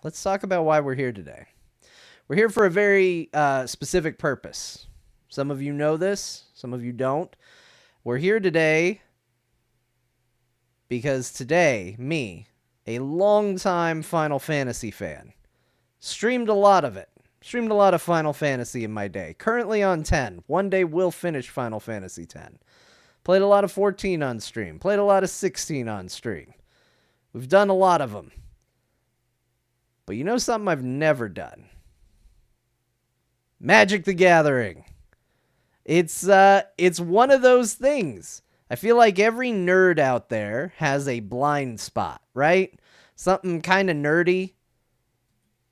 let's talk about why we're here today. We're here for a very specific purpose. Some of you know this, some of you don't. We're here today because today, me, a longtime Final Fantasy fan, streamed a lot of it. Streamed a lot of Final Fantasy in my day. Currently on 10. One day we'll finish Final Fantasy 10. Played a lot of 14 on stream. Played a lot of 16 on stream. We've done a lot of them. But you know something I've never done? Magic the Gathering. It's one of those things. I feel like every nerd out there has a blind spot, right? Something kind of nerdy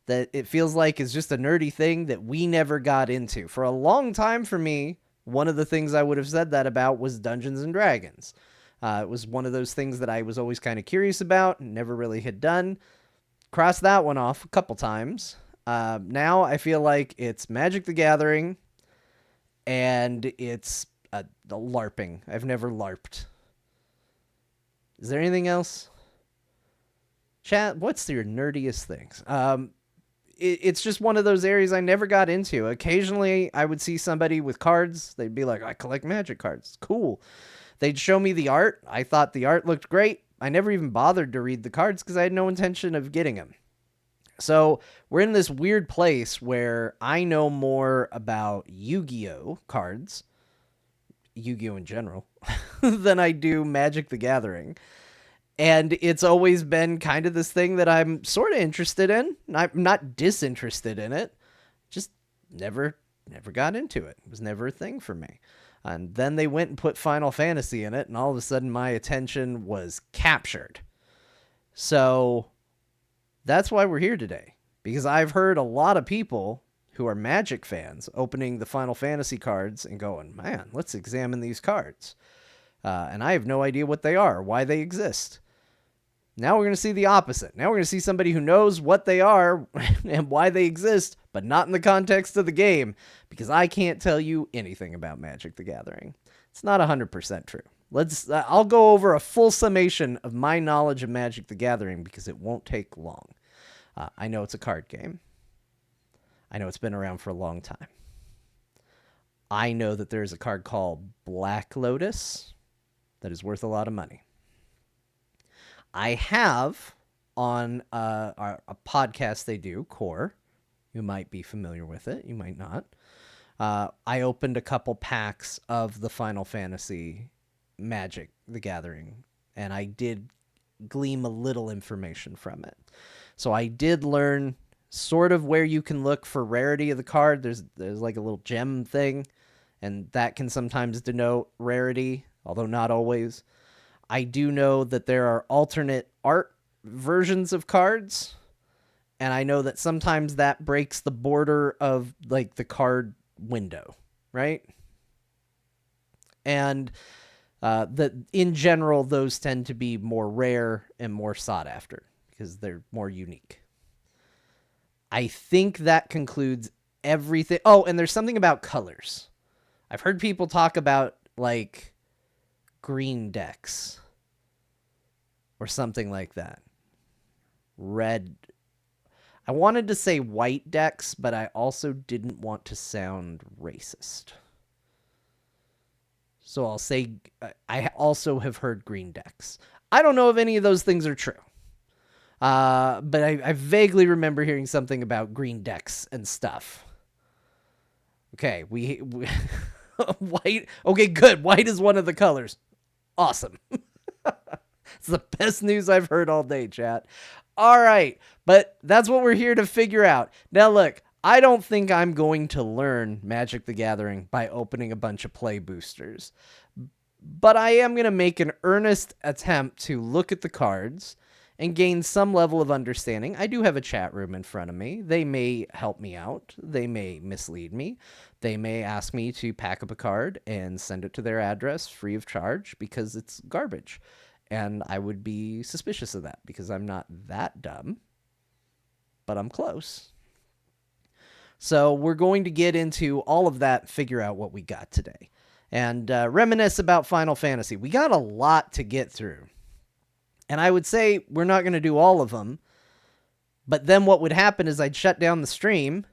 that it feels like is just a nerdy thing that we never got into. For a long time for me, one of the things I would have said that about was Dungeons and Dragons. It was one of those things that I was always kind of curious about and never really had done. Crossed that one off a couple times. Now I feel like it's Magic the Gathering and it's the LARPing. I've never LARPed. Is there anything else? Chat, what's your nerdiest things? It's just one of those areas I never got into. Occasionally, I would see somebody with cards. They'd be like, I collect Magic cards. Cool. They'd show me the art. I thought the art looked great. I never even bothered to read the cards because I had no intention of getting them. So we're in this weird place where I know more about Yu-Gi-Oh cards, Yu-Gi-Oh in general, than I do Magic the Gathering. And it's always been kind of this thing that I'm sort of interested in. I'm not disinterested in it. Just never got into it. It was never a thing for me. And then they went and put Final Fantasy in it, and all of a sudden my attention was captured. So that's why we're here today. Because I've heard a lot of people who are Magic fans opening the Final Fantasy cards and going, man, let's examine these cards. And I have no idea what they are, why they exist. Now we're going to see the opposite. Now we're going to see somebody who knows what they are and why they exist, but not in the context of the game, because I can't tell you anything about Magic the Gathering. It's not 100% true. I'll go over a full summation of my knowledge of Magic the Gathering because it won't take long. I know it's a card game. I know it's been around for a long time. I know that there's a card called Black Lotus that is worth a lot of money. I have on a podcast they do, Core. You might be familiar with it. You might not. I opened a couple packs of the Final Fantasy Magic the Gathering, and I did glean a little information from it. So I did learn sort of where you can look for rarity of the card. There's like a little gem thing, and that can sometimes denote rarity, although not always. I do know that there are alternate art versions of cards, and I know that sometimes that breaks the border of like the card window, right? And that in general, those tend to be more rare and more sought after because they're more unique. I think that concludes everything. Oh, and there's something about colors. I've heard people talk about like green decks or something like that. Red. I wanted to say white decks, but I also didn't want to sound racist. So I'll say I also have heard green decks. I don't know if any of those things are true. But I vaguely remember hearing something about green decks and stuff. Okay, we white. Okay, good. White is one of the colors. Awesome. It's the best news I've heard all day, chat. All right, but that's what we're here to figure out. Now, look, I don't think I'm going to learn Magic the Gathering by opening a bunch of play boosters, but I am going to make an earnest attempt to look at the cards and gain some level of understanding. I do have a chat room in front of me. They may help me out. They may mislead me. They may ask me to pack up a card and send it to their address free of charge because it's garbage. And I would be suspicious of that because I'm not that dumb, but I'm close. So we're going to get into all of that, figure out what we got today, and reminisce about Final Fantasy. We got a lot to get through. And I would say we're not going to do all of them, But then what would happen is I'd shut down the stream,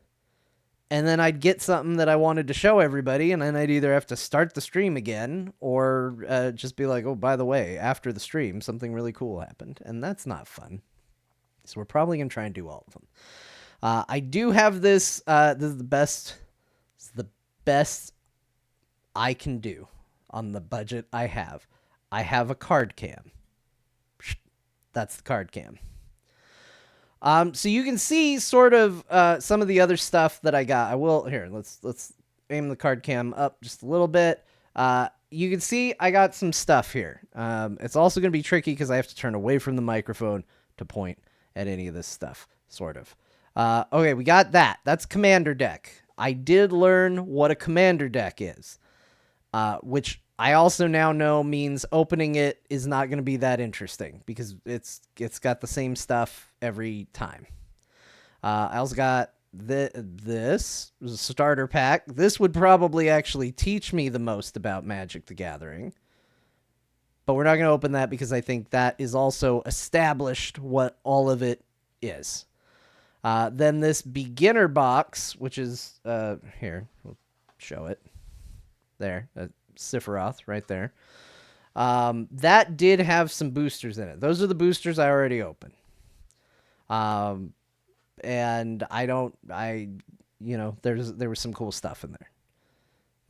and then I'd get something that I wanted to show everybody, and then I'd either have to start the stream again or just be like, oh, by the way, after the stream, something really cool happened. And that's not fun. So we're probably going to try and do all of them. I do have this. This is the best. It's the best I can do on the budget I have. I have a card cam. That's the card cam. So you can see sort of some of the other stuff that I got. I will here. Let's aim the card cam up just a little bit. You can see I got some stuff here. It's also going to be tricky because I have to turn away from the microphone to point at any of this stuff, sort of. Okay, we got that. That's Commander Deck. I did learn what a Commander Deck is, which I also now know means opening it is not going to be that interesting because it's got the same stuff every time. I also got this was a starter pack. This would probably actually teach me the most about Magic the Gathering. But we're not going to open that because I think that is also established what all of it is. Then this beginner box, which is here, we'll show it. There, Sephiroth right there. That did have some boosters in it. Those are the boosters I already opened. And there was some cool stuff in there.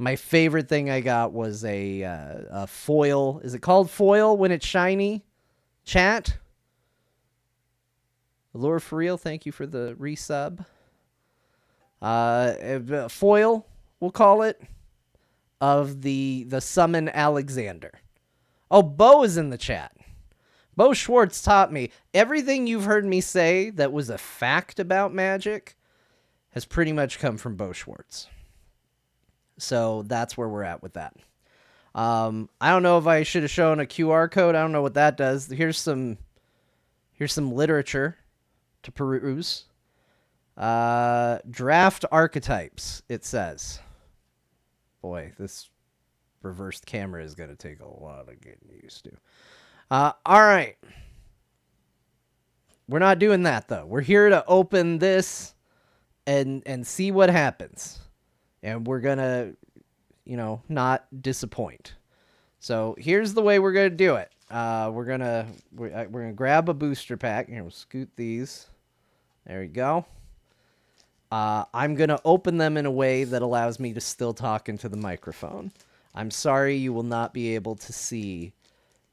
My favorite thing I got was a foil. Is it called foil when it's shiny? Chat? Allure for real, thank you for the resub. Foil, we'll call it, of the Summon Alexander. Oh, Bo is in the chat. Bo Schwartz taught me everything you've heard me say that was a fact about Magic has pretty much come from Bo Schwartz. So that's where we're at with that. I don't know if I should have shown a QR code. I don't know what that does. Here's some literature to peruse. Draft archetypes, it says. Boy, this reversed camera is going to take a lot of getting used to. All right. We're not doing that, though. We're here to open this and see what happens. And we're going to, not disappoint. So here's the way we're going to do it. We're gonna grab a booster pack. Here, we'll scoot these. There we go. I'm going to open them in a way that allows me to still talk into the microphone. I'm sorry you will not be able to see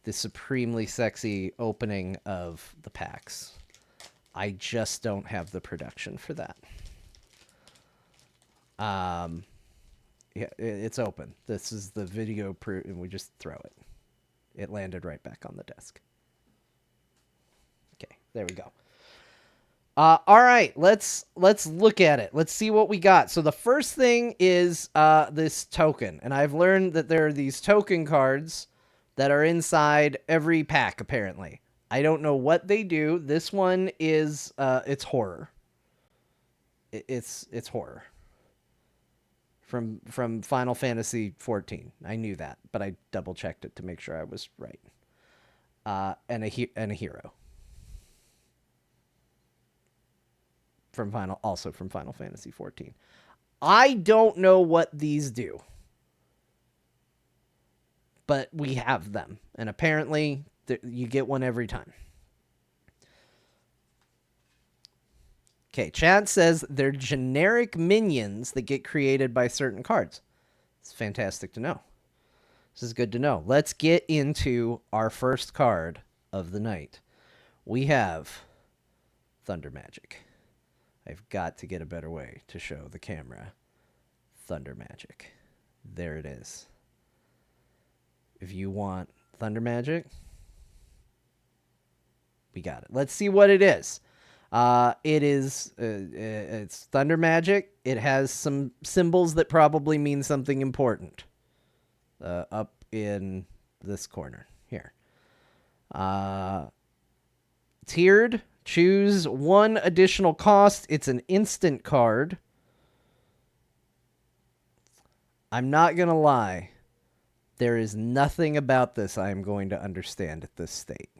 the supremely sexy opening of the packs. I just don't have the production for that. Yeah, it's open. This is the video proof, and we just throw it. It landed right back on the desk. Okay, there we go. All right, let's look at it. Let's see what we got. So the first thing is this token, and I've learned that there are these token cards that are inside every pack, apparently. I don't know what they do. This one is it's horror. It's horror. From Final Fantasy 14. I knew that, but I double checked it to make sure I was right. And a hero. From Final Fantasy 14. I don't know what these do. But we have them. And apparently, you get one every time. Okay, Chad says they're generic minions that get created by certain cards. It's fantastic to know. This is good to know. Let's get into our first card of the night. We have Thunder Magic. I've got to get a better way to show the camera Thunder Magic. There it is. If you want Thunder Magic, we got it. Let's see what it is. It's Thunder Magic. It has some symbols that probably mean something important. Up in this corner here. Tiered. Choose one additional cost. It's an instant card. I'm not going to lie. There is nothing about this I am going to understand at this state.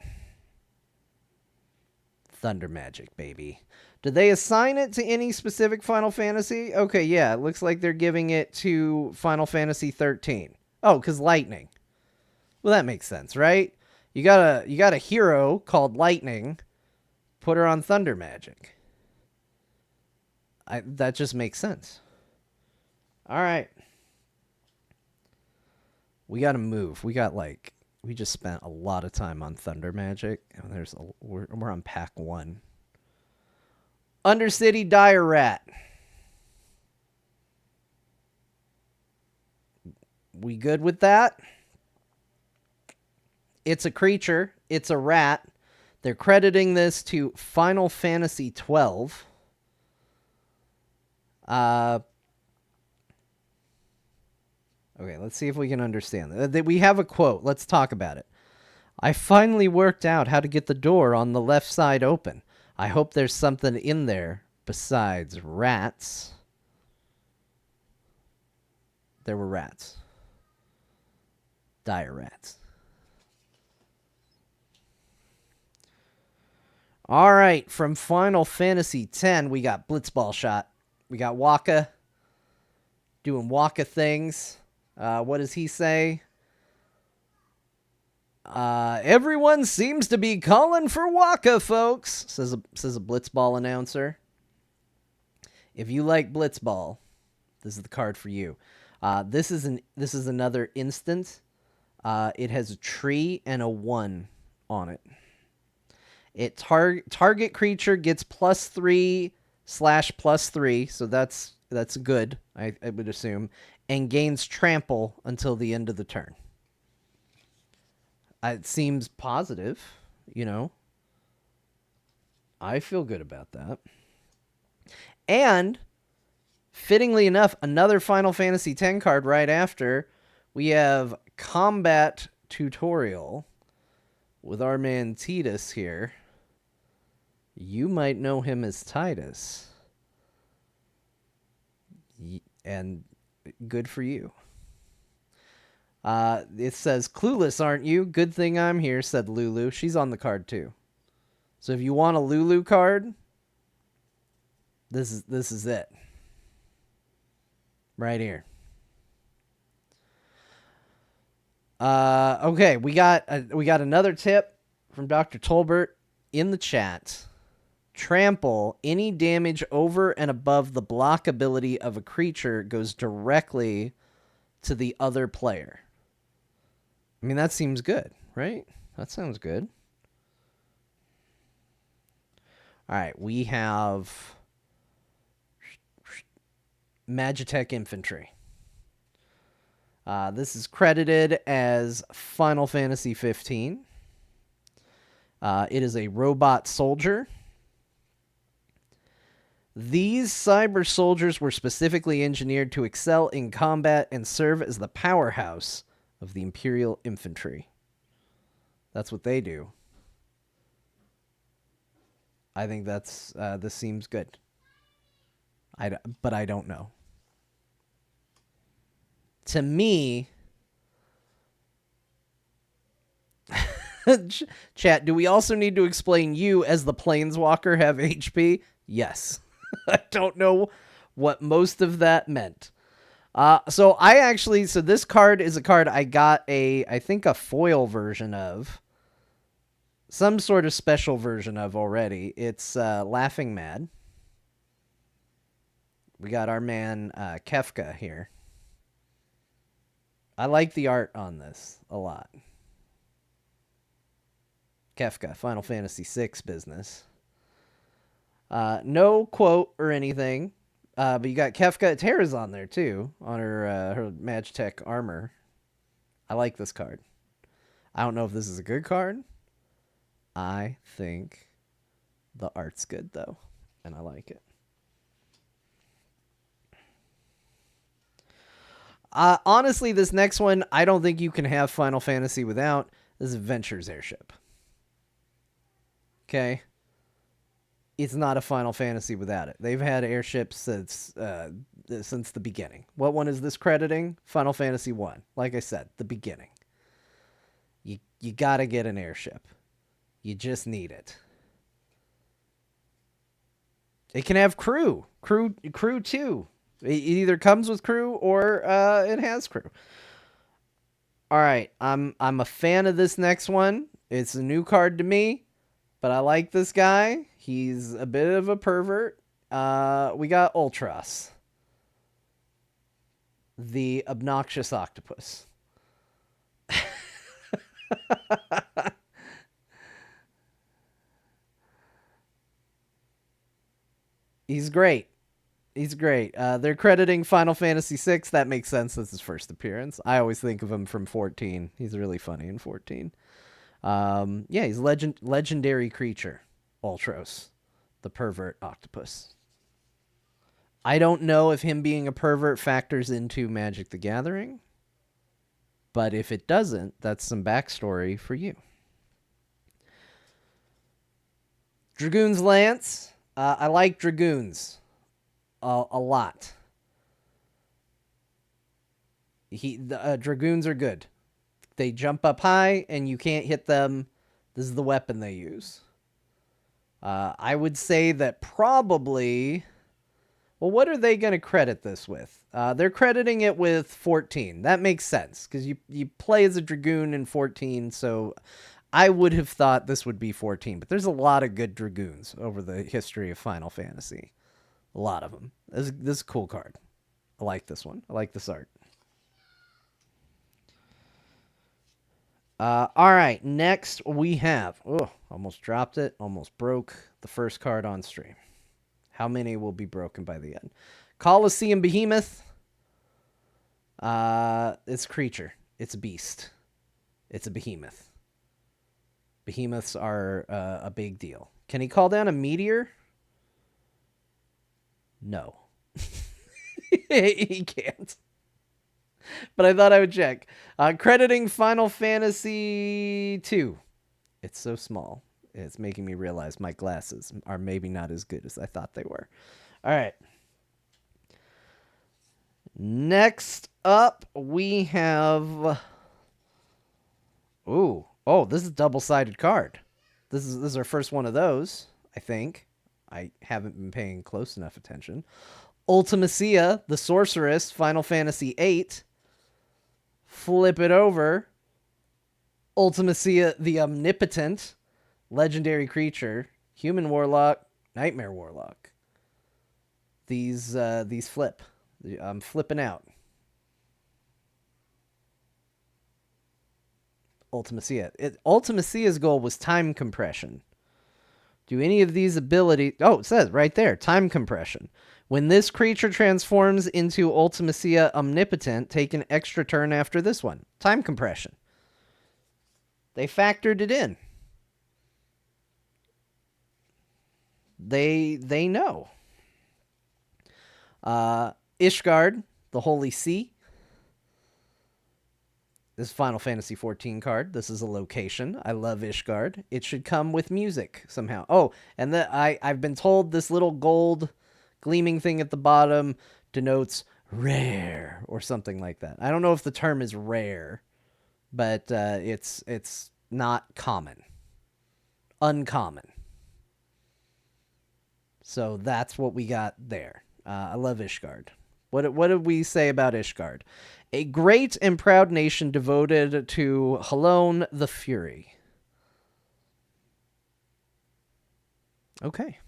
Thunder Magic, baby. Did they assign it to any specific Final Fantasy? Okay, yeah, it looks like they're giving it to Final Fantasy 13. Oh, because Lightning. Well, that makes sense, right? You got a hero called Lightning. Put her on Thunder Magic. That just makes sense. All right. We got to move. We just spent a lot of time on Thunder Magic. And we're on pack 1. Undercity Dire Rat. We good with that? It's a creature. It's a rat. They're crediting this to Final Fantasy 12. Okay, let's see if we can understand. We have a quote. Let's talk about it. I finally worked out how to get the door on the left side open. I hope there's something in there besides rats. There were rats. Dire rats. All right, from Final Fantasy X, we got Blitzball Shot. We got Wakka doing Wakka things. What does he say? Everyone seems to be calling for Wakka, folks, says a Blitzball announcer. If you like Blitzball, this is the card for you. This is another instance. It has a tree and a 1 on it. It target creature gets +3/+3, so that's good, I would assume, and gains trample until the end of the turn. It seems positive, I feel good about that. And, fittingly enough, another Final Fantasy X card right after, we have Combat Tutorial with our man Tidus here. You might know him as Titus. And good for you. It says, clueless, aren't you? Good thing I'm here, said Lulu. She's on the card, too. So if you want a Lulu card, this is it. Right here. Okay, we got another tip from Dr. Tolbert in the chat. Trample, any damage over and above the block ability of a creature goes directly to the other player. I mean, that seems good, right? That sounds good. All right, we have Magitech Infantry. This is credited as Final Fantasy 15. It is a robot soldier. These cyber soldiers were specifically engineered to excel in combat and serve as the powerhouse of the Imperial Infantry. That's what they do. I think this seems good. But I don't know. To me, chat, do we also need to explain you as the Planeswalker have HP? Yes. I don't know what most of that meant. So this card is a card I got I think a foil version of. Some sort of special version of already. It's Laughing Mad. We got our man Kefka here. I like the art on this a lot. Kefka, Final Fantasy VI business. No quote or anything, but you got Kefka. Terra's on there too, on her Magitech armor. I like this card. I don't know if this is a good card. I think the art's good though, and I like it. Honestly, this next one, I don't think you can have Final Fantasy without. This is Venture's Airship. Okay? It's not a Final Fantasy without it. They've had airships since the beginning. What one is this crediting? Final Fantasy 1. Like I said, the beginning. You gotta get an airship. You just need it. It can have crew. Crew too. It either comes with crew or it has crew. All right, I'm a fan of this next one. It's a new card to me, but I like this guy. He's a bit of a pervert. We got Ultros, the obnoxious octopus. He's great. He's great. They're crediting Final Fantasy VI. That makes sense. That's his first appearance. I always think of him from 14. He's really funny in 14. Yeah, he's legendary creature, Ultros, the pervert octopus. I don't know if him being a pervert factors into Magic the Gathering, but if it doesn't, that's some backstory for you. Dragoon's Lance. I like Dragoons a lot. Dragoons are good. They jump up high and you can't hit them. This is the weapon they use. I would say that probably... Well, what are they going to credit this with? They're crediting it with 14. That makes sense, because you play as a Dragoon in 14, so I would have thought this would be 14. But there's a lot of good Dragoons over the history of Final Fantasy. A lot of them. This is a cool card. I like this one. I like this art. All right, next we have... Oh, almost dropped it. Almost broke the first card on stream. How many will be broken by the end? Colosseum Behemoth. It's a creature. It's a beast. It's a behemoth. Behemoths are a big deal. Can he call down a meteor? No. He can't. But I thought I would check. Crediting Final Fantasy 2. It's so small. It's making me realize my glasses are maybe not as good as I thought they were. All right. Next up, we have... Ooh. Oh, this is a double-sided card. This is our first one of those, I think. I haven't been paying close enough attention. Ultimecia, the Sorceress, Final Fantasy VIII. Flip it over. Ultimecia, the Omnipotent, legendary creature, human warlock, nightmare warlock. These flip. I'm flipping out. Ultimecia. Ultimecia's goal was time compression. Do any of these abilities... Oh, it says right there, time compression. When this creature transforms into Ultimecia Omnipotent, take an extra turn after this one. Time compression. They factored it in. They know. Ishgard, the Holy Sea. This is Final Fantasy 14 card. This is a location. I love Ishgard. It should come with music somehow. Oh, and I've been told this little gold gleaming thing at the bottom denotes rare or something like that. I don't know if the term is rare, but it's not common. Uncommon. So that's what we got there. I love Ishgard. What did we say about Ishgard? A great and proud nation devoted to Halone the Fury. Okay.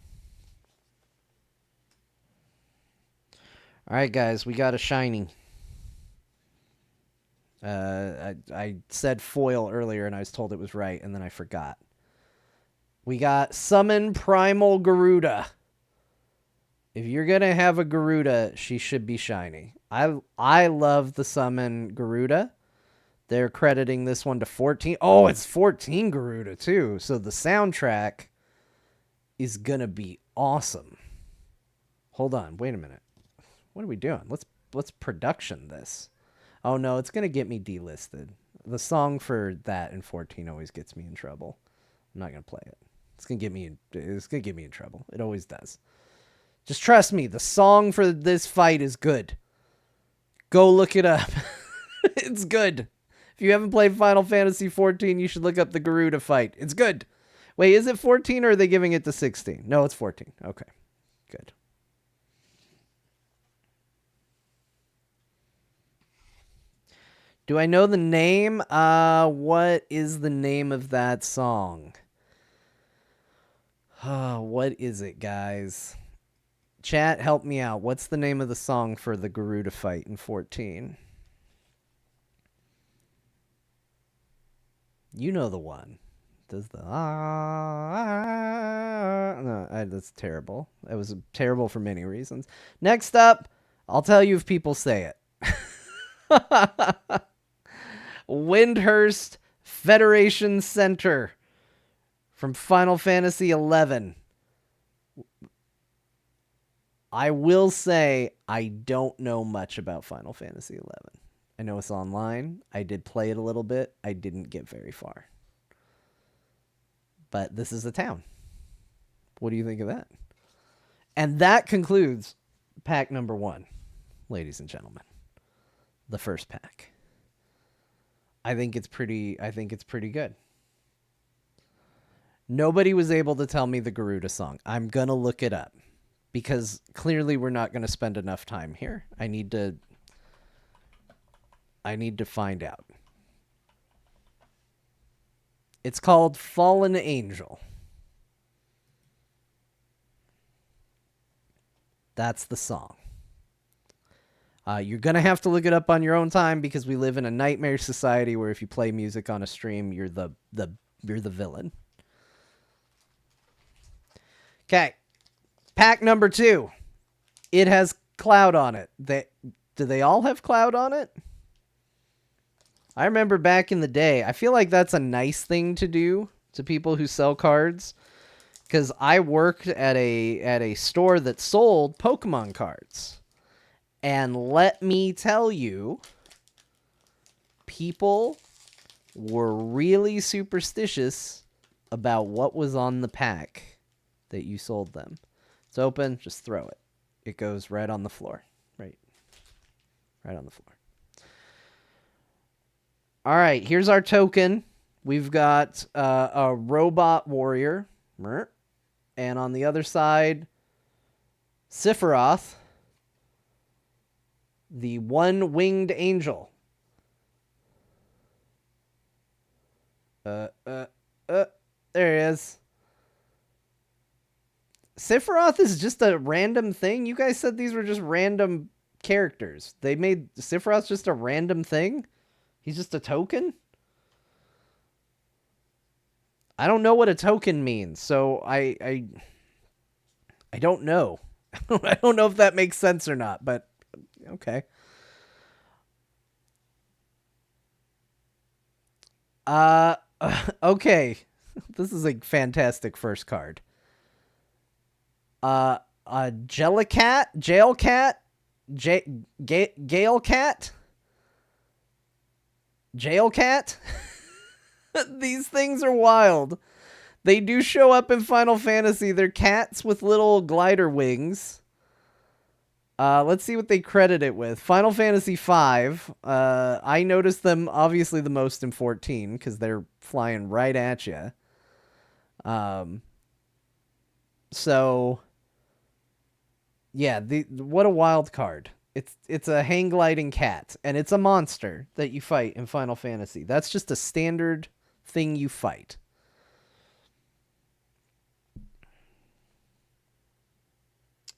All right, guys, we got a shiny. I said foil earlier, and I was told it was right, and then I forgot. We got Summon Primal Garuda. If you're going to have a Garuda, she should be shiny. I love the Summon Garuda. They're crediting this one to 14. Oh, it's 14 Garuda, too. So the soundtrack is going to be awesome. Hold on. Wait a minute. What are we doing? Let's production this. Oh, no. It's going to get me delisted. The song for that in 14 always gets me in trouble. I'm not going to play it. It's going to get me in trouble. It always does. Just trust me. The song for this fight is good. Go look it up. It's good. If you haven't played Final Fantasy 14, you should look up the Garuda fight. It's good. Wait, is it 14 or are they giving it to 16? No, it's 14. Okay, good. Do I know the name? What is the name of that song? What is it, guys? Chat, help me out. What's the name of the song for the Garuda fight in 14? You know the one. Does the no, that's terrible. It was terrible for many reasons. Next up, I'll tell you if people say it. Windhurst Federation Center from Final Fantasy XI. I will say I don't know much about Final Fantasy XI. I know it's online. I did play it a little bit. I didn't get very far. But this is a town. What do you think of that? And that concludes pack number 1, ladies and gentlemen. The first pack. I think it's pretty good. Nobody was able to tell me the Garuda song. I'm going to look it up because clearly we're not going to spend enough time here. I need to find out. It's called Fallen Angel. That's the song. You're going to have to look it up on your own time because we live in a nightmare society where if you play music on a stream, you're the villain. Okay. Pack number 2. It has Cloud on it. Do they all have Cloud on it? I remember back in the day, I feel like that's a nice thing to do to people who sell cards. Because I worked at a store that sold Pokemon cards. And let me tell you, people were really superstitious about what was on the pack that you sold them. It's open, just throw it. It goes right on the floor. Right on the floor. All right, here's our token. We've got a robot warrior. And on the other side, Sephiroth, the one-winged angel. There he is. Sephiroth is just a random thing? You guys said these were just random characters. They made Sephiroth just a random thing? He's just a token? I don't know what a token means, so I don't know. I don't know if that makes sense or not, but okay. Okay. This is a fantastic first card. Jellicat? Jailcat? Galecat? Jailcat? These things are wild. They do show up in Final Fantasy. They're cats with little glider wings. Let's see what they credit it with. Final Fantasy V. I noticed them obviously the most in 14 because they're flying right at you. So yeah, what a wild card. It's a hang gliding cat, and it's a monster that you fight in Final Fantasy. That's just a standard thing you fight.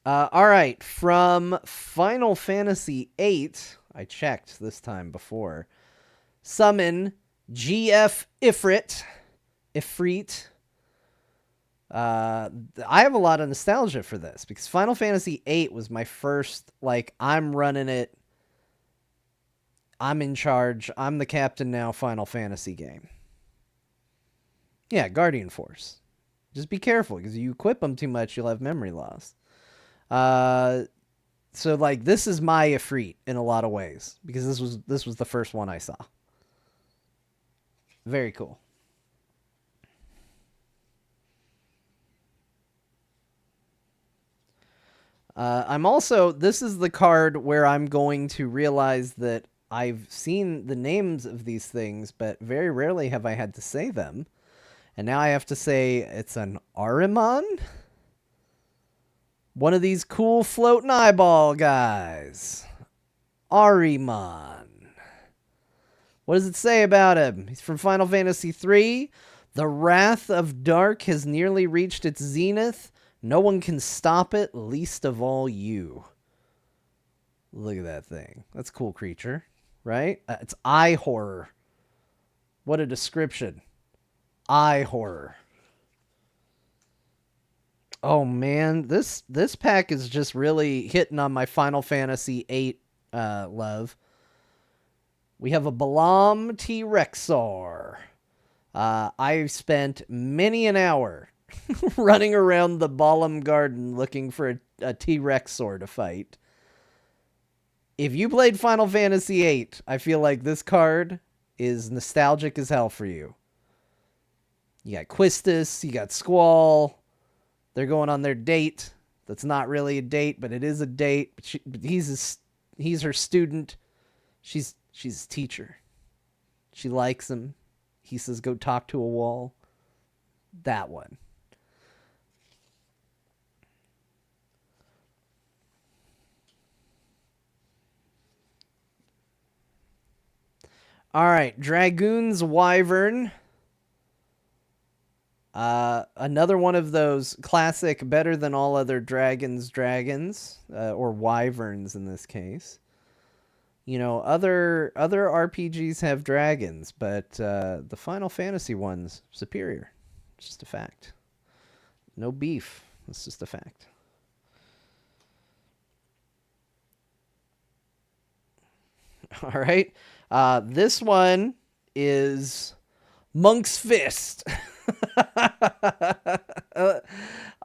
All right, from Final Fantasy VIII, I checked this time before. Summon GF Ifrit. I have a lot of nostalgia for this because Final Fantasy VIII was my first, like, I'm running it, I'm in charge, I'm the captain now Final Fantasy game. Yeah, Guardian Force. Just be careful because you equip them too much, you'll have memory loss. So like this is my Ifrit in a lot of ways because this was the first one I saw. Very cool. This is the card where I'm going to realize that I've seen the names of these things, but very rarely have I had to say them. And now I have to say it's an Ahriman? One of these cool floating eyeball guys. Ahriman. What does it say about him? He's from Final Fantasy III. The wrath of dark has nearly reached its zenith. No one can stop it, least of all you. Look at that thing. That's a cool creature, right? It's eye horror. What a description. Eye horror. Oh man, this pack is just really hitting on my Final Fantasy VIII love. We have a Balam T-Rexar. I've spent many an hour running around the Balam Garden looking for a T-Rexar to fight. If you played Final Fantasy VIII, I feel like this card is nostalgic as hell for you. You got Quistis, you got Squall. They're going on their date. That's not really a date, but it is a date. But he's her student. She's his teacher. She likes him. He says, go talk to a wall. That one. All right, Dragoon's Wyvern. Another one of those classic better than all other dragons, or wyverns in this case. You know, other RPGs have dragons, but the Final Fantasy one's superior. It's just a fact. No beef. It's just a fact. All right. This one is Monk's Fist. I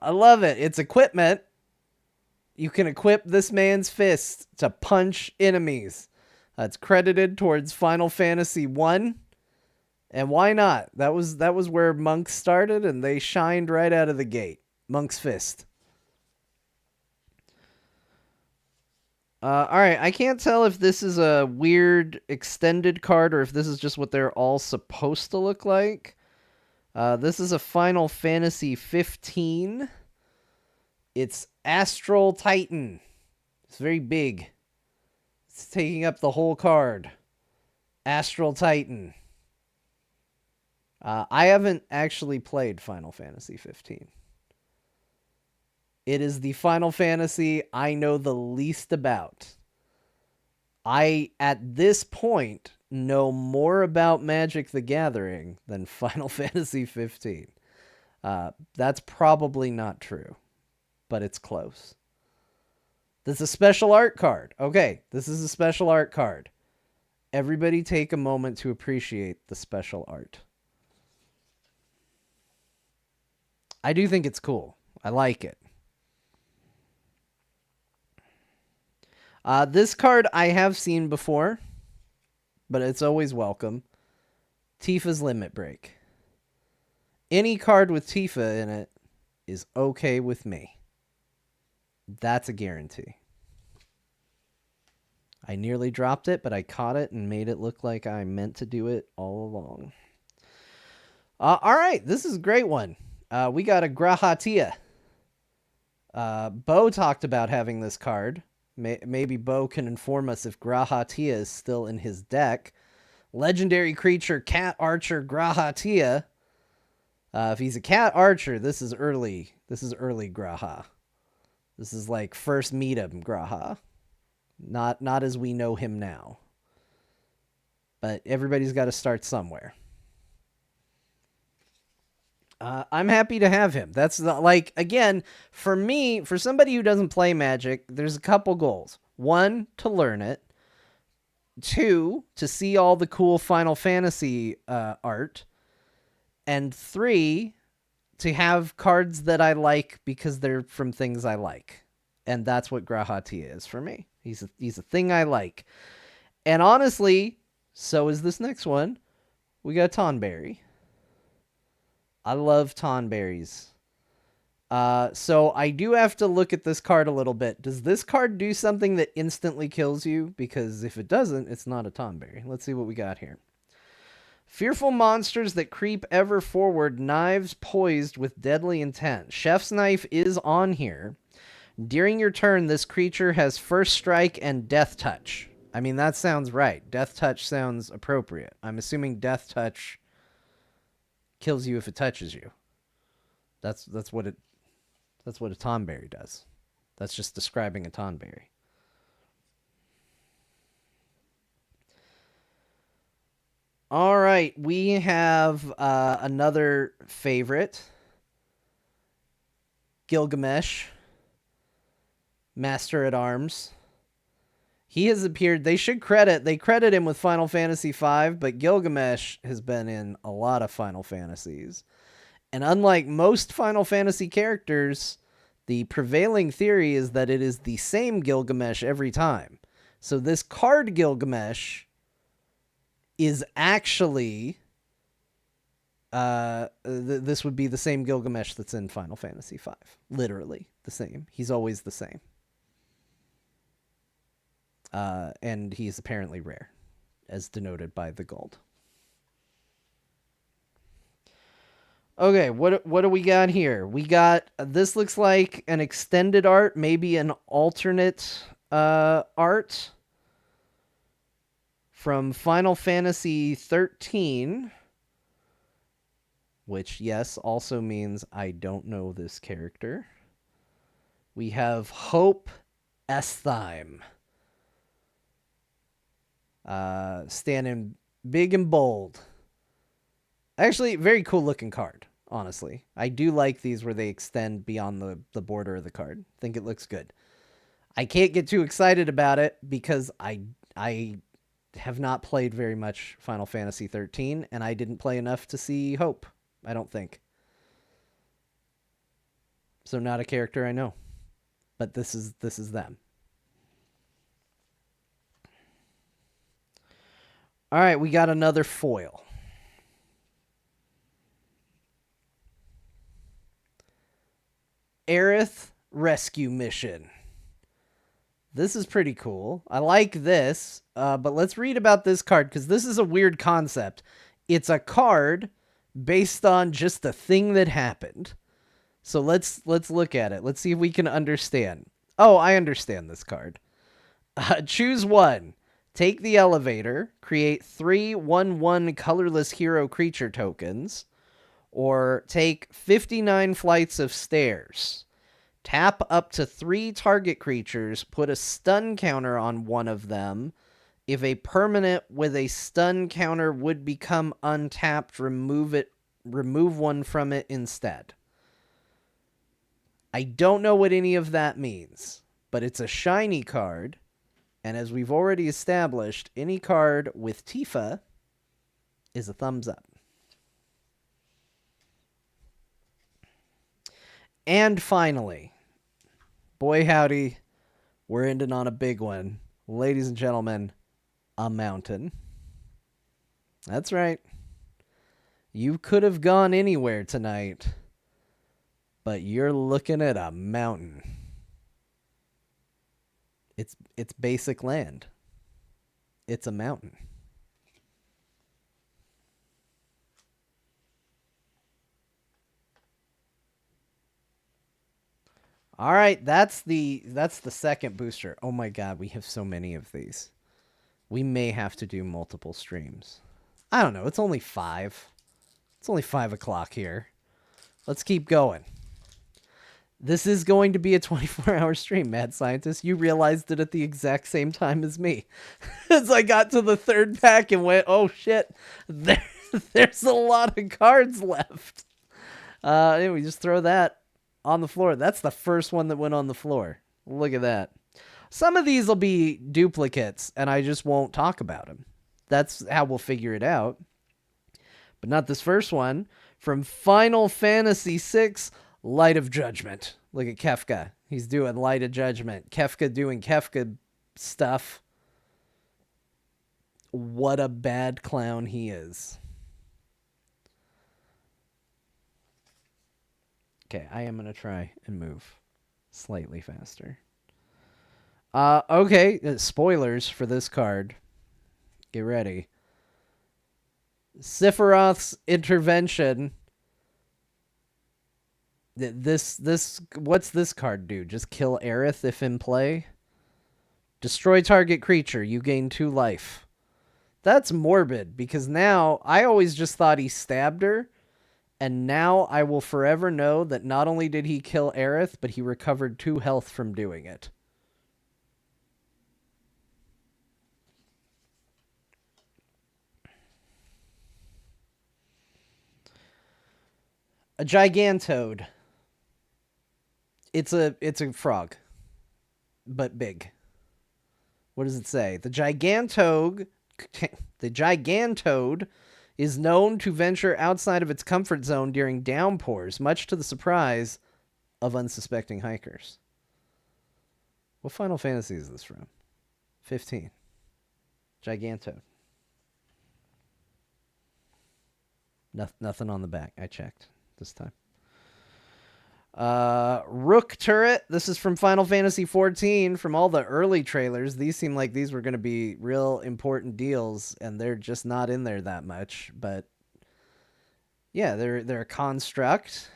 love it. It's equipment. You can equip this man's fist to punch enemies. It's credited towards Final Fantasy 1. And why not? That was where monks started, and they shined right out of the gate. Monk's Fist. All right, I can't tell if this is a weird extended card or if this is just what they're all supposed to look like. This is a Final Fantasy 15. It's Astral Titan. It's very big. It's taking up the whole card. Astral Titan. I haven't actually played Final Fantasy 15. It is the Final Fantasy I know the least about. I, at this point, know more about Magic the Gathering than Final Fantasy 15. That's probably not true, but it's close. This is a special art card. Okay, this is a special art card. Everybody take a moment to appreciate the special art. I do think it's cool. I like it. This card I have seen before, but it's always welcome. Tifa's Limit Break. Any card with Tifa in it is okay with me. That's a guarantee. I nearly dropped it, but I caught it and made it look like I meant to do it all along. All right, this is a great one. We got a Grahatia. Bo talked about having this card. Maybe Bo can inform us if Grahatia is still in his deck. Legendary creature, Cat Archer Grahatia. If he's a Cat Archer, this is early. This is early Graha. This is like first meet him Graha. Not as we know him now. But everybody's got to start somewhere. I'm happy to have him. That's like, again, for me, for somebody who doesn't play Magic, there's a couple goals. 1, to learn it. 2, to see all the cool Final Fantasy art. And 3, to have cards that I like because they're from things I like. And that's what Grahatia is for me. He's a thing I like. And honestly, so is this next one. We got Tonberry. I love Tonberries. So I do have to look at this card a little bit. Does this card do something that instantly kills you? Because if it doesn't, it's not a Tonberry. Let's see what we got here. Fearful monsters that creep ever forward, knives poised with deadly intent. Chef's Knife is on here. During your turn, this creature has First Strike and Death Touch. I mean, that sounds right. Death touch sounds appropriate. I'm assuming death touch kills you if it touches you. That's what a Tonberry does. That's just describing a Tonberry. All right, we have another favorite, Gilgamesh, Master at Arms. He has appeared. They credit him with Final Fantasy V, but Gilgamesh has been in a lot of Final Fantasies. And unlike most Final Fantasy characters, the prevailing theory is that it is the same Gilgamesh every time. So this card Gilgamesh is actually this would be the same Gilgamesh that's in Final Fantasy V. Literally the same. He's always the same. And he's apparently rare, as denoted by the gold. Okay, what do we got here? We got, this looks like an extended art, maybe an alternate art from Final Fantasy 13, which, yes, also means I don't know this character. We have Hope Estheim. Standing big and bold. Actually, very cool looking card, honestly. I do like these where they extend beyond the border of the card. I think it looks good. I can't get too excited about it because I have not played very much Final Fantasy 13, and I didn't play enough to see Hope, I don't think. So not a character I know. But this is them. All right, we got another foil. Aerith Rescue Mission. This is pretty cool. I like this, but let's read about this card because this is a weird concept. It's a card based on just a thing that happened. So let's look at it. Let's see if we can understand. Oh, I understand this card. Choose one. Take the elevator, create 3 1/1 colorless hero creature tokens, or take 59 flights of stairs. Tap up to 3 target creatures, put a stun counter on one of them. If a permanent with a stun counter would become untapped, remove one from it instead. I don't know what any of that means, but it's a shiny card. And as we've already established, any card with Tifa is a thumbs up. And finally, boy howdy, we're ending on a big one. Ladies and gentlemen, a mountain. That's right. You could have gone anywhere tonight, but you're looking at a mountain. It's basic land. It's a mountain. All right, that's the second booster. Oh my god, we have so many of these. We may have to do multiple streams. I don't know. It's only 5. It's only 5 o'clock here. Let's keep going. This is going to be a 24-hour stream, Mad Scientist. You realized it at the exact same time as me. As I got to the 3rd pack and went, oh shit, there's a lot of cards left. We just throw that on the floor. That's the first one that went on the floor. Look at that. Some of these will be duplicates, and I just won't talk about them. That's how we'll figure it out. But not this first one. From Final Fantasy VI, Light of Judgment. Look at Kefka. He's doing Light of Judgment. Kefka doing Kefka stuff. What a bad clown he is. Okay, I am going to try and move slightly faster. Okay, spoilers for this card. Get ready. Sephiroth's intervention. What's this card do? Just kill Aerith if in play? Destroy target creature. You gain 2 life. That's morbid, because now I always just thought he stabbed her, and now I will forever know that not only did he kill Aerith, but he recovered 2 health from doing it. A Gigantoad. It's a frog, but big. What does it say? The Gigantoad is known to venture outside of its comfort zone during downpours, much to the surprise of unsuspecting hikers. What Final Fantasy is this from? 15. Gigantoad. Nothing on the back. I checked this time. Rook turret. This is from Final Fantasy XIV. From all the early trailers, these seem like these were going to be real important deals, and they're just not in there that much. But yeah, they're a construct.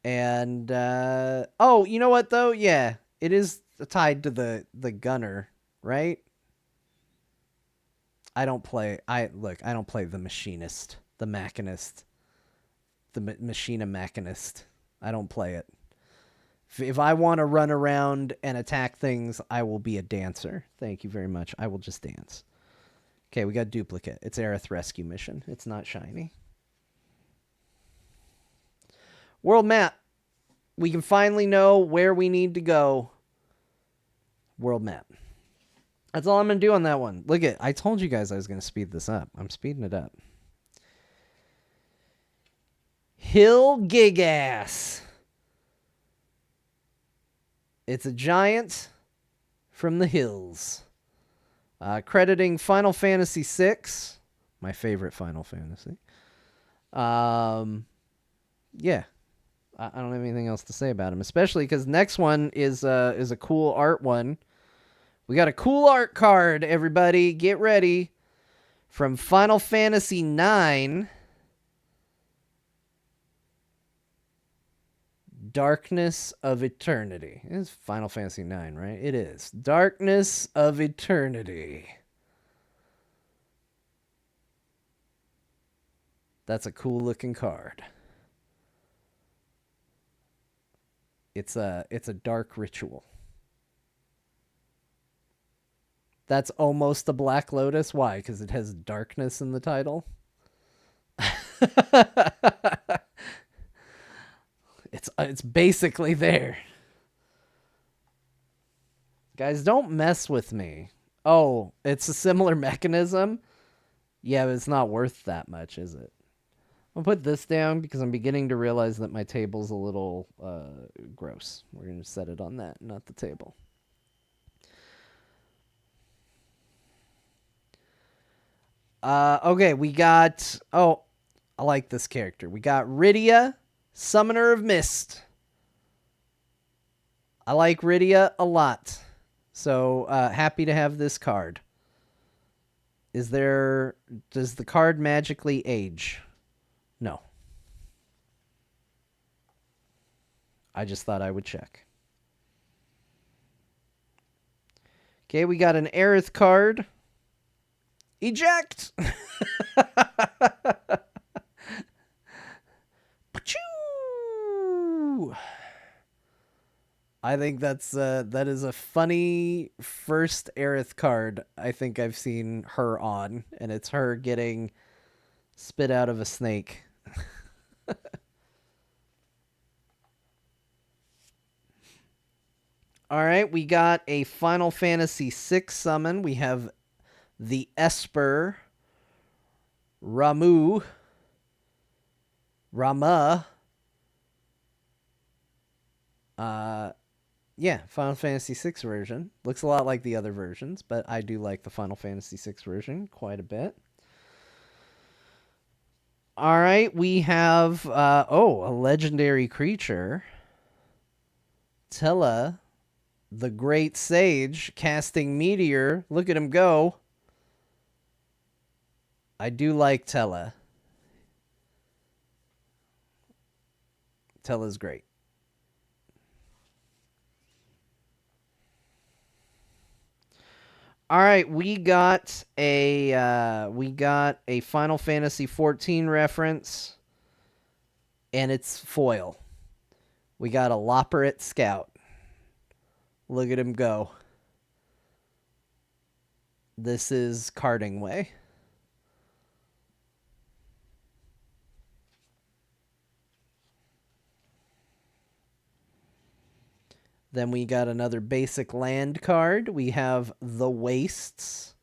And oh, you know what though? Yeah, it is tied to the gunner, right? I don't play the machinist, the machinist, the machina machinist. I don't play it. If I want to run around and attack things, I will be a dancer. Thank you very much. I will just dance. Okay, we got duplicate. It's Aerith rescue mission. It's not shiny. World map. We can finally know where we need to go. World map. That's all I'm going to do on that one. Look at, I told you guys I was going to speed this up. I'm speeding it up. Hill Gigas. It's a giant from the hills. Crediting Final Fantasy VI. My favorite Final Fantasy. Yeah. I don't have anything else to say about him, especially because next one is a cool art one. We got a cool art card, everybody. Get ready. From Final Fantasy IX. Darkness of Eternity. It's Final Fantasy IX, right? It is. Darkness of Eternity. That's a cool looking card. It's a dark ritual. That's almost a Black Lotus. Why? Because it has darkness in the title. It's basically there. Guys, don't mess with me. Oh, it's a similar mechanism? Yeah, but it's not worth that much, is it? I'll put this down because I'm beginning to realize that my table's a little gross. We're going to set it on that, not the table. Okay, we got... Oh, I like this character. We got Rydia, Summoner of Mist. I like Rydia a lot. So, happy to have this card. Does the card magically age? No. I just thought I would check. Okay, we got an Aerith card. Eject! I think that is a funny first Aerith card I think I've seen her on, and it's her getting spit out of a snake. All right, we got a Final Fantasy VI summon. We have the Esper Rama. Yeah, Final Fantasy VI version. Looks a lot like the other versions, but I do like the Final Fantasy VI version quite a bit. All right, we have, a legendary creature. Tella, the Great Sage, casting Meteor. Look at him go. I do like Tella. Tella's great. All right, we got a Final Fantasy 14 reference, and it's foil. We got a Loporrit Scout. Look at him go. This is Karting Way. Then we got another basic land card. We have the Wastes.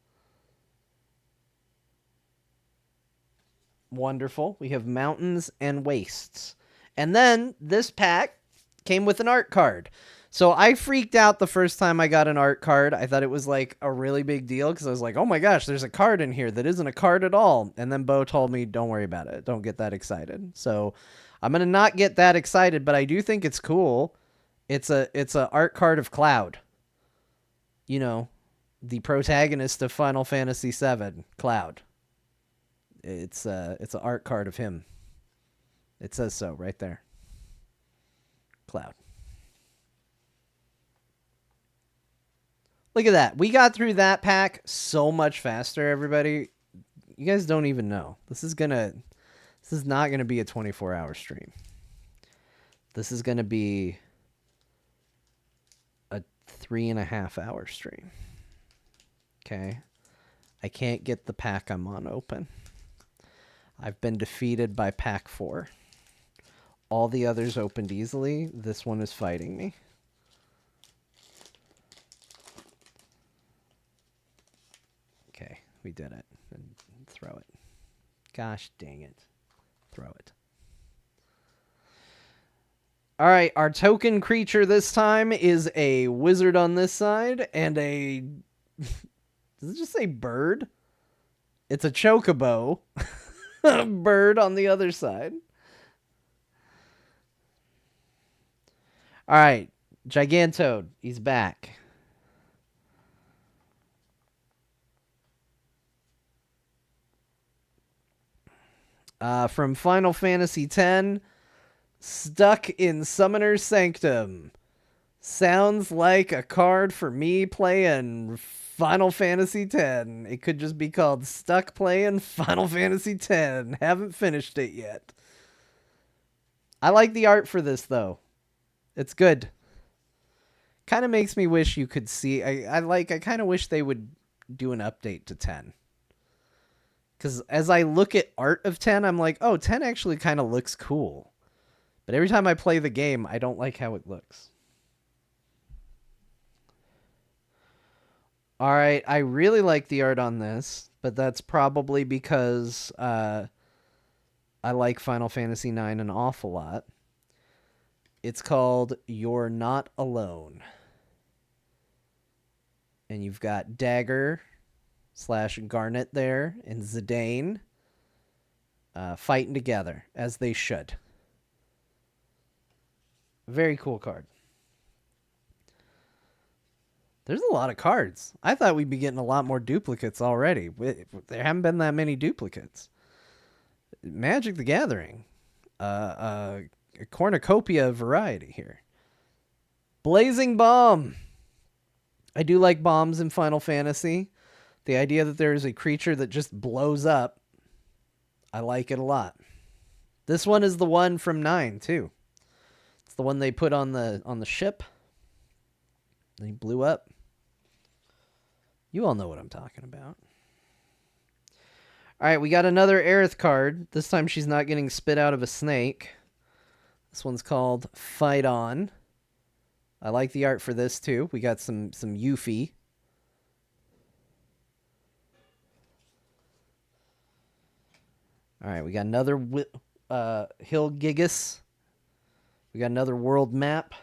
Wonderful. We have Mountains and Wastes. And then this pack came with an art card. So I freaked out the first time I got an art card. I thought it was like a really big deal because I was like, oh my gosh, there's a card in here that isn't a card at all. And then Bo told me, don't worry about it. Don't get that excited. So I'm going to not get that excited, but I do think it's cool. It's a art card of Cloud. You know, the protagonist of Final Fantasy VII, Cloud. It's an art card of him. It says so right there. Cloud. Look at that. We got through that pack so much faster, everybody. You guys don't even know. This is not gonna be a 24-hour stream. This is gonna be a 3.5-hour stream. Okay. I can't get the pack I'm on open. I've been defeated by pack 4. All the others opened easily. This one is fighting me. Okay, we did it. And throw it. Gosh dang it. Throw it. All right, our token creature this time is a wizard on this side and a... Does it just say bird? It's a chocobo. Bird on the other side. All right, Gigantode. He's back. From Final Fantasy X, Stuck in Summoner's Sanctum. Sounds like a card for me playing Final Fantasy X. It could just be called Stuck Playing Final Fantasy X. Haven't finished it yet. I like the art for this, though. It's good. Kind of makes me wish you could see... I kind of wish they would do an update to 10. Because as I look at art of 10, I'm like, oh, 10 actually kind of looks cool. But every time I play the game, I don't like how it looks. All right, I really like the art on this, but that's probably because I like Final Fantasy IX an awful lot. It's called You're Not Alone. And you've got Dagger / Garnet there and Zidane fighting together, as they should. Very cool card. There's a lot of cards. I thought we'd be getting a lot more duplicates already. There haven't been that many duplicates. Magic the Gathering. A cornucopia of variety here. Blazing Bomb. I do like bombs in Final Fantasy. The idea that there is a creature that just blows up, I like it a lot. This one is the one from 9, too. It's the one they put on the ship. They blew up. You all know what I'm talking about. All right, we got another Aerith card. This time she's not getting spit out of a snake. This one's called Fight On. I like the art for this, too. We got some Yuffie. All right, we got another Hill Gigas. We got another world map.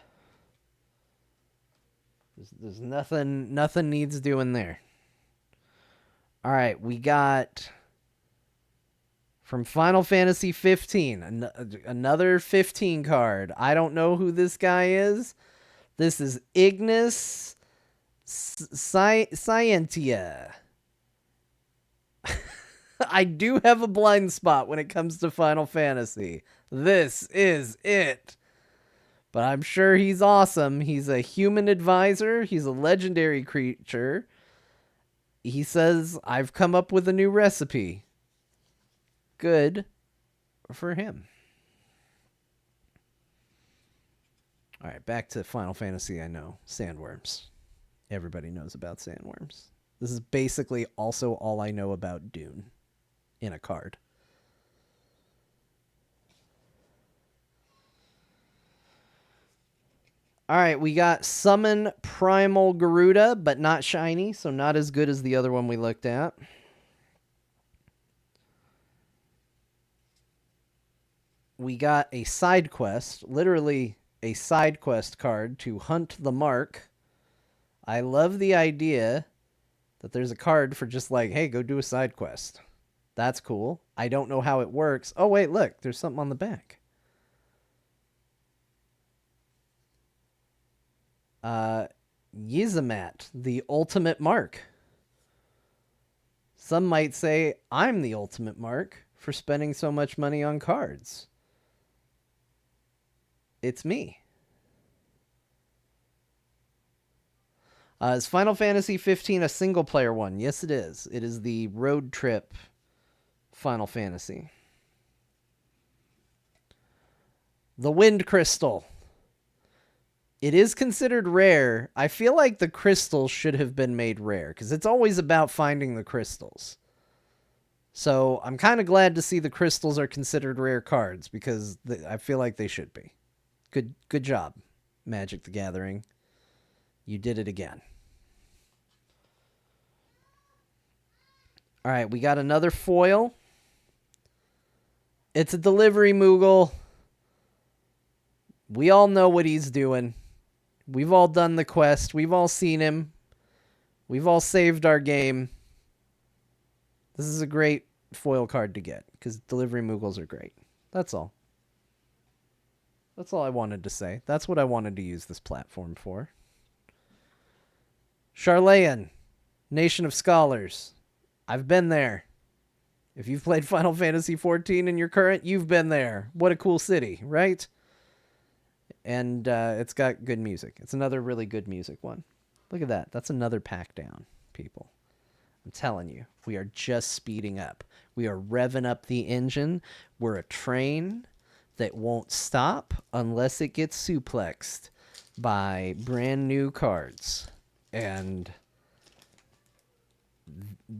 There's nothing needs doing there. All right, we got from Final Fantasy 15, another 15 card. I don't know who this guy is. This is Ignis Scientia. I do have a blind spot when it comes to Final Fantasy. This is it. But I'm sure he's awesome. He's a human advisor. He's a legendary creature. He says, I've come up with a new recipe. Good for him. All right, back to Final Fantasy. I know. Sandworms. Everybody knows about sandworms. This is basically also all I know about Dune in a card. All right, we got Summon Primal Garuda, but not shiny, so not as good as the other one we looked at. We got a side quest, literally a side quest card to Hunt the Mark. I love the idea that there's a card for just like, hey, go do a side quest. That's cool. I don't know how it works. Oh, wait, look, there's something on the back. Yizamat, the ultimate mark. Some might say I'm the ultimate mark for spending so much money on cards. It's me. Is Final Fantasy 15 a single player one? Yes, it is. It is the road trip Final Fantasy. The Wind Crystal. It is considered rare. I feel like the crystals should have been made rare because it's always about finding the crystals. So I'm kind of glad to see the crystals are considered rare cards because I feel like they should be. Good job, Magic the Gathering. You did it again. All right, we got another foil. It's a delivery Moogle. We all know what he's doing. We've all done the quest. We've all seen him. We've all saved our game. This is a great foil card to get because delivery Moogles are great. That's all. That's all I wanted to say. That's what I wanted to use this platform for. Charlayan, Nation of Scholars. I've been there. If you've played Final Fantasy XIV and you're current, you've been there. What a cool city, right? And it's got good music. It's another really good music one. Look at that. That's another pack down, people. I'm telling you, we are just speeding up. We are revving up the engine. We're a train that won't stop unless it gets suplexed by brand new cards. And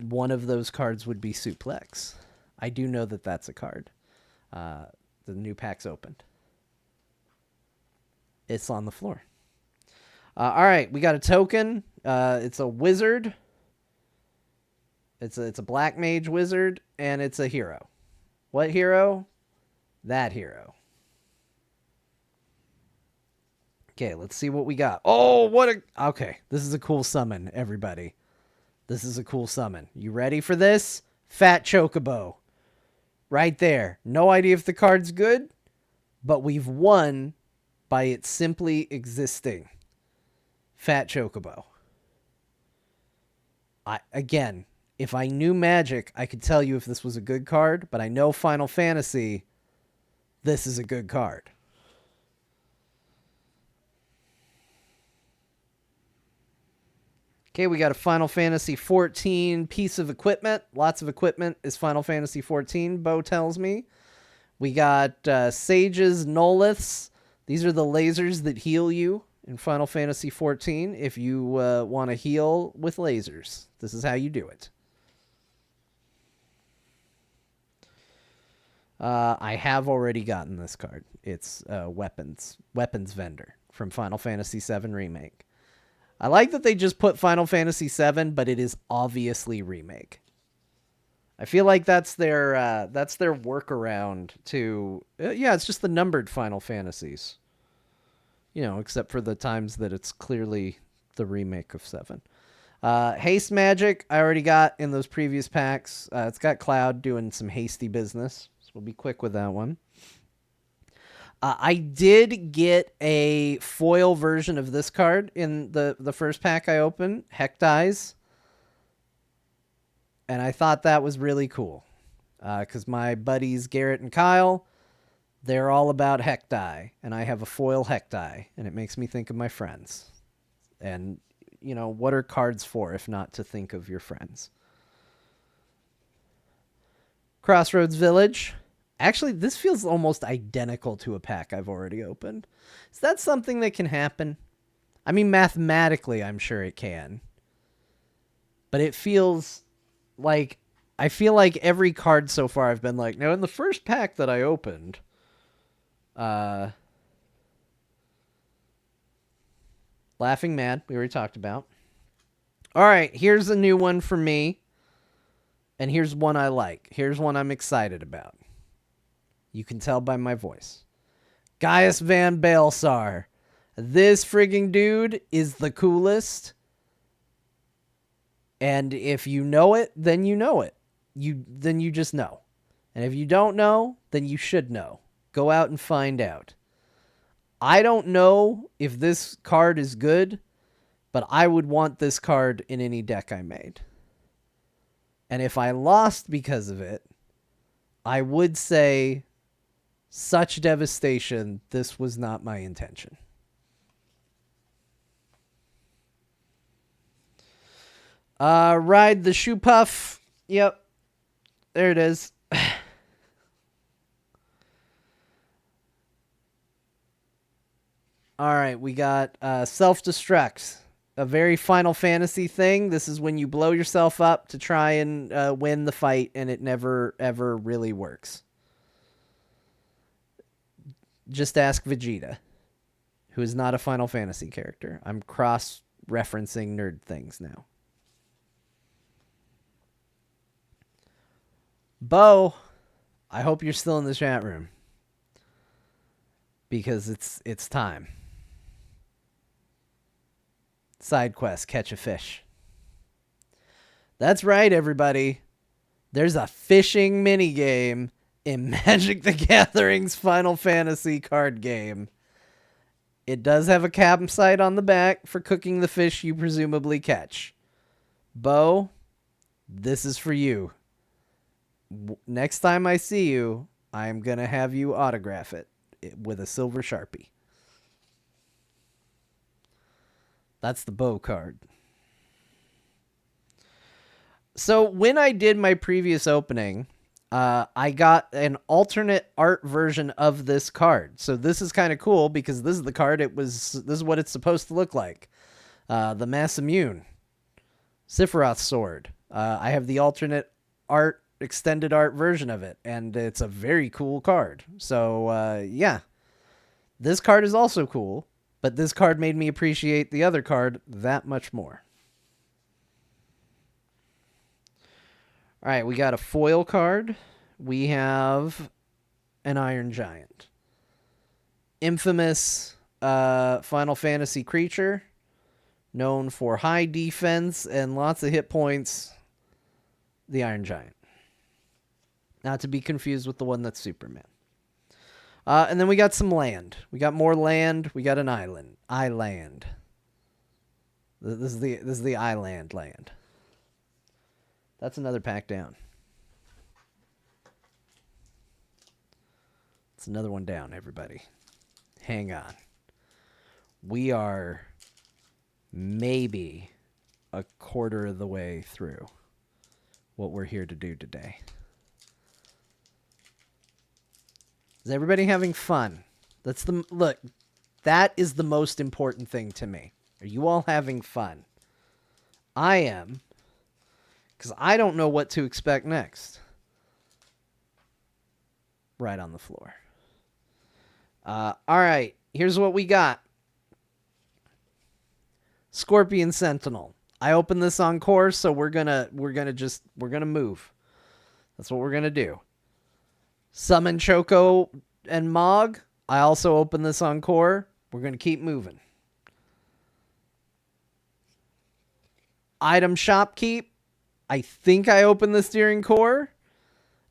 one of those cards would be Suplex. I do know that that's a card. The new pack's opened. It's on the floor. All right, we got a token. It's a wizard. It's a black mage wizard, and it's a hero. What hero? That hero. Okay, let's see what we got. Oh, what a... Okay, this is a cool summon, everybody. This is a cool summon. You ready for this? Fat Chocobo. Right there. No idea if the card's good, but we've won by it simply existing. Fat Chocobo. Again, if I knew Magic, I could tell you if this was a good card, but I know Final Fantasy, this is a good card. Okay, we got a Final Fantasy 14 piece of equipment. Lots of equipment is Final Fantasy 14, Bo tells me. We got Sages Noliths. These are the lasers that heal you in Final Fantasy 14 if you want to heal with lasers. This is how you do it. I have already gotten this card. It's Weapons Vendor from Final Fantasy VII Remake. I like that they just put Final Fantasy VII, but it is obviously Remake. I feel like that's their workaround to... yeah, it's just the numbered Final Fantasies. You know, except for the times that it's clearly the remake of 7. Haste Magic, I already got in those previous packs. It's got Cloud doing some hasty business, so we'll be quick with that one. I did get a foil version of this card in the first pack I opened, Hectize. And I thought that was really cool. Because my buddies Garrett and Kyle, they're all about Hecti. And I have a foil Hecti. And it makes me think of my friends. And what are cards for if not to think of your friends? Crossroads Village. Actually, this feels almost identical to a pack I've already opened. Is that something that can happen? I mean, mathematically, I'm sure it can. But it feels like... I feel like every card so far I've been like, now in the first pack that I opened, Laughing Mad, we already talked about. All right, here's a new one for me. And here's one I like. Here's one I'm excited about. You can tell by my voice. Gaius Van Baelsar. This frigging dude is the coolest. And if you know it, then you know it. Then you just know. And if you don't know, then you should know. Go out and find out. I don't know if this card is good, but I would want this card in any deck I made. And if I lost because of it, I would say, such devastation, this was not my intention. Ride the Shoe Puff. Yep. There it is. All right, we got Self-Destruct. A very Final Fantasy thing. This is when you blow yourself up to try and win the fight, and it never, ever really works. Just ask Vegeta, who is not a Final Fantasy character. I'm cross-referencing nerd things now. Bo, I hope you're still in the chat room. Because it's time. Side quest, catch a fish. That's right, everybody. There's a fishing minigame in Magic the Gathering's Final Fantasy card game. It does have a campsite on the back for cooking the fish you presumably catch. Bo, this is for you. Next time I see you, I'm going to have you autograph it with a silver Sharpie. That's the Bo card. So when I did my previous opening, I got an alternate art version of this card. So this is kind of cool because this is the card this is what it's supposed to look like. The Masamune Sephiroth sword. I have the alternate art, extended art version of it, and it's a very cool card. So yeah, this card is also cool, but this card made me appreciate the other card that much more. All right, we got a foil card. We have an Iron Giant. Infamous Final Fantasy creature, known for high defense and lots of hit points. The Iron Giant. Not to be confused with the one that's Superman. And then we got some land. We got more land. We got an island. Island. This is the island land. That's another pack down. It's another one down, everybody. Hang on. We are maybe a quarter of the way through what we're here to do today. Is everybody having fun? Look, that is the most important thing to me. Are you all having fun? I am, because I don't know what to expect next. Right on the floor. All right, here's what we got. Scorpion Sentinel. I opened this on course, so we're gonna move. That's what we're gonna do. Summon Choco and Mog. I also opened this on core. We're gonna keep moving. Item Shopkeep. I think I opened this during core.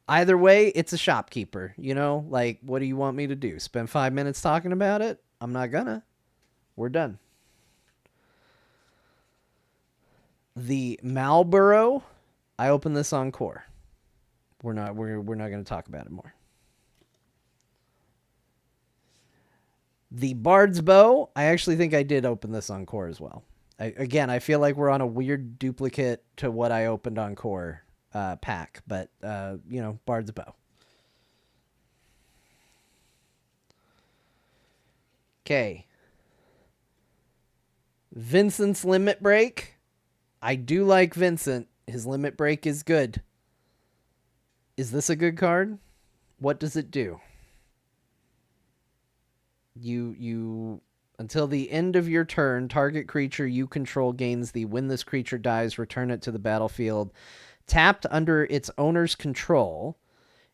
Either way, it's a shopkeeper. You know, like, what do you want me to do? Spend 5 minutes talking about it? I'm not gonna. We're done. The Malboro. I opened this on core. We're not going to talk about it more. The Bard's Bow. I actually think I did open this on core as well. Again, I feel like we're on a weird duplicate to what I opened on Core pack, but, Bard's Bow. Okay. Vincent's Limit Break. I do like Vincent. His Limit Break is good. Is this a good card? What does it do? You until the end of your turn, target creature you control gains the when this creature dies, return it to the battlefield. Tapped under its owner's control.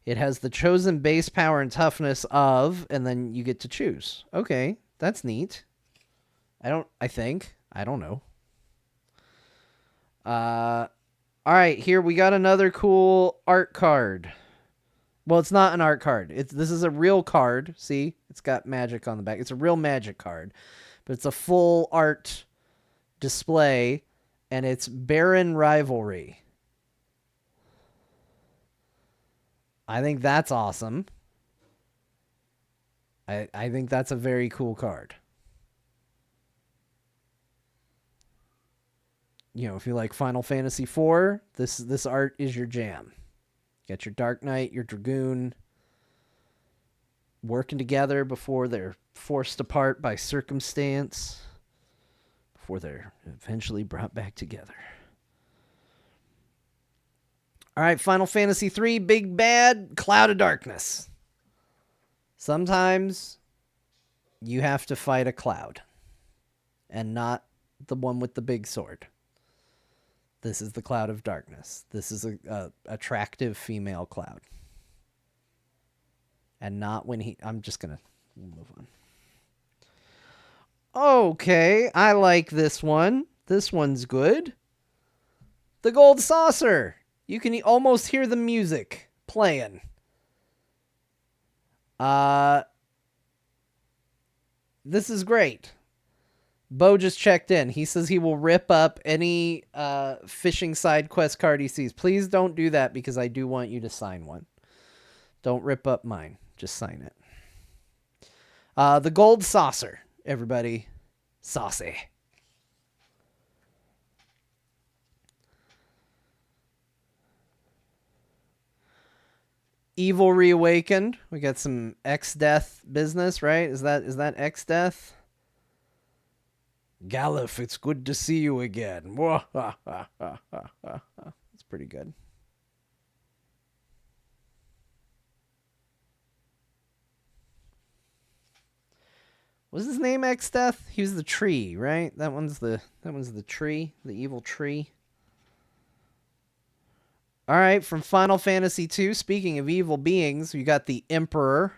It has the chosen base power and toughness of, and then you get to choose. Okay, that's neat. I don't know. All right, here we got another cool art card. Well, it's not an art card. This is a real card. See? It's got magic on the back. It's a real magic card. But it's a full art display, and it's Baron Rivalry. I think that's awesome. I think that's a very cool card. If you like Final Fantasy IV, this art is your jam. You got your Dark Knight, your Dragoon, working together before they're forced apart by circumstance, before they're eventually brought back together. All right, Final Fantasy III, big bad, Cloud of Darkness. Sometimes you have to fight a cloud, and not the one with the big sword. This is the Cloud of Darkness. This is a attractive female cloud. And not when I'm just going to move on. Okay, I like this one. This one's good. The Gold Saucer. You can almost hear the music playing. This is great. Bo just checked in. He says he will rip up any fishing side quest card he sees. Please don't do that because I do want you to sign one. Don't rip up mine. Just sign it. The Gold Saucer, everybody. Saucy. Evil Reawakened. We got some X-Death business, right? Is that X-Death? Galif, it's good to see you again. It's pretty good. Was his name X-Death? He was the tree, right? That one's the tree, the evil tree. All right, from Final Fantasy II, speaking of evil beings, you got the Emperor.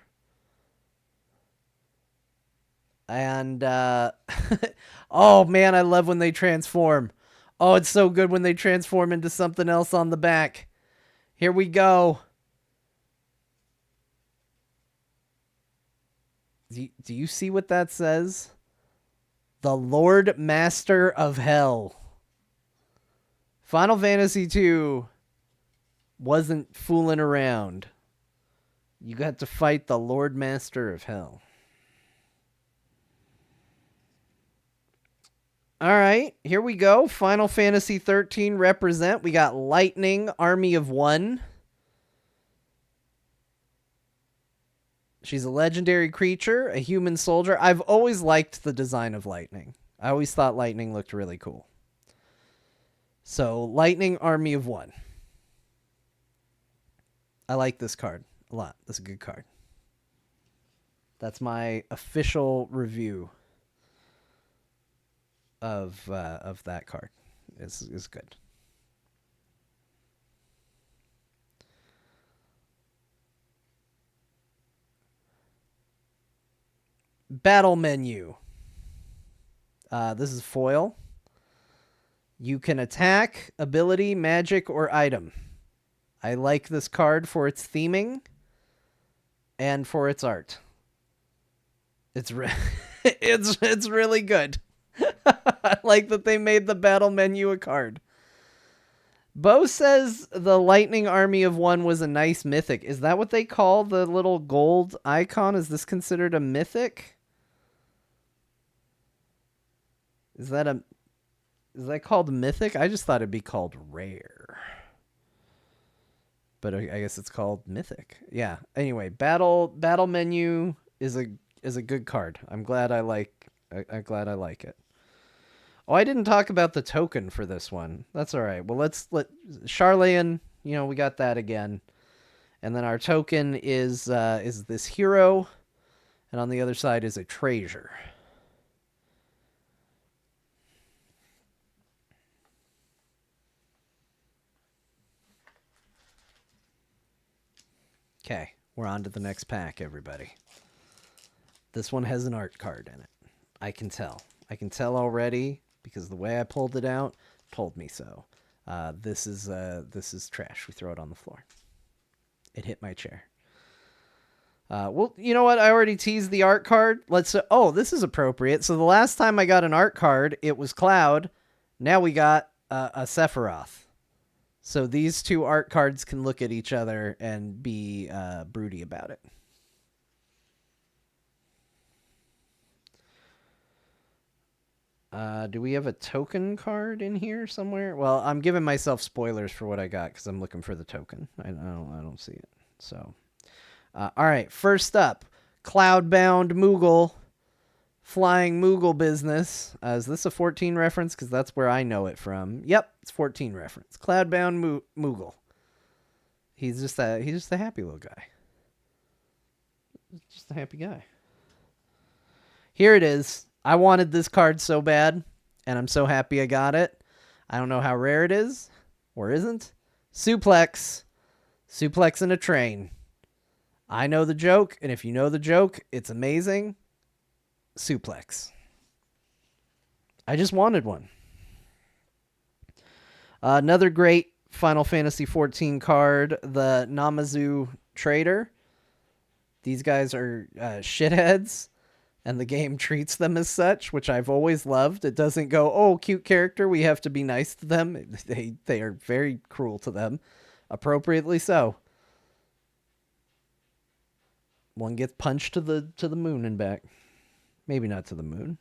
And, oh man, I love when they transform. Oh, it's so good when they transform into something else on the back. Here we go. Do you see what that says? The Lord Master of Hell. Final Fantasy II wasn't fooling around. You got to fight the Lord Master of Hell. All right, here we go. Final Fantasy 13 represent. We got Lightning, Army of One. She's a legendary creature, a human soldier. I've always liked the design of Lightning. I always thought Lightning looked really cool. So, Lightning, Army of One. I like this card a lot. That's a good card. That's my official review of that card. Is good. Battle menu. This is foil. You can attack, ability, magic, or item. I like this card for its theming and for its art. It's it's really good. I like that they made the battle menu a card. Bo says the Lightning Army of One was a nice mythic. Is that what they call the little gold icon? Is this considered a mythic? Is that a... Is that called mythic? I just thought it'd be called rare. But I guess it's called mythic. Yeah. Anyway, battle menu is a good card. I'm glad I like it. Oh, I didn't talk about the token for this one. That's all right. Well, let Charlayan, we got that again. And then our token is this hero, and on the other side is a treasure. Okay, we're on to the next pack, everybody. This one has an art card in it. I can tell. I can tell already because the way I pulled it out told me so. This is trash. We throw it on the floor. It hit my chair. Well, you know what? I already teased the art card. Oh, this is appropriate. So the last time I got an art card, it was Cloud. Now we got a Sephiroth. So these two art cards can look at each other and be broody about it. Do we have a token card in here somewhere? Well, I'm giving myself spoilers for what I got because I'm looking for the token. I don't see it. So, all right. First up, Cloudbound Moogle, Flying Moogle Business. Is this a 14 reference? Because that's where I know it from. Yep, it's 14 reference. Cloudbound Moogle. He's just a happy little guy. Just a happy guy. Here it is. I wanted this card so bad, and I'm so happy I got it. I don't know how rare it is, or isn't. Suplex. Suplex in a train. I know the joke, and if you know the joke, it's amazing. Suplex. I just wanted one. Another great Final Fantasy XIV card, the Namazu Trader. These guys are shitheads. And the game treats them as such, which I've always loved. It doesn't go, oh, cute character, we have to be nice to them. They are very cruel to them. Appropriately so. One gets punched to the moon and back. Maybe not to the moon.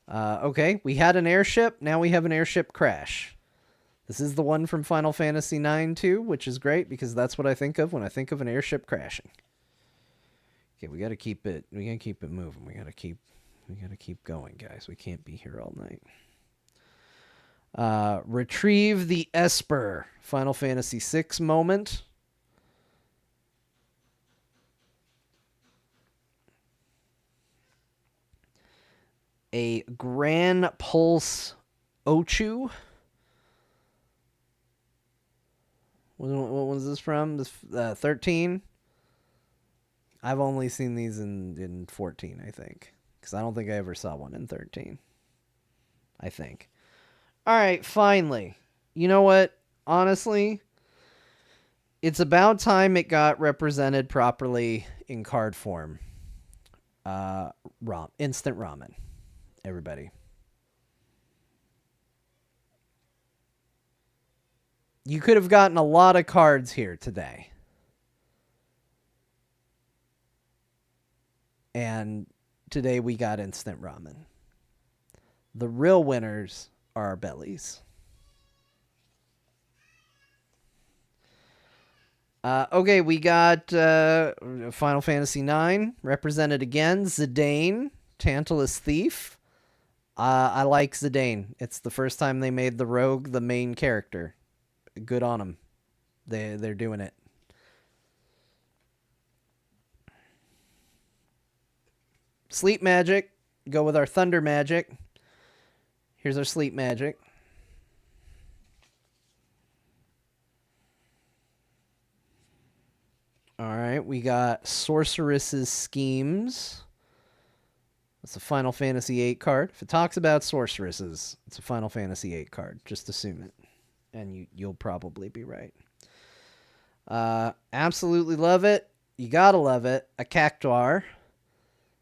Okay, we had an airship. Now we have an airship crash. This is the one from Final Fantasy IX too, which is great because that's what I think of when I think of an airship crashing. Okay, we gotta keep it moving. We gotta keep going, guys. We can't be here all night. Retrieve the Esper. Final Fantasy VI moment. A Gran Pulse Ochu. What was this from? This 13. I've only seen these in 14, I think. Because I don't think I ever saw one in 13. I think. All right, finally. You know what? Honestly, it's about time it got represented properly in card form. Instant ramen. Everybody. You could have gotten a lot of cards here today. And today we got instant ramen. The real winners are our bellies. Okay, we got Final Fantasy IX represented again. Zidane, Tantalus Thief. I like Zidane. It's the first time they made the rogue the main character. Good on them. They're doing it. Sleep Magic. Go with our Thunder Magic. Here's our Sleep Magic. All right, we got Sorceress's Schemes. That's a Final Fantasy VIII card. If it talks about sorceresses, it's a Final Fantasy VIII card. Just assume it. And you'll probably be right. Absolutely love it. You gotta love it. A Cactuar.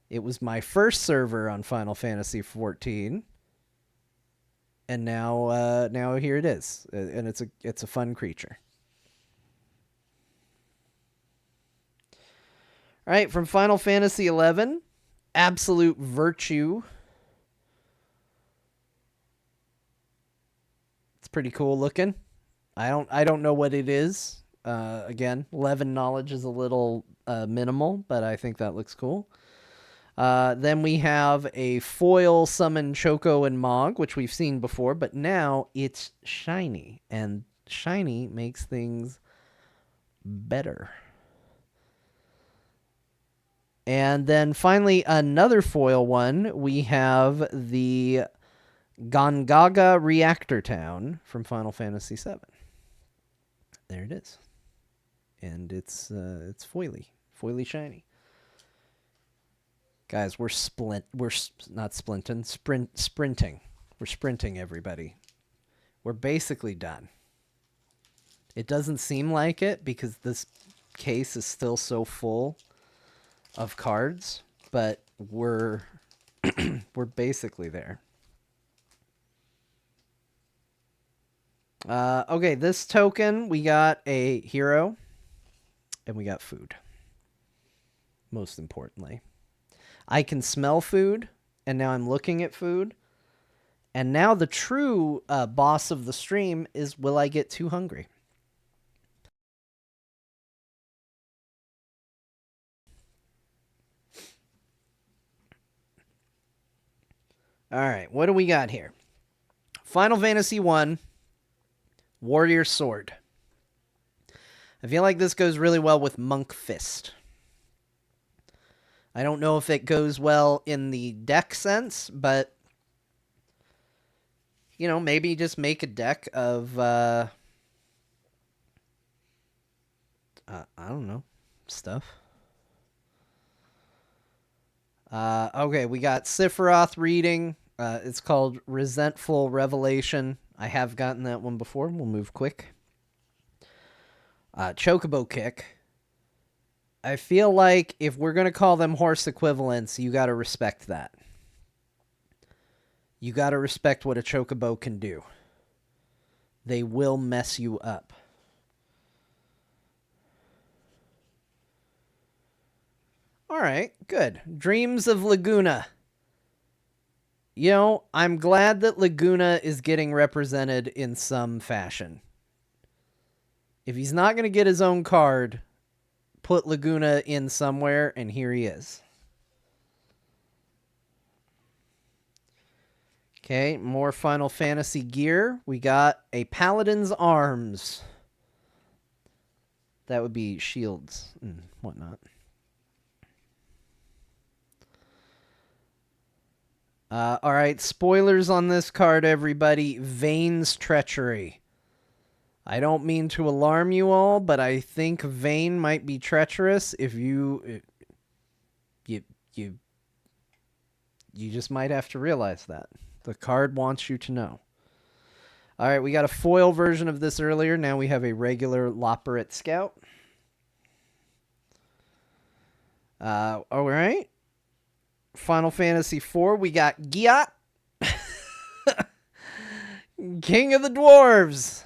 It was my first server on Final Fantasy XIV. And now here it is. And it's a fun creature. All right, from Final Fantasy XI, Absolute Virtue. pretty cool looking. I don't know what it is. Again, Levin knowledge is a little minimal, but I think that looks cool. Then we have a foil summon Choco and Mog, which we've seen before, but now it's shiny, and shiny makes things better. And then finally, another foil one. We have the Gongaga Reactor Town from Final Fantasy VII. There it is, and it's foily shiny. Guys, we're not sprinting. We're sprinting, everybody. We're basically done. It doesn't seem like it because this case is still so full of cards, but we're we're basically there. Okay, this token, we got a hero, and we got food. Most importantly. I can smell food, and now I'm looking at food. And now the true boss of the stream is, will I get too hungry? All right, what do we got here? Final Fantasy 1. Warrior Sword. I feel like this goes really well with Monk Fist. I don't know if it goes well in the deck sense, but, you know, maybe just make a deck of, I don't know, stuff. Okay, we got Sephiroth reading. It's called Resentful Revelation. I have gotten that one before. We'll move quick. Chocobo Kick. I feel like if we're going to call them horse equivalents, you got to respect that. You got to respect what a Chocobo can do. They will mess you up. All right, good. Dreams of Laguna. You know, I'm glad that Laguna is getting represented in some fashion. If he's not going to get his own card, put Laguna in somewhere, and here he is. Okay, more Final Fantasy gear. We got a Paladin's Arms. That would be shields and whatnot. All right, spoilers on this card, everybody. Vayne's Treachery. I don't mean to alarm you all, but I think Vayne might be treacherous if you just might have to realize that. The card wants you to know. All right, we got a foil version of this earlier. Now we have a regular Loporrit Scout. All right. Final Fantasy IV, we got Giat. King of the Dwarves.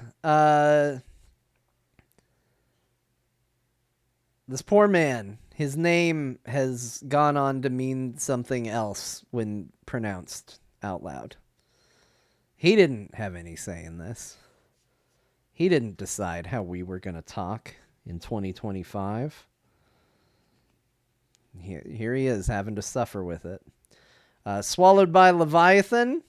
This poor man, his name has gone on to mean something else when pronounced out loud. He didn't have any say in this. He didn't decide how we were going to talk in 2025. Here he is, having to suffer with it. Swallowed by Leviathan.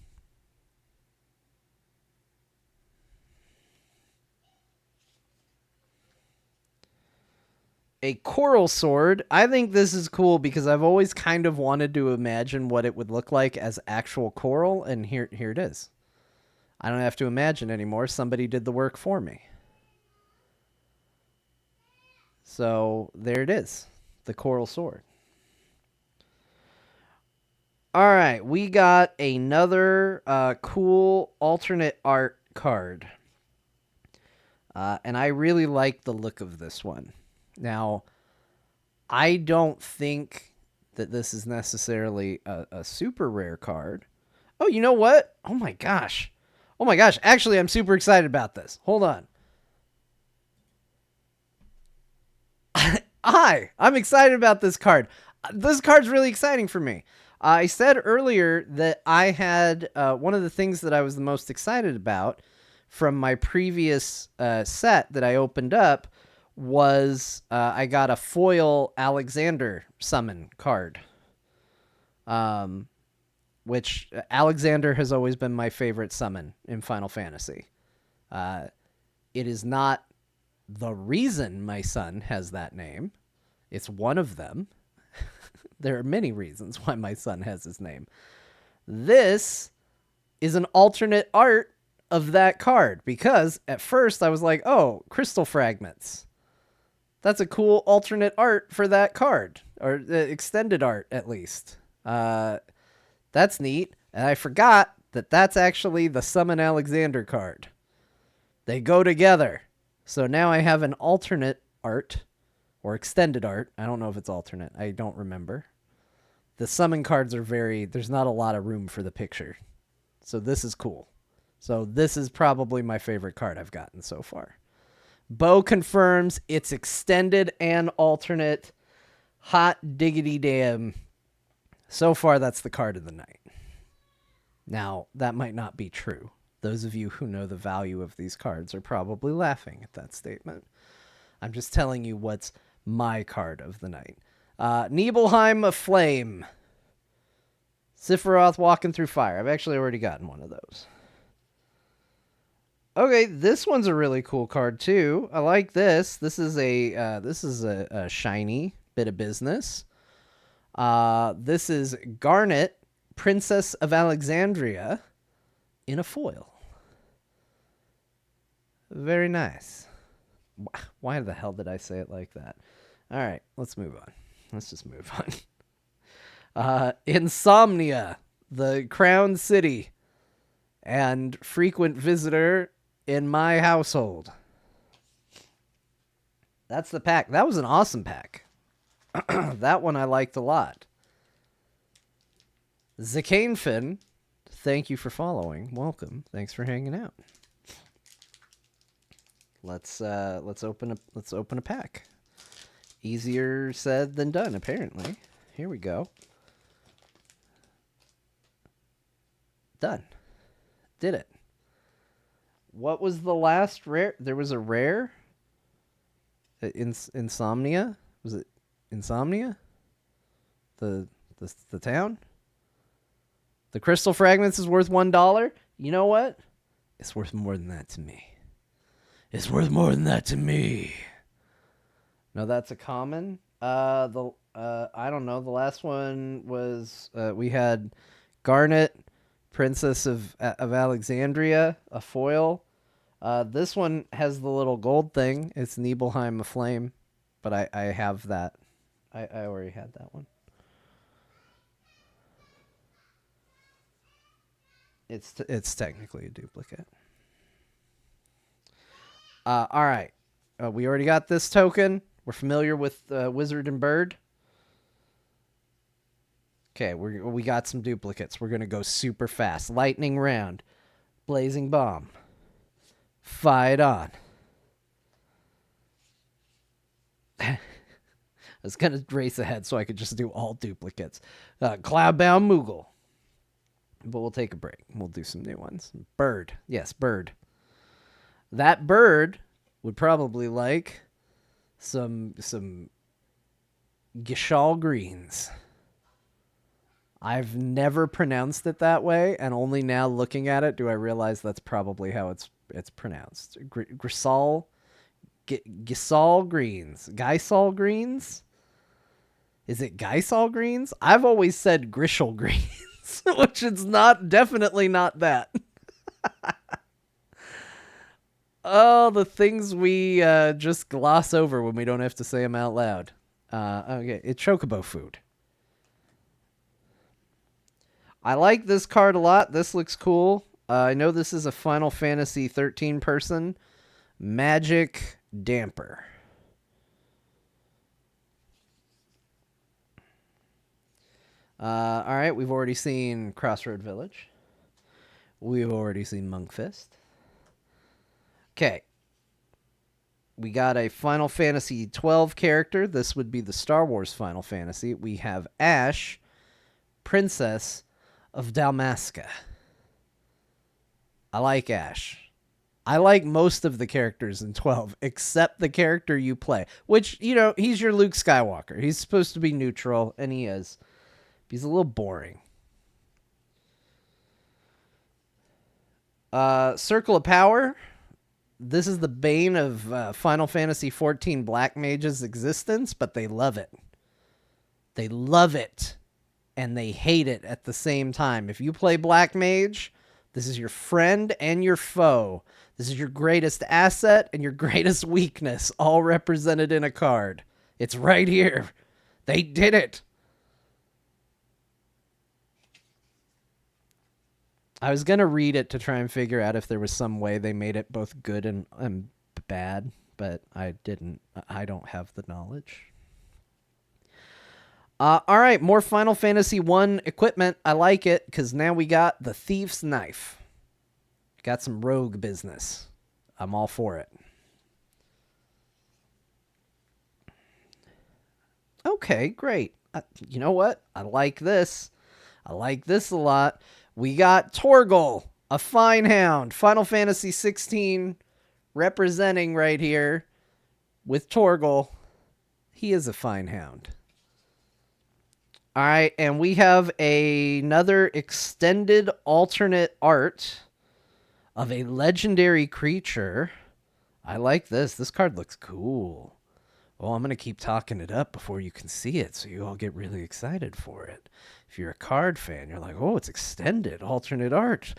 A Coral Sword. I think this is cool because I've always kind of wanted to imagine what it would look like as actual coral, and here it is. I don't have to imagine anymore. Somebody did the work for me. So there it is. The Coral Sword. All right, we got another cool alternate art card. And I really like the look of this one. Now, I don't think that this is necessarily a super rare card. Oh, you know what? Oh my gosh. Oh my gosh. Actually, I'm super excited about this. Hold on. I'm excited about this card. This card's really exciting for me. I said earlier that I had one of the things that I was the most excited about from my previous set that I opened up was I got a foil Alexander summon card. Which Alexander has always been my favorite summon in Final Fantasy. It is not the reason my son has that name. It's one of them. There are many reasons why my son has his name. This is an alternate art of that card because at first I was like, oh, crystal fragments. That's a cool alternate art for that card, or extended art at least. That's neat. And I forgot that that's actually the Summon Alexander card. They go together. So now I have an alternate art or extended art. I don't know if it's alternate. I don't remember. The summon cards are there's not a lot of room for the picture. So this is cool. So this is probably my favorite card I've gotten so far. Bo confirms it's extended and alternate. Hot diggity damn. So far, that's the card of the night. Now, that might not be true. Those of you who know the value of these cards are probably laughing at that statement. I'm just telling you what's my card of the night. Nibelheim Aflame. Sephiroth walking through fire. I've actually already gotten one of those. Okay, this one's a really cool card too. I like this. This is a shiny bit of business. This is Garnet, Princess of Alexandria, in a foil. Very nice. Why the hell did I say it like that? All right, let's move on. Let's just move on. Insomnia, the Crown City, and frequent visitor in my household. That's the pack. That was an awesome pack. That one I liked a lot. Zakanefin, thank you for following. Welcome. Thanks for hanging out. Let's open a pack. Easier said than done, apparently. Here we go. Done. Did it. What was the last rare? There was a rare? Insomnia? Was it Insomnia? The town? The crystal fragments is worth $1? You know what? It's worth more than that to me. It's worth more than that to me. No, that's a common. I don't know. The last one was we had Garnet, Princess of Alexandria, a foil. This one has the little gold thing. It's Nibelheim Aflame, but I have that. I already had that one. It's technically a duplicate. All right. We already got this token. We're familiar with Wizard and Bird. Okay, we got some duplicates. We're going to go super fast. Lightning round. Blazing bomb. Fight on. I was going to race ahead so I could just do all duplicates. Cloudbound Moogle. But we'll take a break. We'll do some new ones. Bird. Yes, Bird. That bird would probably like some Gishal greens. I've never pronounced it that way, and only now looking at it do I realize that's probably how it's pronounced. Gisal greens. Gysal greens? Is it Gysal greens? I've always said Grishal greens, which is definitely not that. Oh, the things we just gloss over when we don't have to say them out loud. Okay, it's Chocobo food. I like this card a lot. This looks cool. I know this is a Final Fantasy 13 person. Magic Damper. All right, we've already seen Crossroad Village. We've already seen Monk Fist. Okay. We got a Final Fantasy 12 character. This would be the Star Wars Final Fantasy. We have Ash, Princess of Dalmasca. I like Ash. I like most of the characters in 12, except the character you play, which, you know, he's your Luke Skywalker. He's supposed to be neutral, and he is. He's a little boring. Circle of Power. This is the bane of Final Fantasy XIV Black Mage's existence, but they love it. They love it, and they hate it at the same time. If you play Black Mage, this is your friend and your foe. This is your greatest asset and your greatest weakness, all represented in a card. It's right here. They did it. I was going to read it to try and figure out if there was some way they made it both good and bad, but I didn't. I don't have the knowledge. All right, more Final Fantasy 1 equipment. I like it because now we got the Thief's Knife. Got some rogue business. I'm all for it. Okay, great. You know what? I like this. I like this a lot. We got Torgal, a fine hound. Final Fantasy 16 representing right here with Torgal. He is a fine hound. All right, and we have another extended alternate art of a legendary creature. I like this. This card looks cool. Oh, I'm going to keep talking it up before you can see it, so you all get really excited for it. If you're a card fan, you're like, oh, it's extended, alternate art,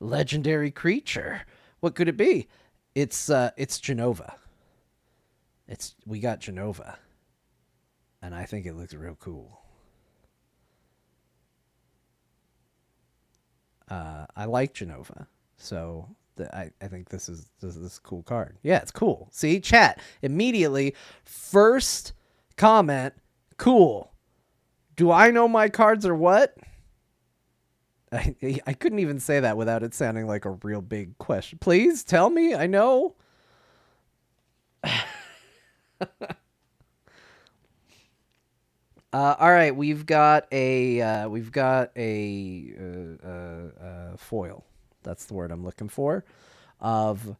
legendary creature. What could it be? It's Jenova. We got Jenova, and I think it looks real cool. I like Jenova, so I think this is a cool card. Yeah, it's cool. See, chat immediately. First comment, cool. Do I know my cards are what? I couldn't even say that without it sounding like a real big question. Please tell me. I know. All right, we've got a foil. That's the word I'm looking for. Of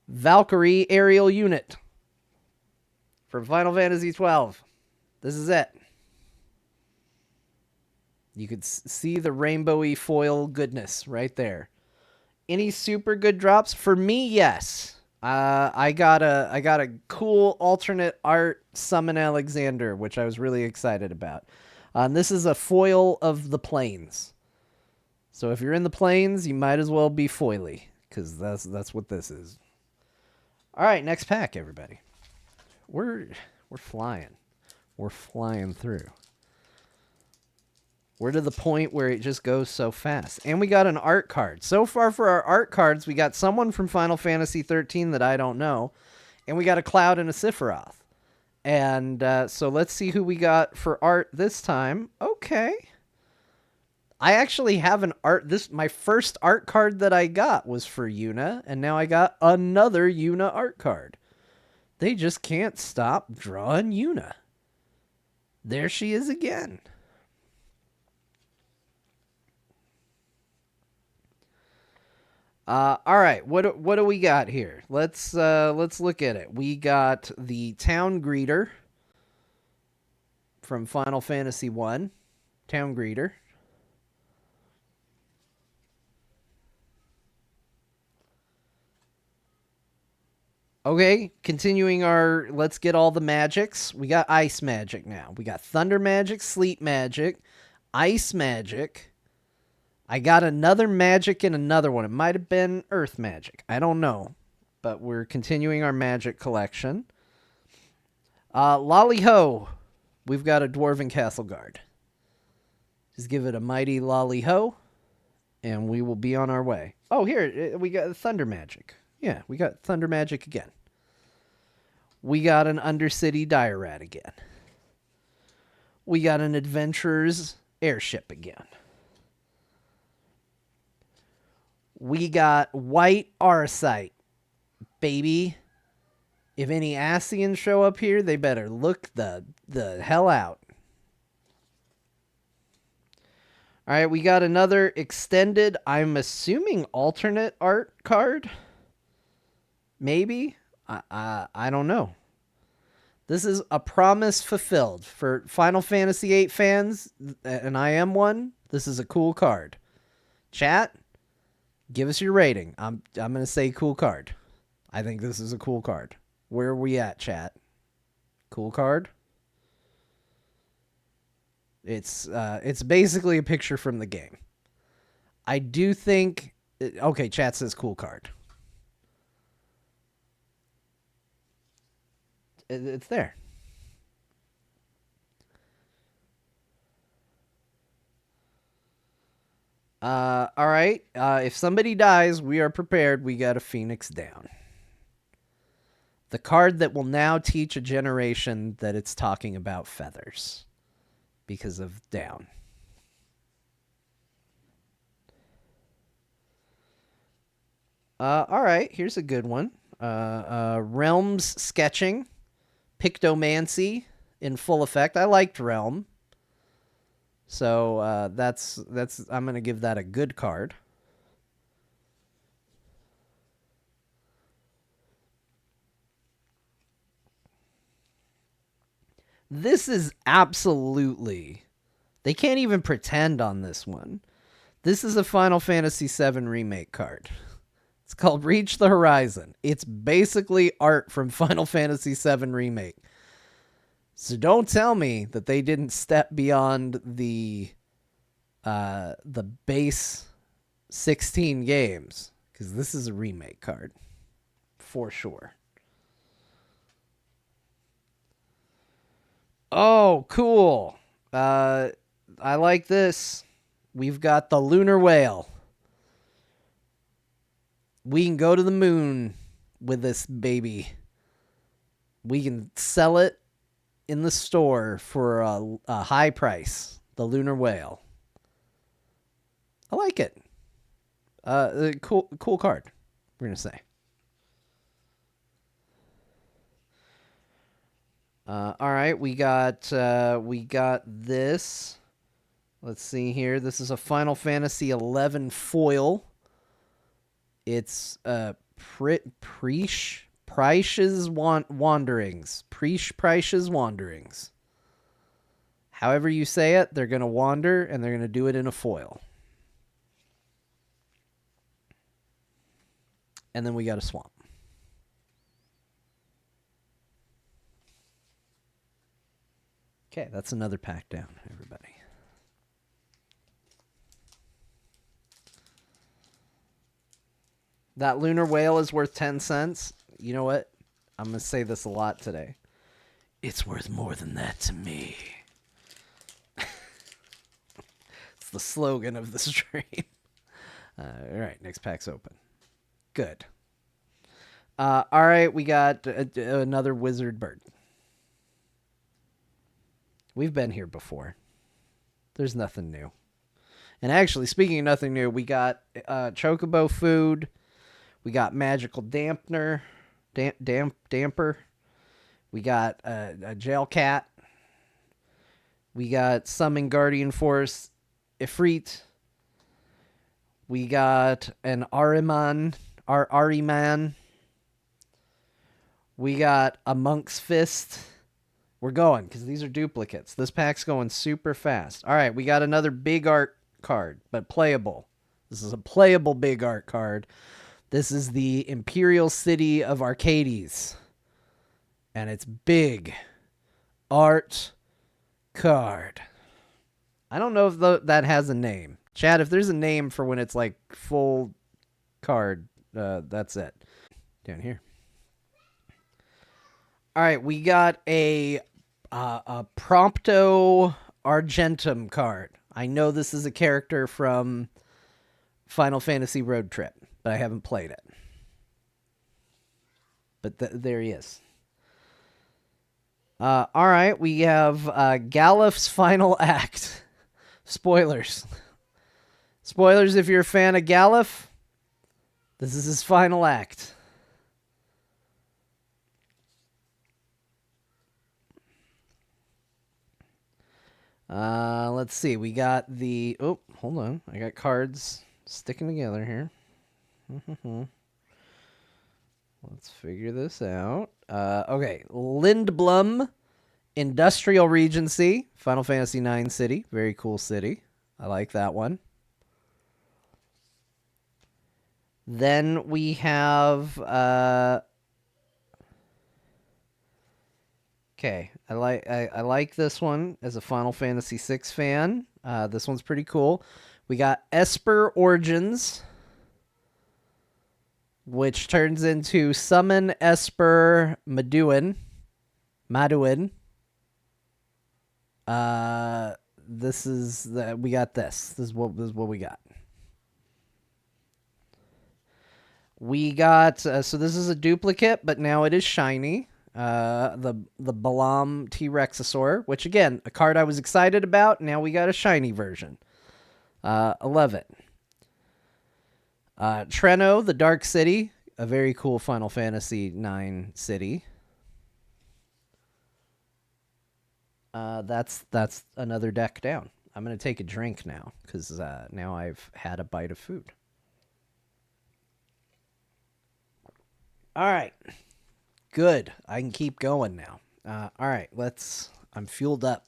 Valkyrie aerial unit from Final Fantasy 12. This is it. You could see the rainbowy foil goodness right there. Any super good drops for me? Yes. I got a cool alternate art Summon Alexander, which I was really excited about. And this is a foil of the plains. So if you're in the plains, you might as well be foily, because that's what this is. All right, next pack, everybody. We're flying. We're flying through. We're to the point where it just goes so fast. And we got an art card. So far for our art cards, we got someone from Final Fantasy 13 that I don't know. And we got a Cloud and a Sephiroth. And so let's see who we got for art this time. Okay. I actually have an art. My first art card that I got was for Yuna. And now I got another Yuna art card. They just can't stop drawing Yuna. There she is again. All right, what do we got here? Let's look at it. We got the Town Greeter from Final Fantasy 1. Town Greeter. Okay, continuing our let's get all the magics. We got ice magic now. We got thunder magic, sleet magic, ice magic. I got another magic in another one. It might have been earth magic. I don't know. But we're continuing our magic collection. Lolly Ho. We've got a Dwarven Castle Guard. Just give it a mighty Lolly Ho. And we will be on our way. Oh, here. We got thunder magic. Yeah, we got thunder magic again. We got an Undercity Dire Rat again. We got an Adventurer's Airship again. We got White Arcite, baby. If any Ascians show up here, they better look the hell out. All right, we got another extended, I'm assuming alternate art card. Maybe. I don't know. This is a promise fulfilled for Final Fantasy VIII fans, and I am one. This is a cool card. Chat, give us your rating. I'm gonna say cool card. I think this is a cool card. Where are we at, chat? Cool card. It's basically a picture from the game. I do think. Okay, chat says cool card. It's there. All right. If somebody dies, we are prepared. We got a Phoenix down. The card that will now teach a generation that it's talking about feathers because of down. All right. Here's a good one. Realms sketching, Pictomancy in full effect. I liked Realm. So that's I'm gonna give that a good card. This is absolutely. They can't even pretend on this one. This is a Final Fantasy VII Remake card. It's called Reach the Horizon. It's basically art from Final Fantasy VII Remake. So don't tell me that they didn't step beyond the base 16 games, because this is a remake card for sure. Oh, cool. I like this. We've got the Lunar Whale. We can go to the moon with this baby. We can sell it in the store for a high price. The Lunar Whale. I like it. Cool card. We're gonna say. All right, we got this. Let's see here. This is a Final Fantasy 11 foil. It's Preish's Wanderings. Preish's Wanderings. However you say it, they're gonna wander and they're gonna do it in a foil. And then we got a swamp. Okay, that's another pack down, everybody. That Lunar Whale is worth 10 cents. You know what? I'm going to say this a lot today. It's worth more than that to me. It's the slogan of the stream. All right, next pack's open. Good. All right, we got another wizard bird. We've been here before. There's nothing new. And actually, speaking of nothing new, we got Chocobo food. We got magical damper. We got a jail cat. We got summon guardian force Ifrit. We got an Ariman. We got a monk's fist. We're going because these are duplicates. This pack's going super fast. All right, we got another big art card, but playable. This is a playable big art card. This is the Imperial City of Arcades. And it's big art card. I don't know if that has a name. Chad, if there's a name for when it's like full card, that's it. Down here. All right, we got a Prompto Argentum card. I know this is a character from Final Fantasy Road Trip, but I haven't played it. But there he is. All right, we have Galuf's final act. Spoilers. Spoilers if you're a fan of Galuf. This is his final act. Let's see. We got the... Oh, hold on. I got cards sticking together here. Let's figure this out. Okay, Lindblum Industrial Regency, Final Fantasy IX city. Very cool city. I like that one. Then we have okay, I like this one as a Final Fantasy VI fan. This one's pretty cool. We got Esper Origins, which turns into Summon Esper Maduin. This is we got this. This is what we got. We got so this is a duplicate, but now it is shiny. The Balam T-Rexasaur, which again, a card I was excited about. Now we got a shiny version. 11. Treno, the Dark City, a very cool Final Fantasy IX city. That's another deck down. I'm gonna take a drink now because now I've had a bite of food. All right, good. I can keep going now. All right, I'm fueled up.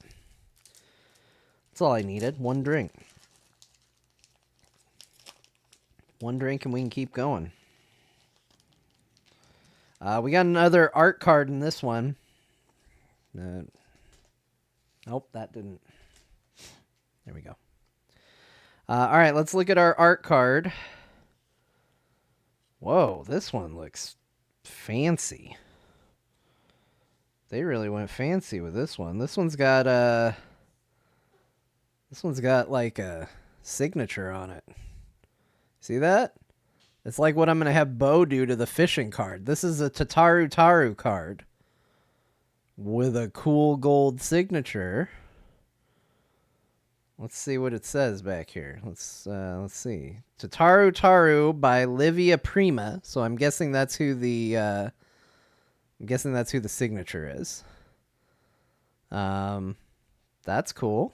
That's all I needed. One drink. One drink and we can keep going. We got another art card in this one. Nope, that didn't. There we go. All right, let's look at our art card. Whoa, this one looks fancy. They really went fancy with this one. This one's got like a signature on it. See that? It's like what I'm going to have Bo do to the fishing card. This is a Tataru Taru card with a cool gold signature. Let's see what it says back here. Let's see. Tataru Taru by Livia Prima. So I'm guessing that's who the signature is. That's cool.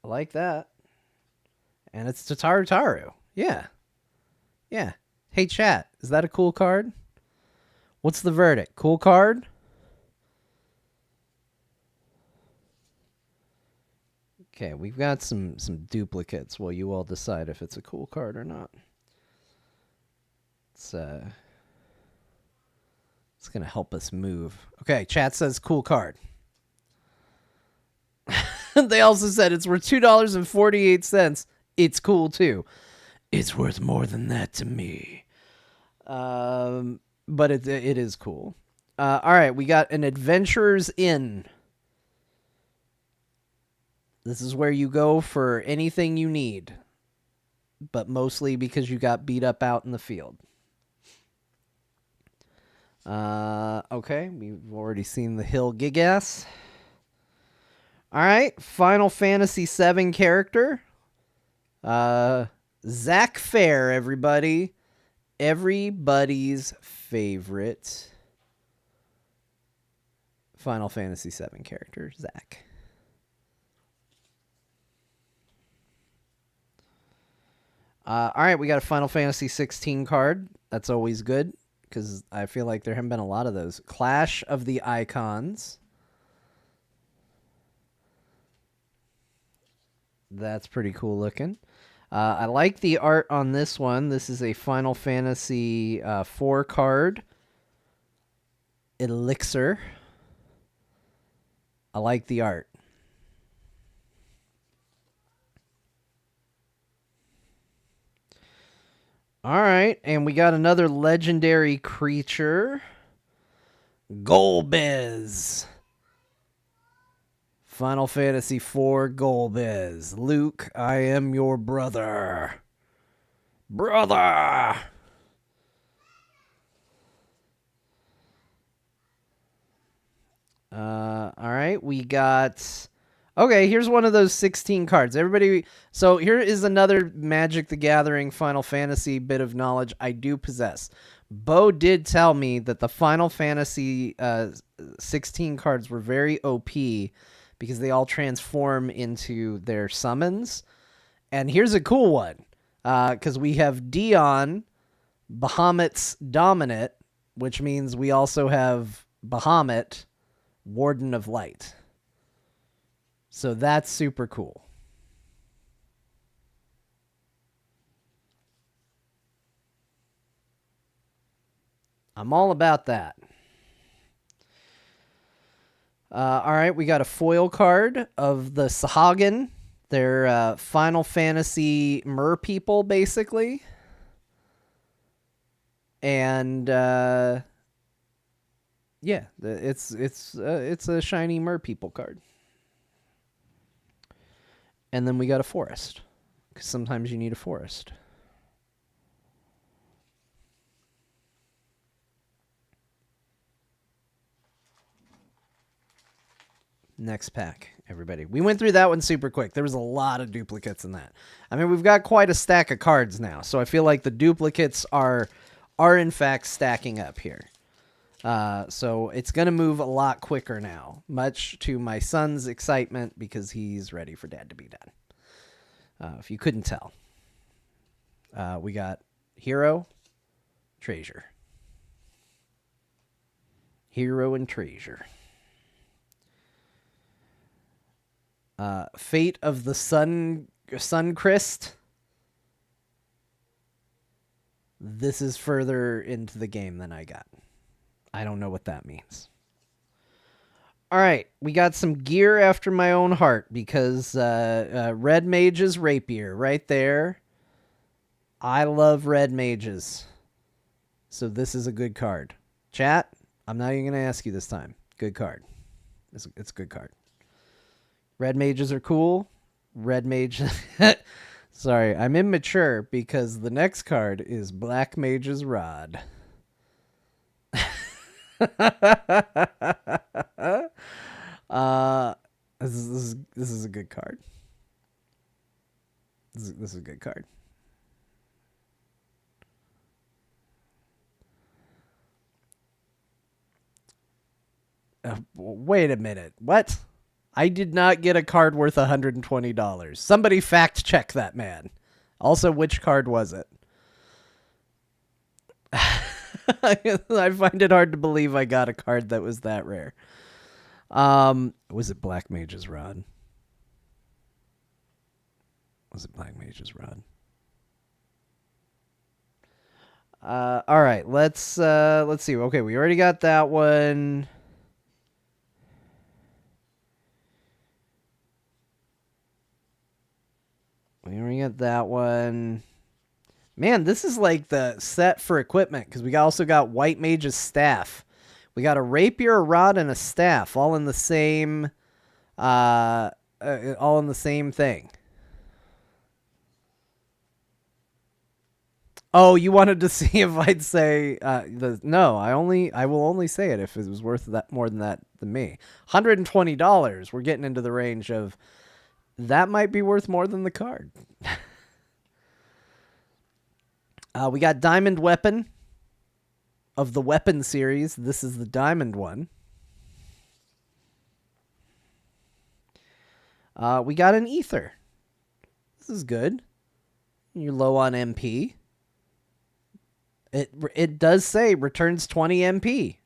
I like that. And it's Tataru Taru. Yeah. Yeah. Hey, chat. Is that a cool card? What's the verdict? Cool card? Okay, we've got some duplicates while you all decide if it's a cool card or not. It's going to help us move. Okay, chat says cool card. They also said it's worth $2.48. It's cool too. It's worth more than that to me. But it is cool. All right, we got an Adventurer's Inn. This is where you go for anything you need, but mostly because you got beat up out in the field. Okay, we've already seen the Hill Gigas. All right, Final Fantasy VII character. Zack Fair, everybody. Everybody's favorite Final Fantasy VII character, Zack. All right, we got a Final Fantasy 16 card. That's always good because I feel like there haven't been a lot of those. Clash of the Icons. That's pretty cool looking. I like the art on this one. This is a Final Fantasy 4 card. Elixir. I like the art. All right, and we got another legendary creature. Golbez. Final Fantasy IV Golbez. Luke, I am your brother. Brother! All right, we got... Okay, here's one of those 16 cards. Everybody, so here is another Magic the Gathering Final Fantasy bit of knowledge I do possess. Bo did tell me that the Final Fantasy 16 cards were very OP because they all transform into their summons. And here's a cool one, because we have Dion, Bahamut's Dominant, which means we also have Bahamut, Warden of Light. So that's super cool. I'm all about that. All right, we got a foil card of the Sahagin. They're Final Fantasy mer people, basically. And yeah, it's a shiny mer people card. And then we got a forest, because sometimes you need a forest. Next pack, everybody. We went through that one super quick. There was a lot of duplicates in that. I mean, we've got quite a stack of cards now, so I feel like the duplicates are in fact stacking up here. So it's going to move a lot quicker now, much to my son's excitement because he's ready for Dad to be done. If you couldn't tell. We got Hero, Treasure. Hero and Treasure. Fate of the Suncrist. This is further into the game than I got. I don't know what that means. All right, we got some gear after my own heart because Red Mage's Rapier right there. I love Red Mages. So this is a good card. Chat, I'm not even going to ask you this time. Good card. It's a good card. Red Mages are cool. Red Mage... Sorry, I'm immature because the next card is Black Mage's Rod. This is a good card. This is a good card. Wait a minute. What? I did not get a card worth $120. Somebody fact check that man. Also, which card was it? I find it hard to believe I got a card that was that rare. Was it Black Mage's Rod? Was it Black Mage's Rod? All right, let's see. Okay, we already got that one. We already got that one. Man, this is like the set for equipment because we also got White Mage's Staff. We got a rapier, a rod, and a staff, all in the same, thing. Oh, you wanted to see if I'd say no? I will only say it if it was worth that more than that than me. $120. We're getting into the range of that might be worth more than the card. We got Diamond Weapon of the Weapon series. This is the Diamond one. We got an Ether. This is good. You're low on MP. It does say returns 20 MP.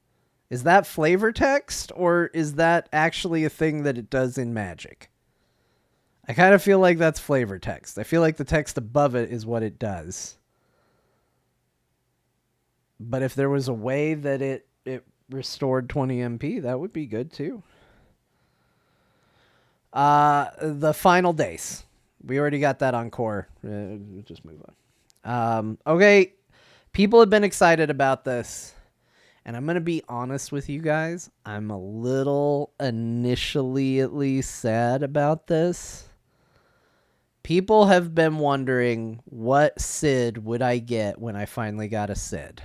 Is that flavor text or is that actually a thing that it does in Magic? I kind of feel like that's flavor text. I feel like the text above it is what it does. But if there was a way that it restored 20 MP, that would be good too. The Final Days. We already got that on core. Just move on. Okay. People have been excited about this. And I'm going to be honest with you guys. I'm a little, initially at least, sad about this. People have been wondering, what Sid would I get when I finally got a Sid?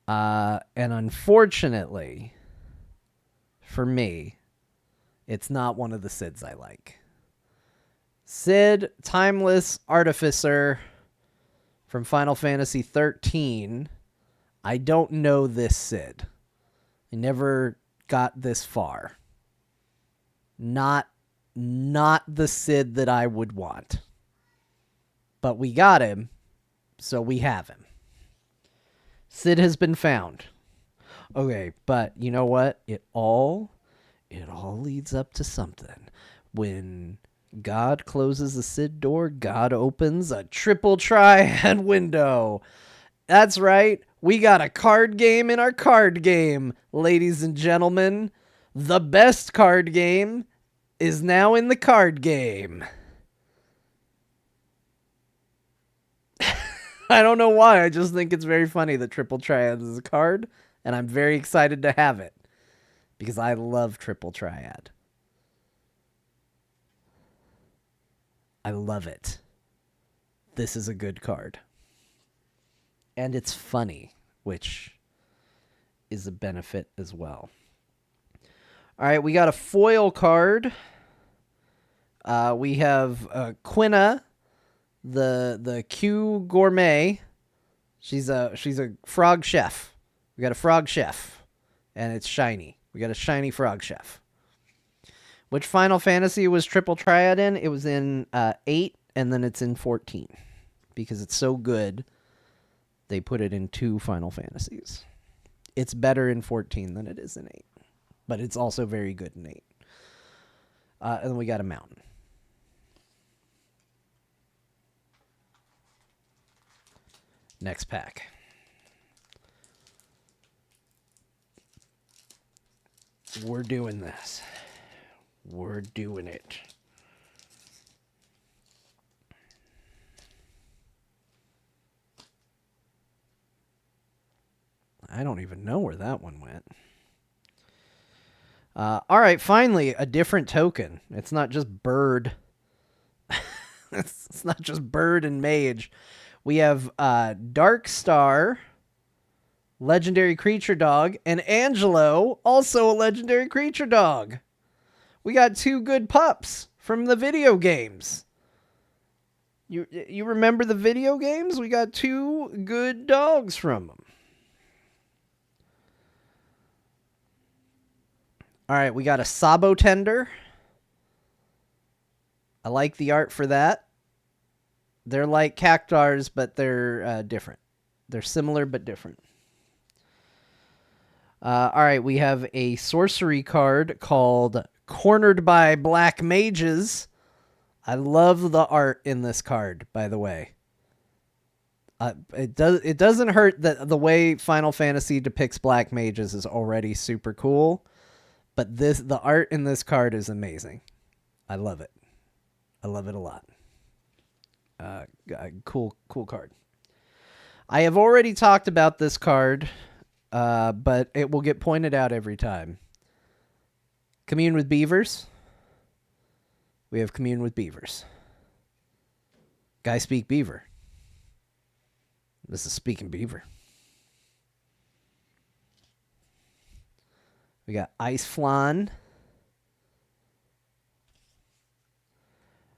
And unfortunately, for me, it's not one of the Sids I like. Sid, Timeless Artificer from Final Fantasy 13. I don't know this Sid. I never got this far. Not the Sid that I would want. But we got him. So we have him. Sid has been found. Okay, but you know what? It all leads up to something. When God closes the Sid door, God opens a triple triad window. That's right. We got a card game in our card game, ladies and gentlemen. The best card game is now in the card game. I don't know why. I just think it's very funny that Triple Triad is a card, and I'm very excited to have it because I love Triple Triad. I love it. This is a good card. And it's funny, which is a benefit as well. All right, we got a foil card. We have Quina, the Q Gourmet. She's a frog chef. We got a frog chef, and it's shiny. We got a shiny frog chef. Which Final Fantasy was Triple Triad in? It was in 8, and then it's in 14. Because it's so good, they put it in 2 Final Fantasies. It's better in 14 than it is in 8. But it's also very good in 8. And then we got a mountain. Next pack. We're doing this. We're doing it. I don't even know where that one went. All right, finally, a different token. It's not just bird. It's not just bird and mage. We have Dark Star, legendary creature dog, and Angelo, also a legendary creature dog. We got 2 good pups from the video games. You remember the video games? We got 2 good dogs from them. All right, we got a Sabo Tender. I like the art for that. They're like cactars, but they're different. They're similar, but different. All right, we have a sorcery card called Cornered by Black Mages. I love the art in this card, by the way. It doesn't hurt that the way Final Fantasy depicts black mages is already super cool, but the art in this card is amazing. I love it. I love it a lot. Cool card. I have already talked about this card, but it will get pointed out every time. Commune with Beavers. We have Commune with Beavers. Guy Speak Beaver. This is Speaking Beaver. We got Ice Flan.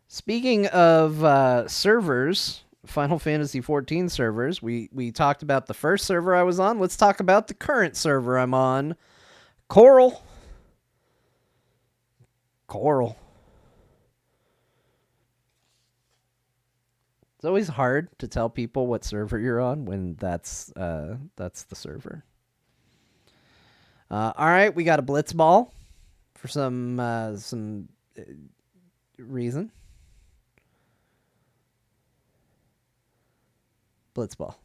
Speaking of servers, Final Fantasy XIV servers, we talked about the first server I was on. Let's talk about the current server I'm on. Coral. It's always hard to tell people what server you're on when that's the server. All right, we got a Blitzball for some reason. Blitzball.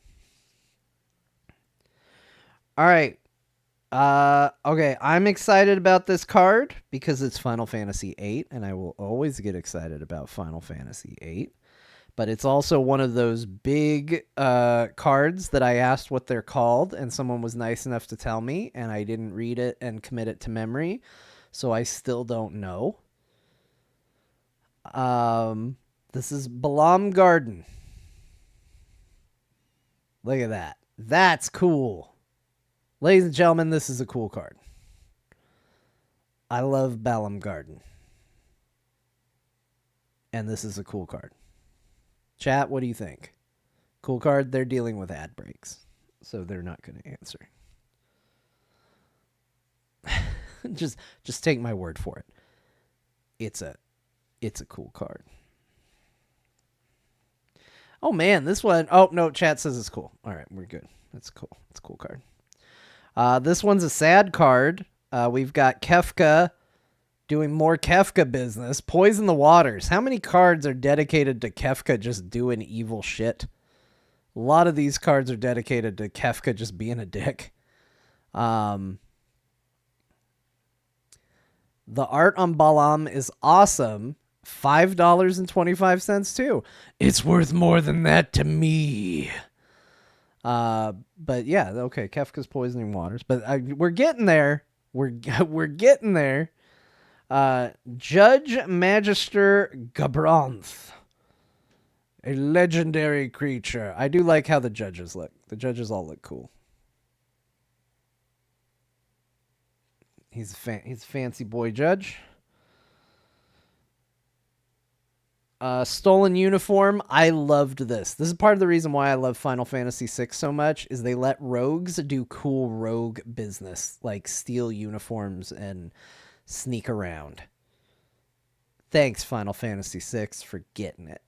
All right. Okay, I'm excited about this card because it's Final Fantasy VIII, and I will always get excited about Final Fantasy VIII. But it's also one of those big cards that I asked what they're called, and someone was nice enough to tell me, and I didn't read it and commit it to memory, so I still don't know. This is Balamb Garden. Look at that. That's cool. Ladies and gentlemen, this is a cool card. I love Balamb Garden. And this is a cool card. Chat, what do you think? Cool card. They're dealing with ad breaks, so they're not going to answer. just take my word for it. It's a cool card. Oh man, this one. Oh no, chat says it's cool. All right, we're good. That's cool. It's a cool card. This one's a sad card. We've got Kefka doing more Kefka business. Poison the Waters. How many cards are dedicated to Kefka just doing evil shit? A lot of these cards are dedicated to Kefka just being a dick. The art on Balam is awesome. $5.25 too. It's worth more than that to me. But yeah, okay, Kefka's Poisoning Waters. But we're getting there. We're getting there. Judge Magister Gabranth. A legendary creature. I do like how the judges look. The judges all look cool. He's a fancy boy judge. Stolen Uniform. I loved this. This is part of the reason why I love Final Fantasy VI so much, is they let rogues do cool rogue business, like steal uniforms and sneak around. Thanks, Final Fantasy VI, for getting it.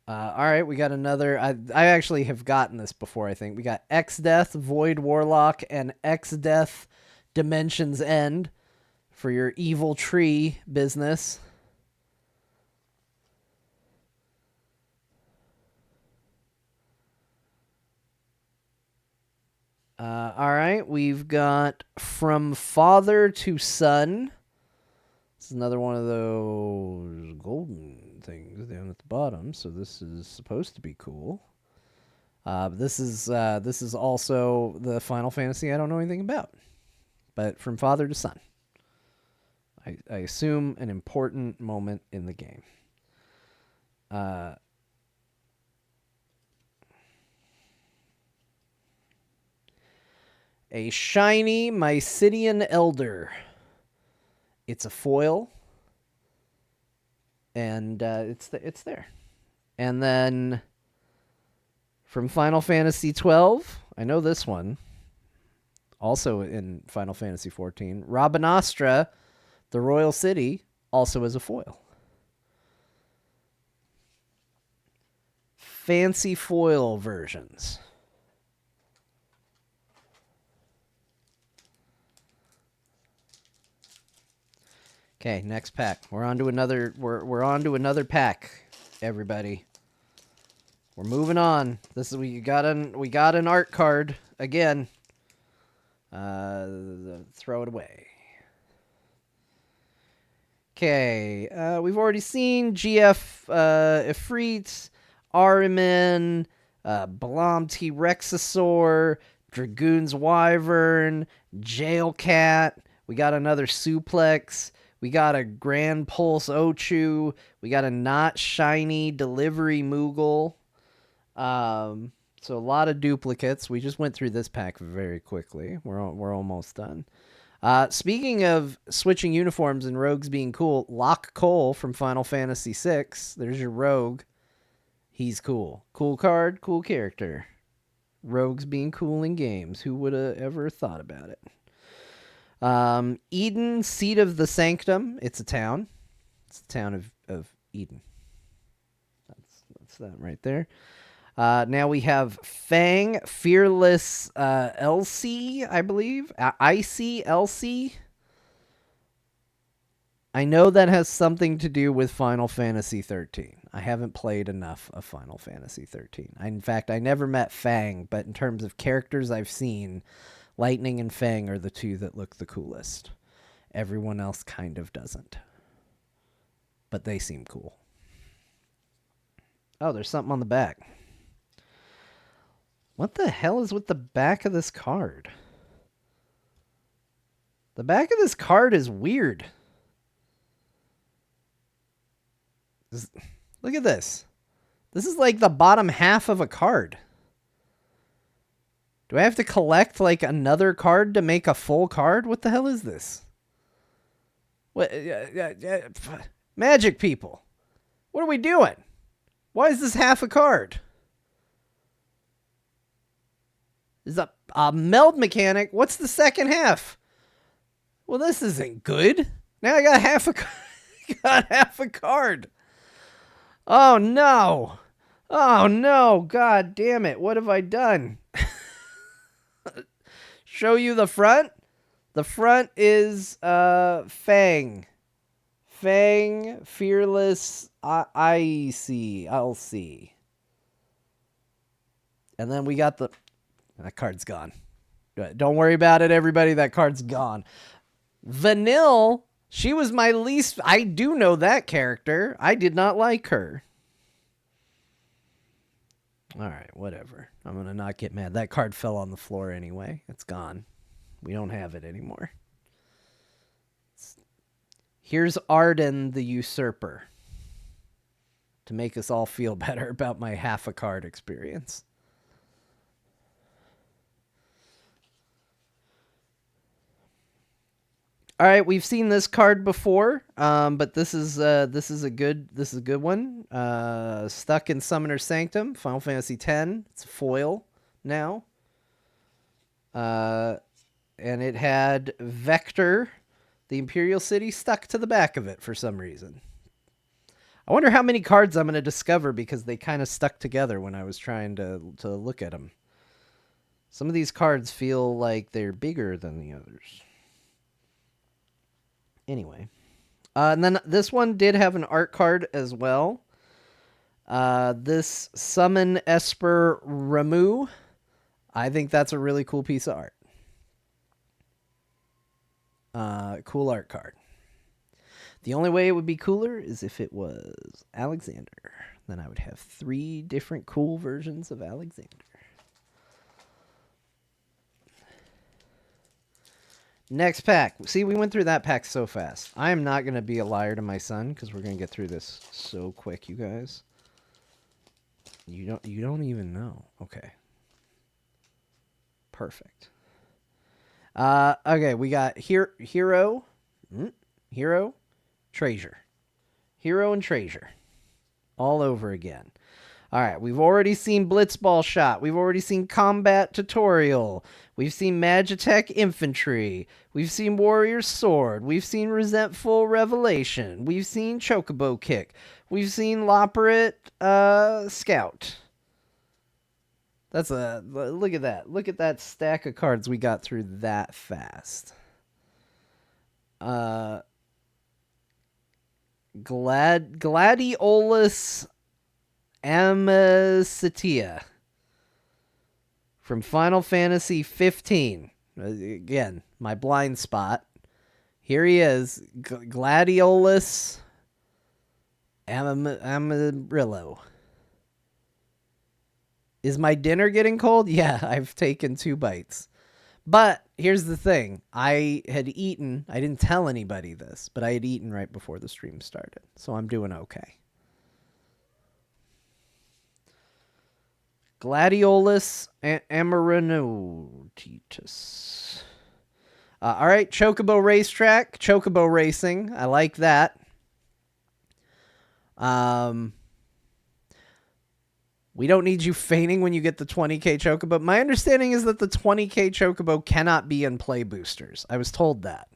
All right, we got another. I actually have gotten this before, I think. We got X-Death, Void Warlock, and X-Death Dimensions End for your evil tree business. All right, we've got From Father to Son. This is another one of those golden things down at the bottom, so this is supposed to be cool. This is also the Final Fantasy I don't know anything about, but From Father to Son. I assume an important moment in the game. A shiny Mysidian Elder. It's a foil, and it's there. And then from Final Fantasy XII, I know this one, also in Final Fantasy XIV, Rabanastra, the Royal City, also as a foil. Fancy foil versions. Okay, next pack. We're on to another. We're on to another pack, everybody. We're moving on. This is we got an art card again. Throw it away. Okay, we've already seen GF Ifrit, Ariman, Balam T Rexasaur, Dragoon's Wyvern, Jailcat. We got another Suplex. We got a Grand Pulse Ochu. We got a not shiny Delivery Moogle. So a lot of duplicates. We just went through this pack very quickly. We're almost done. Speaking of switching uniforms and rogues being cool, Locke Cole from Final Fantasy VI. There's your rogue. He's cool. Cool card, cool character. Rogues being cool in games. Who would have ever thought about it? Eden, Seat of the Sanctum. It's a town. It's the town of Eden. That's that right there. Now we have Fang, Fearless LC, I believe. Icy LC. I know that has something to do with Final Fantasy 13. I haven't played enough of Final Fantasy 13. In fact, I never met Fang, but in terms of characters I've seen, Lightning and Fang are the two that look the coolest. Everyone else kind of doesn't. But they seem cool. Oh, there's something on the back. What the hell is with the back of this card? The back of this card is weird. Look at this. This is like the bottom half of a card. Do I have to collect like another card to make a full card? What the hell is this? What? Magic people. What are we doing? Why is this half a card? Is a meld mechanic. What's the second half? Well, this isn't good. Now I got got half a card. Oh no. Oh no. God damn it. What have I done? Show you the front. The front is Fang. Fang, Fearless, IC. And then we got the... That card's gone. Don't worry about it, everybody. That card's gone. Vanille, she was my least... I do know that character. I did not like her. All right, whatever. I'm going to not get mad. That card fell on the floor anyway. It's gone. We don't have it anymore. Here's Arden the Usurper. To make us all feel better about my half a card experience. All right, we've seen this card before, but this is a good one. Stuck in Summoner's Sanctum, Final Fantasy X. It's a foil now, and it had Vector, the Imperial City, stuck to the back of it for some reason. I wonder how many cards I'm going to discover because they kind of stuck together when I was trying to look at them. Some of these cards feel like they're bigger than the others. Anyway. And then this one did have an art card as well. This Summon Esper Ramu. I think that's a really cool piece of art. Cool art card. The only way it would be cooler is if it was Alexander. Then I would have 3 different cool versions of Alexander. Next pack. See, we went through that pack so fast. I am not going to be a liar to my son because we're going to get through this so quick, you guys. You don't even know. Okay. Perfect. Okay, we got Hero, Treasure. Hero and Treasure. All over again. All right, we've already seen Blitzball Shot. We've already seen Combat Tutorial. We've seen Magitech Infantry. We've seen Warrior Sword. We've seen Resentful Revelation. We've seen Chocobo Kick. We've seen Loporrit Scout. That's a... Look at that. Look at that stack of cards we got through that fast. Gladiolus Amicitia from Final Fantasy 15. Again, my blind spot. Here he is, Gladiolus Amarillo. Is my dinner getting cold? Yeah, I've taken 2 bites. But here's the thing. I had eaten. I didn't tell anybody this, but I had eaten right before the stream started. So I'm doing okay. Gladiolus Amarinotitus. All right, Chocobo Racetrack. Chocobo Racing. I like that. We don't need you fainting when you get the 20k Chocobo. My understanding is that the 20k Chocobo cannot be in play boosters. I was told that.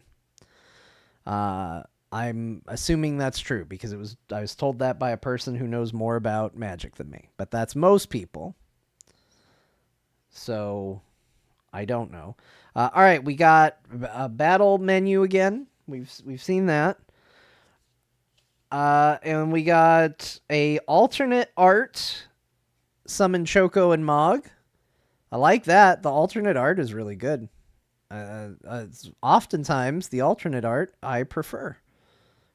I'm assuming that's true because I was told that by a person who knows more about Magic than me. But that's most people. So I don't know. All right, we got a battle menu again. We've seen that. And we got a alternate art Summon Choco and Mog. I like that. The alternate art is really good. Oftentimes, the alternate art I prefer,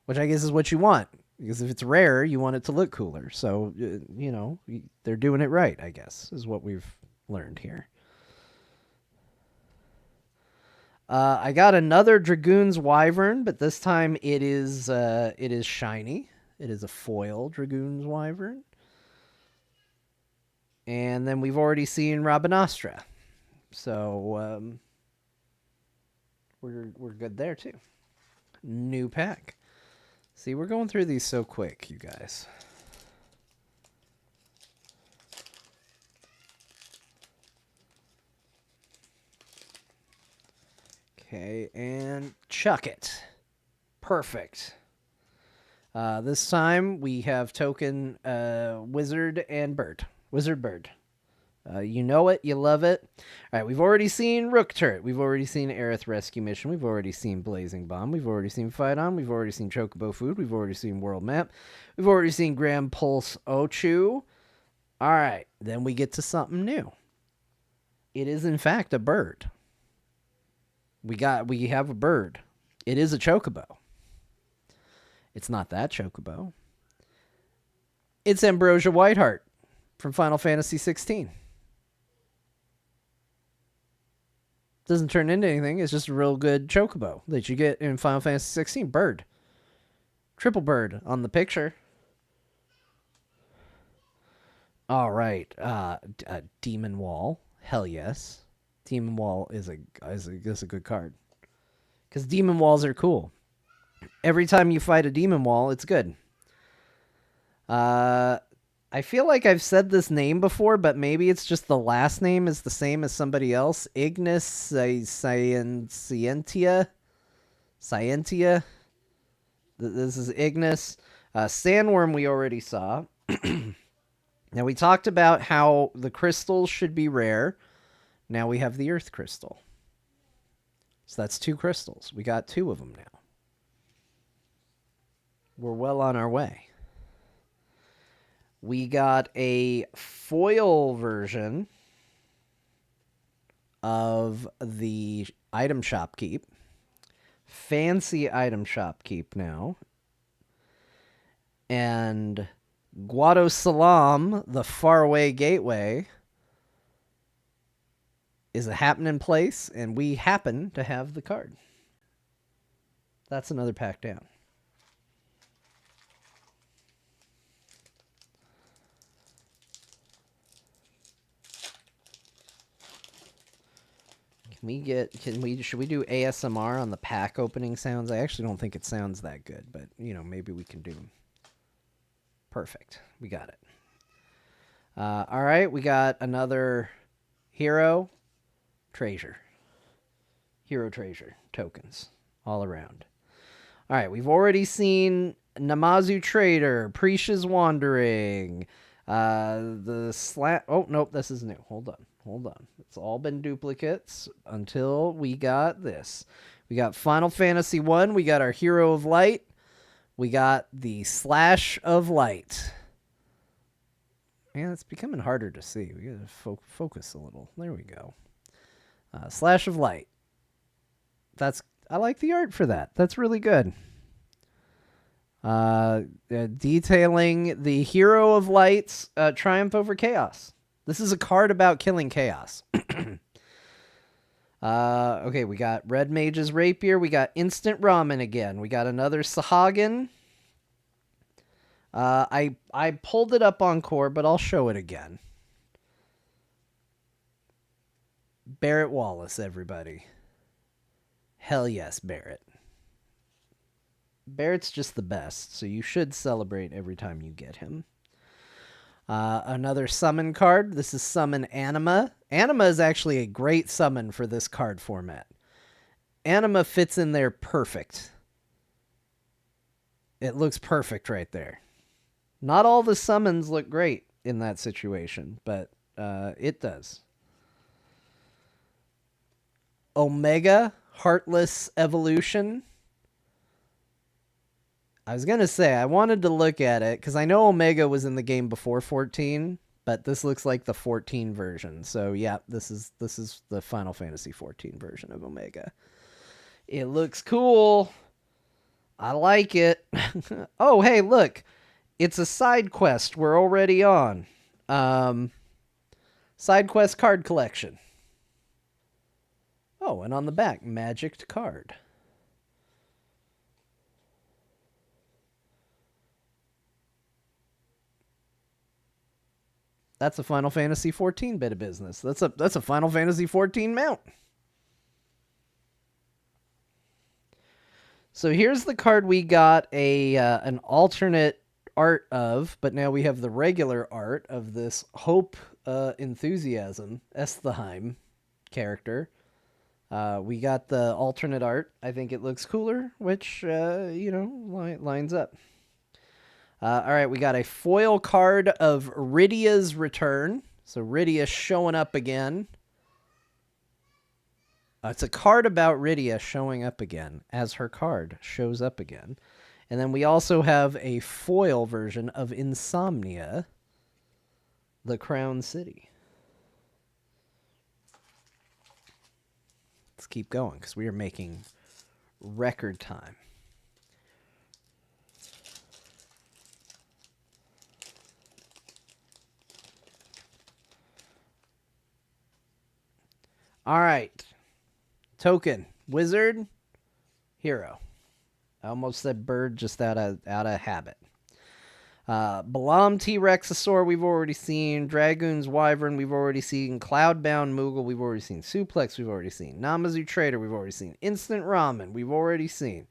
which I guess is what you want. Because if it's rare, you want it to look cooler. So, you know, they're doing it right, I guess, is what we've learned here. I got another Dragoon's Wyvern, but this time it is shiny. It is a foil Dragoon's Wyvern. And then we've already seen Rabanastra. So we're good there too. New pack. See, we're going through these so quick, you guys. Okay, and chuck it. Perfect. This time we have token wizard and bird. Wizard bird. You know it, you love it. All right, we've already seen Rook Turret. We've already seen Aerith Rescue Mission. We've already seen Blazing Bomb. We've already seen Fight On. We've already seen Chocobo Food. We've already seen World Map. We've already seen Grand Pulse Ochu. All right, then we get to something new. It is, in fact, a bird. We have a bird. It is a Chocobo. It's not that Chocobo. It's Ambrosia Whiteheart from Final Fantasy 16. Doesn't turn into anything. It's just a real good Chocobo that you get in Final Fantasy 16. Bird. Triple bird on the picture. All right. Demon Wall. Hell yes. Demon Wall is a good card. Because Demon Walls are cool. Every time you fight a Demon Wall, it's good. I feel like I've said this name before, but maybe it's just the last name is the same as somebody else. Ignis Scientia. This is Ignis. Sandworm we already saw. Now we talked about how the crystals should be rare. Now we have the Earth Crystal. So that's 2 crystals. We got 2 of them now. We're well on our way. We got a foil version of the item shop keep. Fancy item shop keep now. And Guado Salam, the faraway gateway, is a happening place, and we happen to have the card. That's another pack down. Should we do ASMR on the pack opening sounds? I actually don't think it sounds that good, but, maybe we can do. Perfect. We got it. All right, we got another hero treasure. Hero treasure tokens all around. All right, we've already seen Namazu Trader, Prisha's Wandering, oh, nope, this is new. Hold on. It's all been duplicates until we got this. We got Final Fantasy 1. We got our Hero of Light. We got the Slash of Light. Man, it's becoming harder to see. We gotta focus a little. There we go. Slash of Light. I like the art for that. That's really good. Detailing the Hero of Light's triumph over chaos. This is a card about killing chaos. Okay, we got Red Mage's Rapier. We got Instant Ramen again. We got another Sahagin. I pulled it up on Core, but I'll show it again. Barrett Wallace, everybody. Hell yes, Barrett. Barrett's just the best, so you should celebrate every time you get him. Another summon card. This is Summon Anima. Anima is actually a great summon for this card format. Anima fits in there perfect. It looks perfect right there. Not all the summons look great in that situation, but it does. Omega Heartless Evolution. I was going to say, I wanted to look at it, because I know Omega was in the game before 14, but this looks like the 14 version. So, yeah, this is the Final Fantasy 14 version of Omega. It looks cool. I like it. Oh, hey, look. It's a side quest we're already on. Side quest card collection. Oh, and on the back, magicked card. That's a Final Fantasy 14 bit of business. That's a Final Fantasy 14 mount. So here's the card we got an alternate art of, but now we have the regular art of this Hope Enthusiasm Estheim character. We got the alternate art. I think it looks cooler, which, lines up. All right, we got a foil card of Rydia's Return. So Rydia showing up again. It's a card about Rydia showing up again as her card shows up again. And then we also have a foil version of Insomnia, the Crown City. Let's keep going because we are making record time. All right. Token, wizard, hero. I almost said bird just out of habit. Balam T-Rexasaur we've already seen. Dragoon's Wyvern we've already seen. Cloudbound Moogle we've already seen. Suplex we've already seen. Namazu Trader we've already seen. Instant Ramen we've already seen.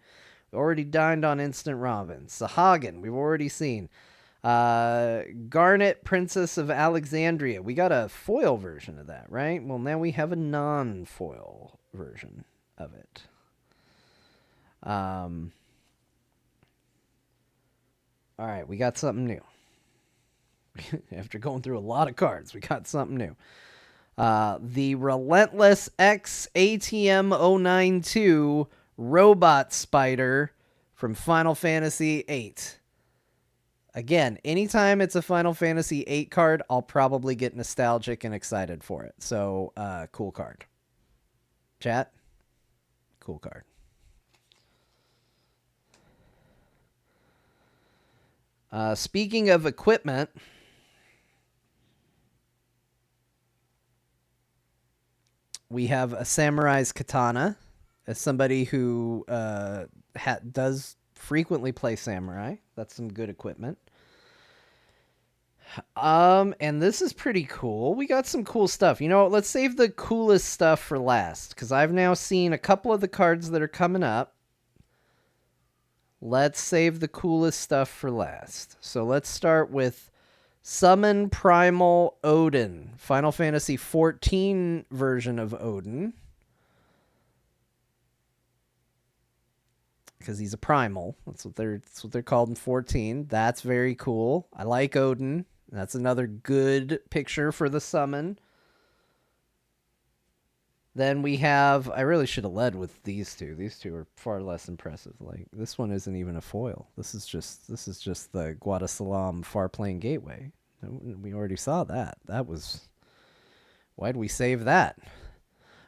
We already dined on Instant Ramen. Sahagin we've already seen. Garnet Princess of Alexandria. We got a foil version of that, right? Well, now we have a non-foil version of it. All right, we got something new. After going through a lot of cards, we got something new. The Relentless X ATM 092 Robot Spider from Final Fantasy VIII. Again, anytime it's a Final Fantasy VIII card, I'll probably get nostalgic and excited for it. So, cool card. Chat, cool card. Speaking of equipment, we have a Samurai's Katana. As somebody who does frequently play Samurai, that's some good equipment. And this is pretty cool. We got some cool stuff. You know what? Let's save the coolest stuff for last, because I've now seen a couple of the cards that are coming up. Let's save the coolest stuff for last. So let's start with Summon Primal Odin, Final Fantasy XIV version of Odin. Because he's a primal. That's what they're called in 14. That's very cool. I like Odin. That's another good picture for the summon. Then we have, I really should have led with these two. These two are far less impressive. Like, this one isn't even a foil. This is just the Guadasalam Farplane Gateway. We already saw that. Why'd we save that?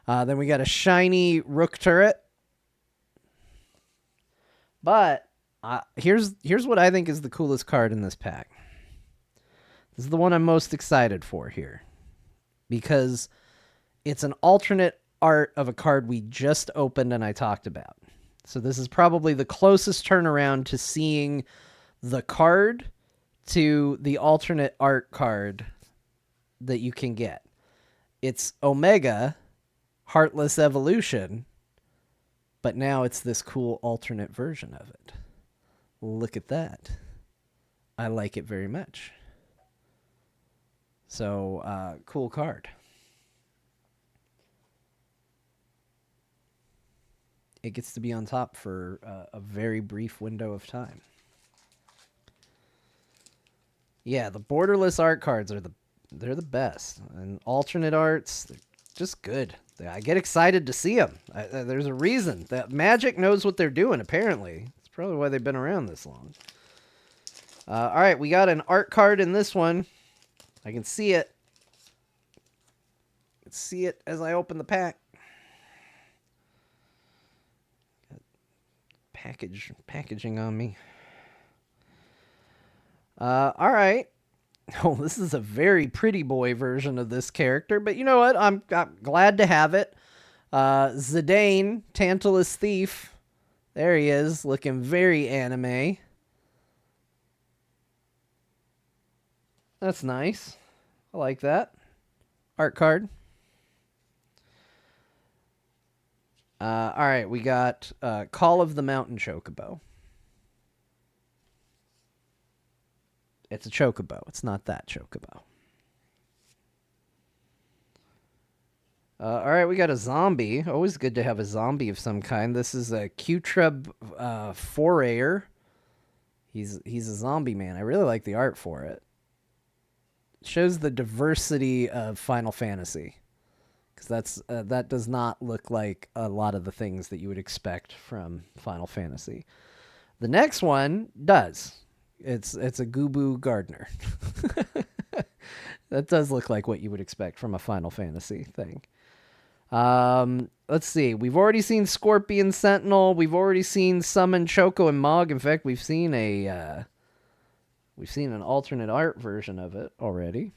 Then we got a shiny Rook Turret. But here's what I think is the coolest card in this pack. This is the one I'm most excited for here, because it's an alternate art of a card we just opened and I talked about. So this is probably the closest turnaround to seeing the card to the alternate art card that you can get. It's Omega, Heartless Evolution, but now it's this cool alternate version of it. Look at that. I like it very much. So, cool card. It gets to be on top for a very brief window of time. Yeah, the borderless art cards are they're the best. And alternate arts, they're just good. I get excited to see them. There's a reason. That Magic knows what they're doing, apparently. That's probably why they've been around this long. All right, we got an art card in this one. I can see it. I can see it as I open the pack. Packaging on me. All right. Oh, this is a very pretty boy version of this character, but you know what? I'm glad to have it. Zidane, Tantalus Thief. There he is, looking very anime. That's nice. I like that. Art card. All right, we got Call of the Mountain Chocobo. It's a Chocobo. It's not that Chocobo. All right, we got a zombie. Always good to have a zombie of some kind. This is a Q-Trub Forayer. He's a zombie man. I really like the art for it. It shows the diversity of Final Fantasy, because that does not look like a lot of the things that you would expect from Final Fantasy. The next one does. It's a Gubu Gardener. That does look like what you would expect from a Final Fantasy thing. Let's see. We've already seen Scorpion Sentinel. We've already seen Summon Choco and Mog. In fact, we've seen an alternate art version of it already.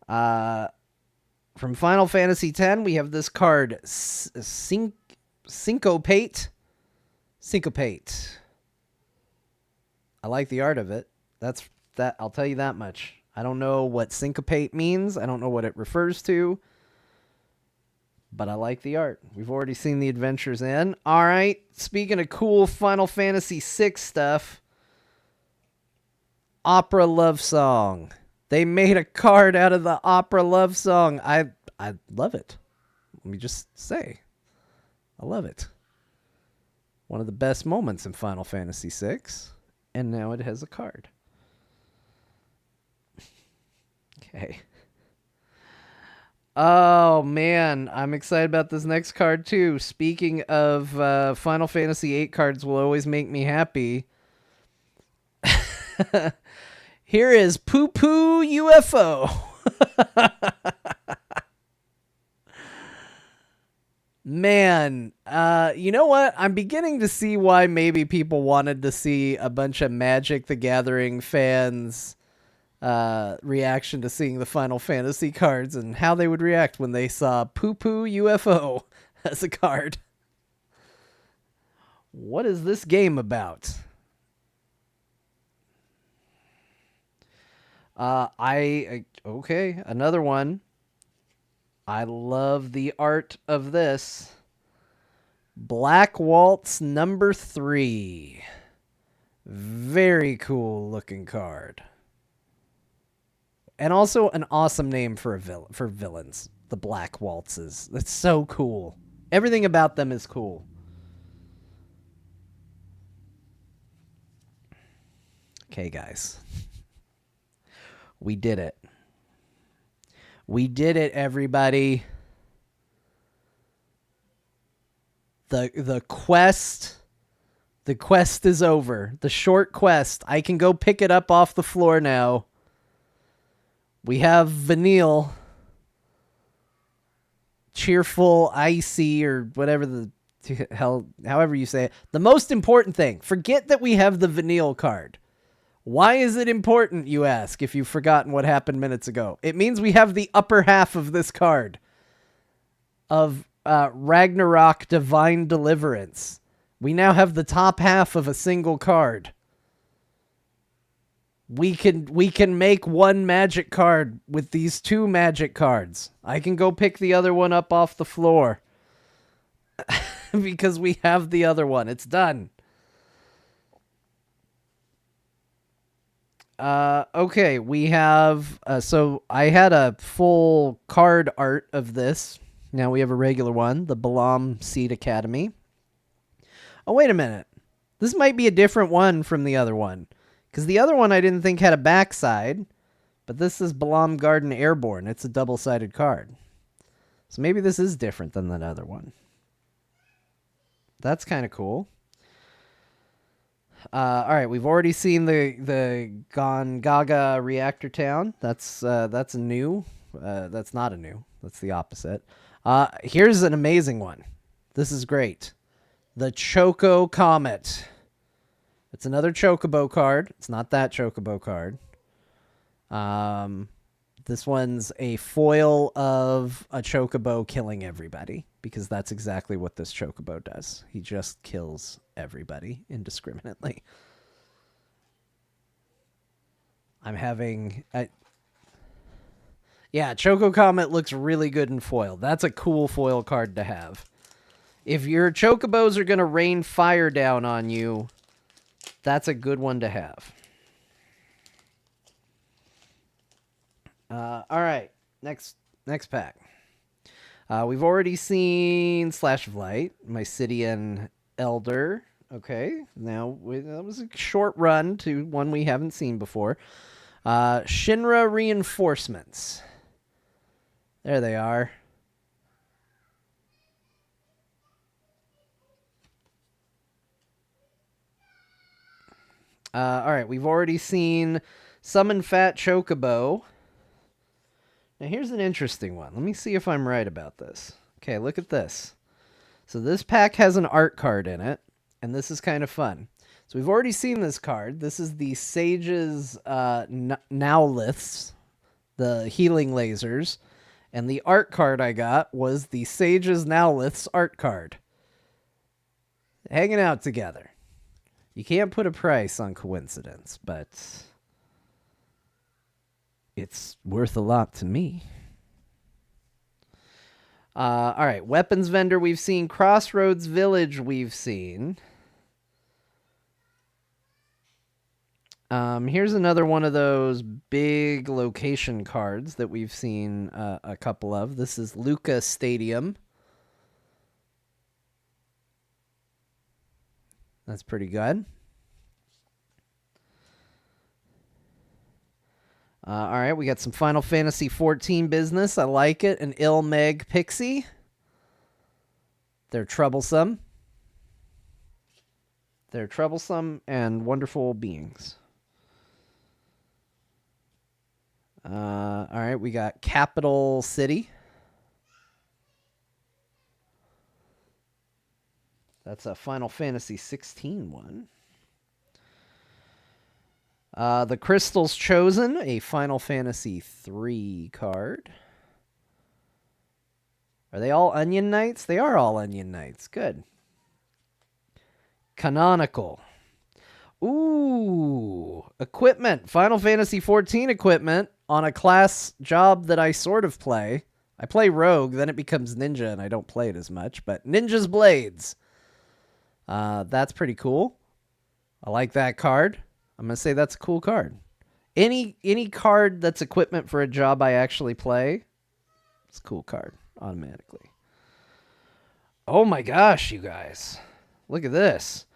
From Final Fantasy X, we have this card, Syncopate. Syncopate. I like the art of it. I'll tell you that much. I don't know what syncopate means. I don't know what it refers to. But I like the art. We've already seen the Adventures in. All right. Speaking of cool Final Fantasy VI stuff. Opera Love Song. They made a card out of the Opera Love Song. I love it. Let me just say. I love it. One of the best moments in Final Fantasy VI. And now it has a card. Okay. Oh, man. I'm excited about this next card, too. Speaking of Final Fantasy VIII cards will always make me happy. Here is Poo Poo UFO. Man, you know what? I'm beginning to see why maybe people wanted to see a bunch of Magic the Gathering fans reaction to seeing the Final Fantasy cards and how they would react when they saw Poo Poo UFO as a card. What is this game about? Okay, another one. I love the art of this. Black Waltz number 3. Very cool looking card. And also an awesome name for villains. The Black Waltzes. That's so cool. Everything about them is cool. Okay, guys. We did it. We did it, everybody. The quest is over. The short quest. I can go pick it up off the floor now. We have Vanille. Cheerful, icy, or whatever the hell, however you say it. The most important thing. Forget that we have the Vanille card. Why is it important, you ask, if you've forgotten what happened minutes ago? It means we have the upper half of this card of Ragnarok Divine Deliverance. We now have the top half of a single card. We can make one magic card with these 2 magic cards. I can go pick the other one up off the floor because we have the other one. It's done. Okay, we have, so I had a full card art of this. Now we have a regular one, the Balamb Seed Academy. Oh, wait a minute. This might be a different one from the other one. Because the other one I didn't think had a backside. But this is Balamb Garden Airborne. It's a double-sided card. So maybe this is different than that other one. That's kind of cool. All right, we've already seen the Gongaga Reactor Town. That's new. That's not a new. That's the opposite. Here's an amazing one. This is great. The Choco Comet. It's another Chocobo card. It's not that Chocobo card. This one's a foil of a Chocobo killing everybody, because that's exactly what this Chocobo does. He just kills everybody indiscriminately. I'm having... Yeah, Choco Comet looks really good in foil. That's a cool foil card to have. If your Chocobos are going to rain fire down on you, that's a good one to have. All right. Next next pack. We've already seen Slash of Light, Mysidian Elder. Okay, now that was a short run to one we haven't seen before. Shinra Reinforcements. There they are. All right, we've already seen Summon Fat Chocobo. Now, here's an interesting one. Let me see if I'm right about this. Okay, look at this. So this pack has an art card in it, and this is kind of fun. So we've already seen this card. This is the Sage's Nowliths, the healing lasers. And the art card I got was the Sage's Nowliths art card. Hanging out together. You can't put a price on coincidence, but it's worth a lot to me. All right, Weapons Vendor we've seen. Crossroads Village we've seen. Here's another one of those big location cards that we've seen a couple of. This is Luca Stadium. That's pretty good. All right, we got some Final Fantasy XIV business. I like it. An Ilmeg Pixie. They're troublesome. They're troublesome and wonderful beings. All right, we got Capital City. That's a Final Fantasy 16 one. The Crystal's Chosen, a Final Fantasy 3 card. Are they all Onion Knights? They are all Onion Knights. Good. Canonical. Ooh, equipment. Final Fantasy 14 equipment on a class job that I sort of play. I play Rogue, then it becomes Ninja, and I don't play it as much. But Ninja's Blades. That's pretty cool. I like that card. I'm going to say that's a cool card. Any card that's equipment for a job I actually play, it's a cool card automatically. Oh my gosh, you guys. Look at this.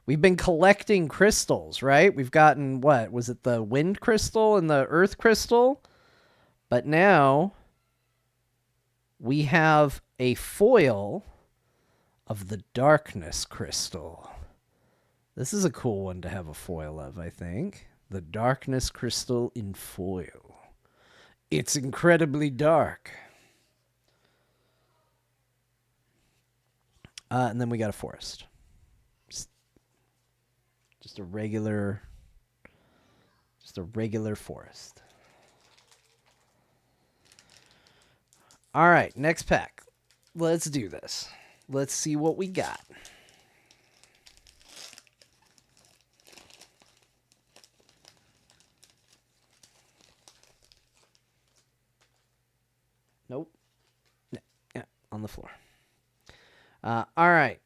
We've been collecting crystals, right? We've gotten, what? Was it the Wind Crystal and the Earth Crystal? But now we have a foil of the Darkness Crystal. This is a cool one to have a foil of, I think. The Darkness Crystal in foil. It's incredibly dark. And then we got a forest. Just a regular forest. All right, next pack. Let's do this. Let's see what we got. Nope. Yeah, on the floor. All right.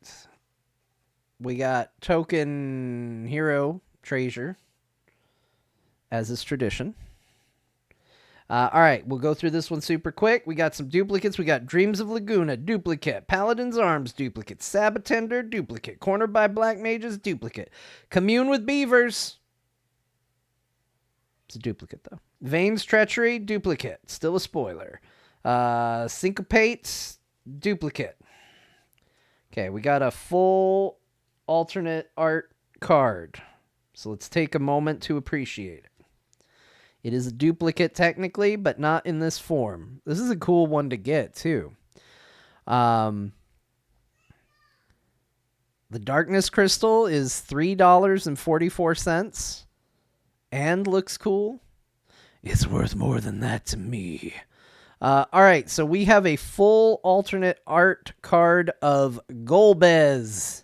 We got Token Hero Treasure, as is tradition. All right, we'll go through this one super quick. We got some duplicates. We got Dreams of Laguna, duplicate. Paladin's Arms, duplicate. Sabatender, duplicate. Cornered by Black Mages, duplicate. Commune with Beavers. It's a duplicate, though. Vane's Treachery, duplicate. Still a spoiler. Syncopate, duplicate. Okay, we got a full alternate art card. So let's take a moment to appreciate it. It is a duplicate technically, but not in this form. This is a cool one to get, too. The Darkness Crystal is $3.44 and looks cool. It's worth more than that to me. All right, so we have a full alternate art card of Golbez.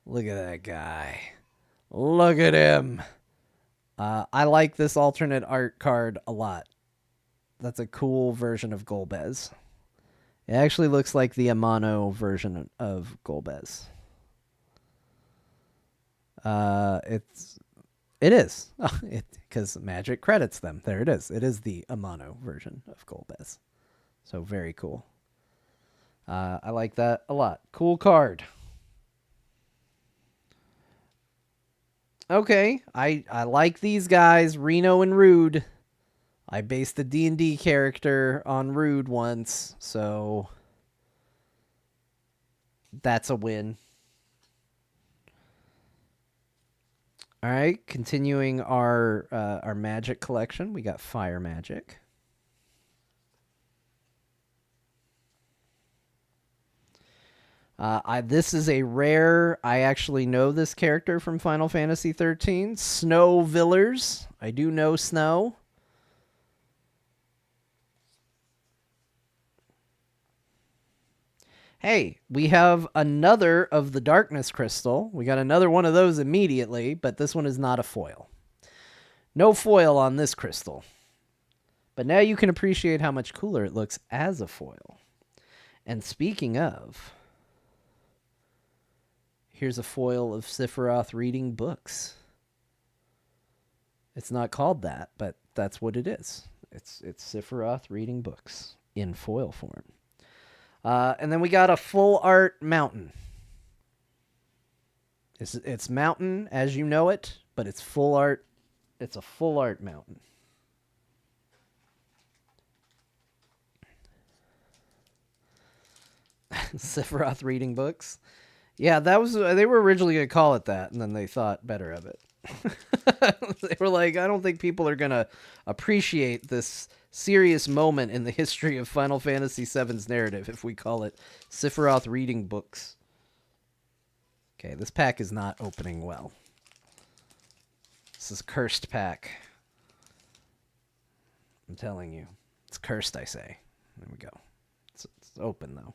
Look at that guy. Look at him. I like this alternate art card a lot. That's a cool version of Golbez. It actually looks like the Amano version of Golbez. It is. Because Magic credits them. There it is. It is the Amano version of Golbez. So very cool. I like that a lot. Cool card. Okay, I like these guys, Reno and Rude. I based a D&D character on Rude once, so that's a win. All right, continuing our Magic collection, we got Fire Magic. This is a rare. I actually know this character from Final Fantasy 13. Snow Villers. I do know Snow. Hey, we have another of the Darkness Crystal. We got another one of those immediately, but this one is not a foil. No foil on this crystal. But now you can appreciate how much cooler it looks as a foil. And speaking of, here's a foil of Sephiroth reading books. It's not called that, but that's what it is. It's Sephiroth reading books in foil form. And then we got a full art mountain. It's mountain as you know it, but it's full art. It's a full art mountain. Sephiroth reading books. Yeah, that was they were originally going to call it that, and then they thought better of it. They were like, I don't think people are going to appreciate this serious moment in the history of Final Fantasy VII's narrative if we call it Sephiroth reading books. Okay, this pack is not opening well. This is a cursed pack. I'm telling you. It's cursed, I say. There we go. It's open, though.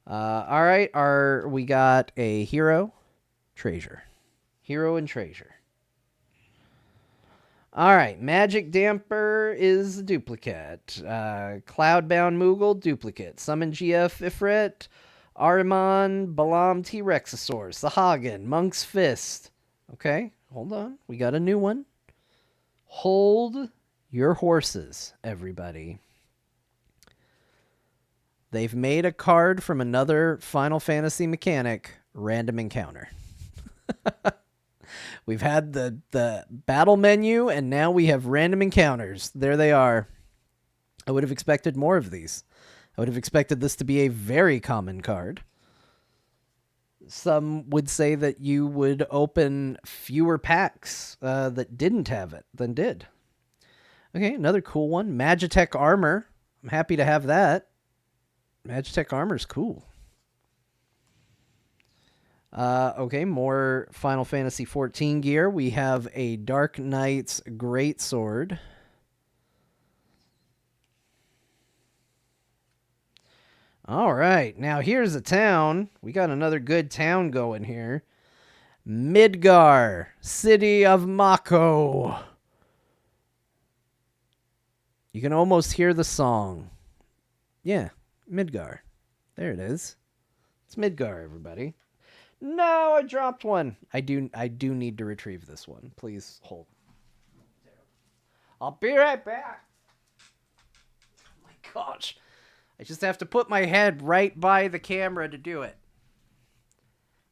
All right, we got a hero, treasure. Hero and treasure. All right, Magic Damper is a duplicate. Cloudbound Moogle, duplicate. Summon GF Ifrit, Ahriman, Balam T-Rexosaur, Sahagin, Monk's Fist. Okay, hold on. We got a new one. Hold your horses, everybody. They've made a card from another Final Fantasy mechanic, Random Encounter. We've had the battle menu, and now we have random encounters. There they are. I would have expected more of these. I would have expected this to be a very common card. Some would say that you would open fewer packs that didn't have it than did. Okay, another cool one. Magitech Armor. I'm happy to have that. Magitech Armor's cool. Okay, more Final Fantasy XIV gear. We have a Dark Knight's Greatsword. All right, now here's a town. We got another good town going here. Midgar, City of Mako. You can almost hear the song. Yeah, Midgar. There it is. It's Midgar, everybody. No, I dropped one. I do need to retrieve this one. Please hold. I'll be right back. Oh my gosh. I just have to put my head right by the camera to do it.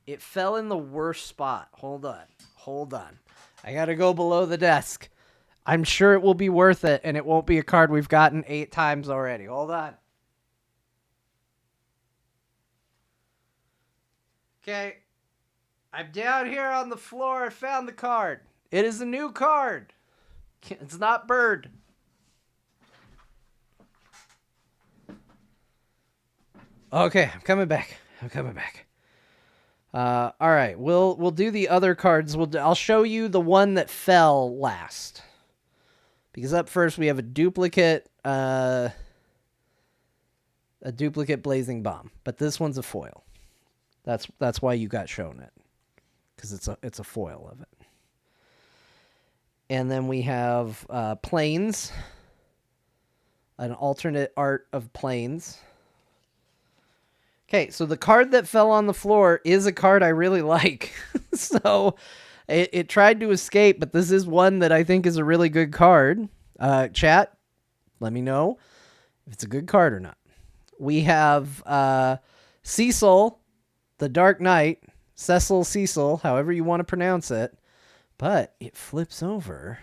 It fell in the worst spot. Hold on. I gotta go below the desk. I'm sure it will be worth it, and it won't be a card we've gotten 8 times already. Hold on. Okay, I'm down here on the floor. I found the card. It is a new card. It's not Bird. Okay, I'm coming back. All right, we'll do the other cards. I'll show you the one that fell last. Because up first we have a duplicate Blazing Bomb, but this one's a foil. That's why you got shown it, because it's a foil of it. And then we have Plains, an alternate art of Plains. Okay, so the card that fell on the floor is a card I really like. So It tried to escape, but this is one that I think is a really good card. Chat, let me know if it's a good card or not. We have Cecil, the Dark Knight, Cecil, however you want to pronounce it, but it flips over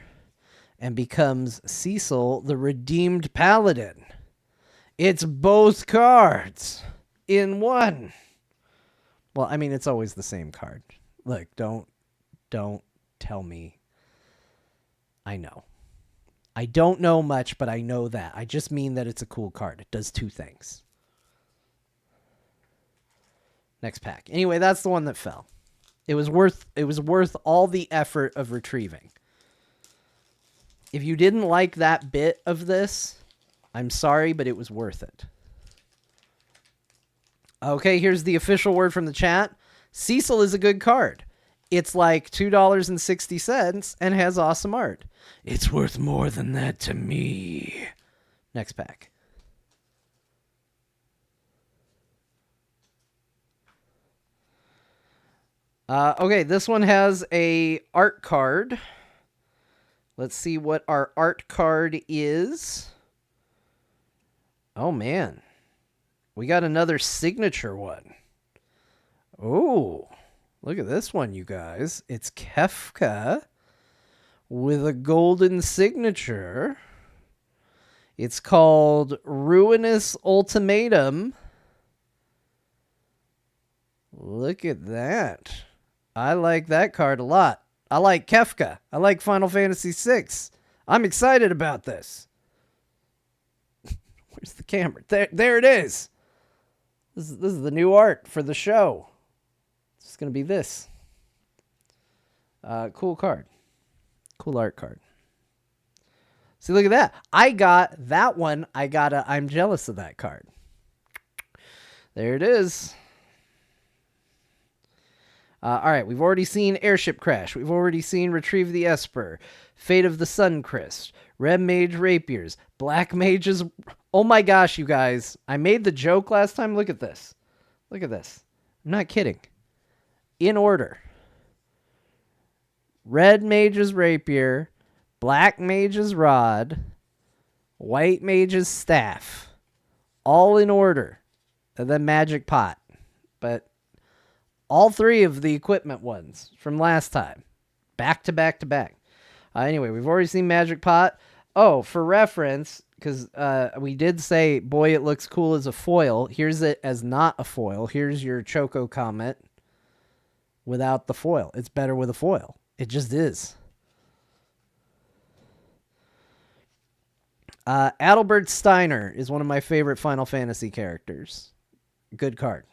and becomes Cecil, the Redeemed Paladin. It's both cards in one. Well, I mean, it's always the same card. Look, don't tell me. I know. I don't know much, but I know that. I just mean that it's a cool card. It does two things. Next pack. Anyway, that's the one that fell. It was worth all the effort of retrieving. If you didn't like that bit of this, I'm sorry, but it was worth it. Okay, here's the official word from the chat. Cecil is a good card. It's like $2.60 and has awesome art. It's worth more than that to me. Next pack. Okay, this one has a art card. Let's see what our art card is. Oh, man. We got another signature one. Oh, look at this one, you guys. It's Kefka with a golden signature. It's called Ruinous Ultimatum. Look at that. I like that card a lot. I like Kefka. I like Final Fantasy VI. I'm excited about this. Where's the camera? There it is. This is the new art for the show. It's going to be this. Cool card. Cool art card. See, look at that. I got that one. I'm jealous of that card. There it is. All right, we've already seen Airship Crash. We've already seen Retrieve the Esper, Fate of the Suncrist, Red Mage Rapiers, Black Mages. Oh my gosh, you guys. I made the joke last time. Look at this. Look at this. I'm not kidding. In order. Red Mage's Rapier, Black Mage's Rod, White Mage's Staff. All in order. And then Magic Pot. But all three of the equipment ones from last time. Back to back to back. Anyway, we've already seen Magic Pot. Oh, for reference, because we did say, boy, it looks cool as a foil. Here's it as not a foil. Here's your Choco Comet without the foil. It's better with a foil. It just is. Adalbert Steiner is one of my favorite Final Fantasy characters. Good card.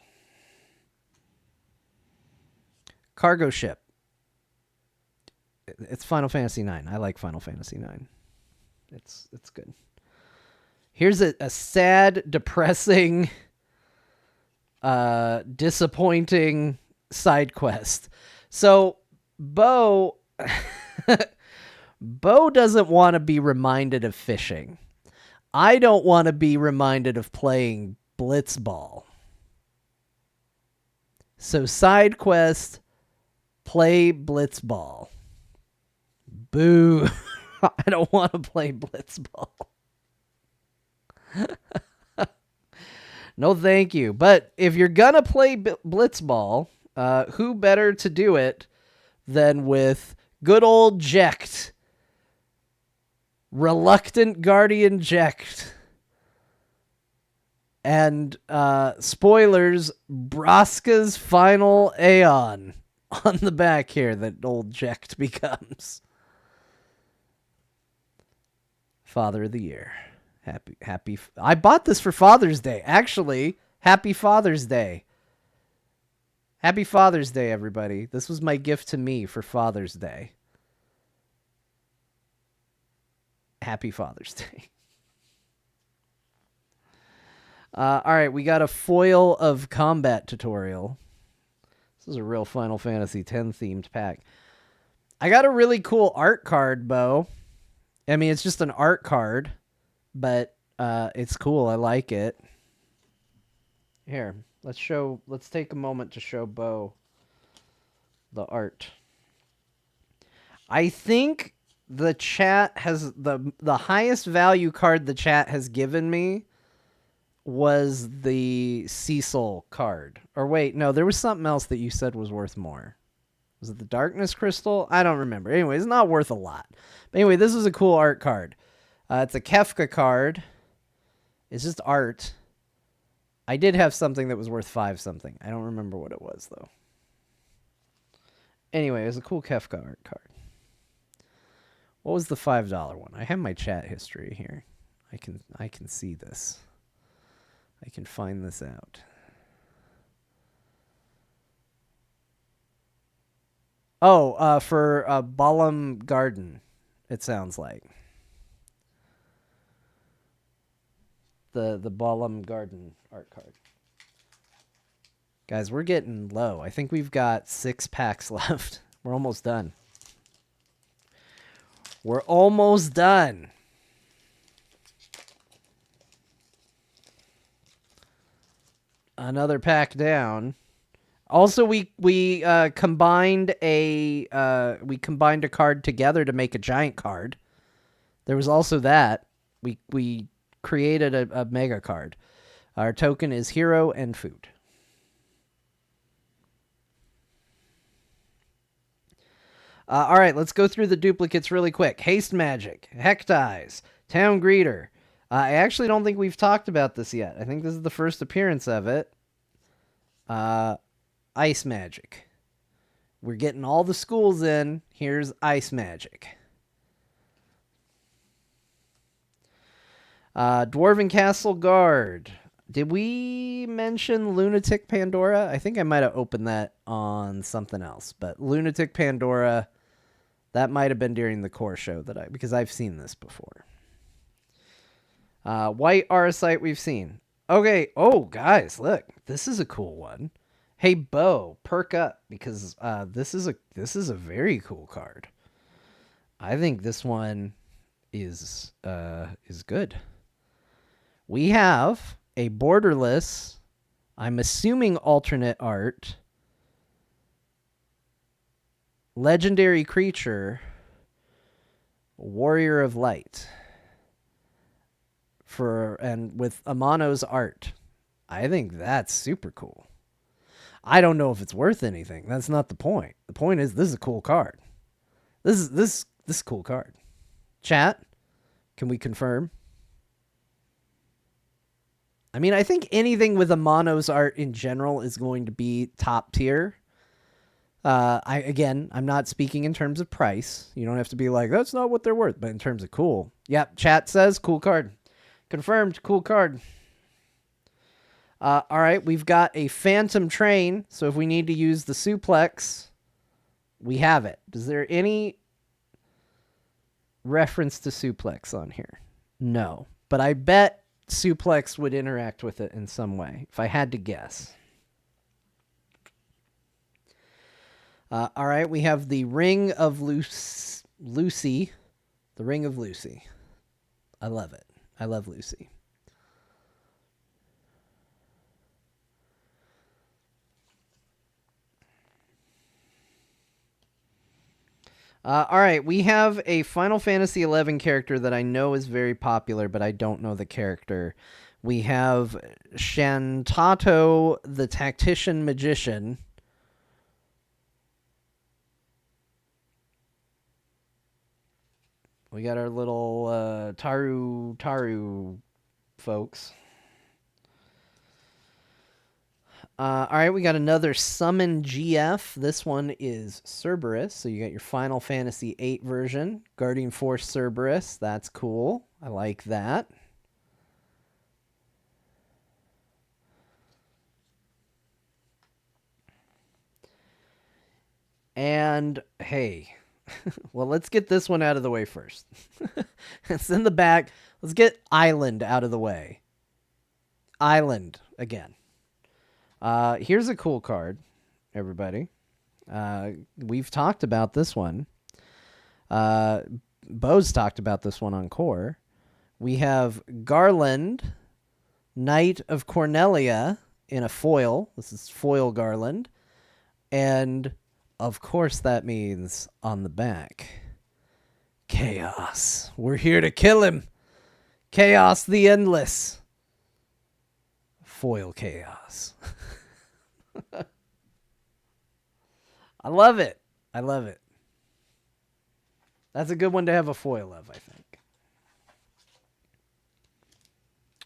Cargo Ship. It's Final Fantasy IX. I like Final Fantasy IX. It's good. Here's a sad, depressing, disappointing side quest. So Bo doesn't want to be reminded of fishing. I don't want to be reminded of playing Blitzball. So side quest, play Blitzball. Boo. I don't want to play Blitzball. No, thank you. But if you're going to play Blitzball, who better to do it than with good old Jecht? Reluctant Guardian Jecht. And spoilers, Braska's final Aeon on the back here that old Jecht becomes. Father of the Year. Happy. I bought this for Father's Day. Actually, happy Father's Day. Happy Father's Day, everybody. This was my gift to me for Father's Day. Happy Father's Day. All right, we got a foil of combat tutorial. This is a real Final Fantasy X themed pack. I got a really cool art card, Bo. I mean, it's just an art card, but it's cool. I like it. Here, let's take a moment to show Bo the art. I think the chat has the highest value card the chat has given me was the Cecil card. Or wait, no, there was something else that you said was worth more. Was it the Darkness Crystal? I don't remember. Anyway, it's not worth a lot. But anyway, this is a cool art card. It's a Kefka card. It's just art. I did have something that was worth 5 something. I don't remember what it was, though. Anyway, it was a cool Kefka art card. What was the $5 one? I have my chat history here. I can see this. I can find this out. Oh, for Balam Garden, it sounds like. The Balam Garden art card. Guys, we're getting low. I think we've got 6 packs left. We're almost done. We're almost done. Another pack down. Also, we combined a card together to make a giant card. There was also that. We created a mega card. Our token is hero and food. All right, let's go through the duplicates really quick. Haste Magic, Hectize, Town Greeter. I actually don't think we've talked about this yet. I think this is the first appearance of it. Ice Magic. We're getting all the schools in. Here's Ice Magic. Dwarven Castle Guard. Did we mention Lunatic Pandora? I think I might have opened that on something else. But Lunatic Pandora, that might have been during the core show because I've seen this before. White Auracite we've seen. Okay. Oh, guys, look. This is a cool one. Hey, Bo, perk up because this is a very cool card. I think this one is good. We have a borderless, I'm assuming alternate art, legendary creature, Warrior of Light. And with Amano's art. I think that's super cool. I don't know if it's worth anything. That's not the point. The point is this is a cool card. This is a cool card. Chat, can we confirm? I mean, I think anything with Amano's art in general is going to be top tier. I'm not speaking in terms of price. You don't have to be like, that's not what they're worth. But in terms of cool. Yep, chat says cool card. Confirmed, cool card. All right, we've got a Phantom Train. So if we need to use the suplex, we have it. Is there any reference to suplex on here? No. But I bet suplex would interact with it in some way, if I had to guess. All right, we have the Ring of Lucy. The Ring of Lucy. I love it. I love Lucy. All right, we have a Final Fantasy XI character that I know is very popular, but I don't know the character. We have Shantato, the Tactician Magician. We got our little Taru folks. All right, we got another Summon GF. This one is Cerberus. So you got your Final Fantasy VIII version. Guardian Force Cerberus. That's cool. I like that. And, hey, well, let's get this one out of the way first. It's in the back. Let's get Island out of the way. Island, again. Here's a cool card, everybody. We've talked about this one. Bo's talked about this one on Core. We have Garland, Knight of Cornelia in a foil. This is foil Garland. And Of course that means on the back. Chaos. We're here to kill him. Chaos the Endless. Foil Chaos. I love it. I love it. That's a good one to have a foil of, I think.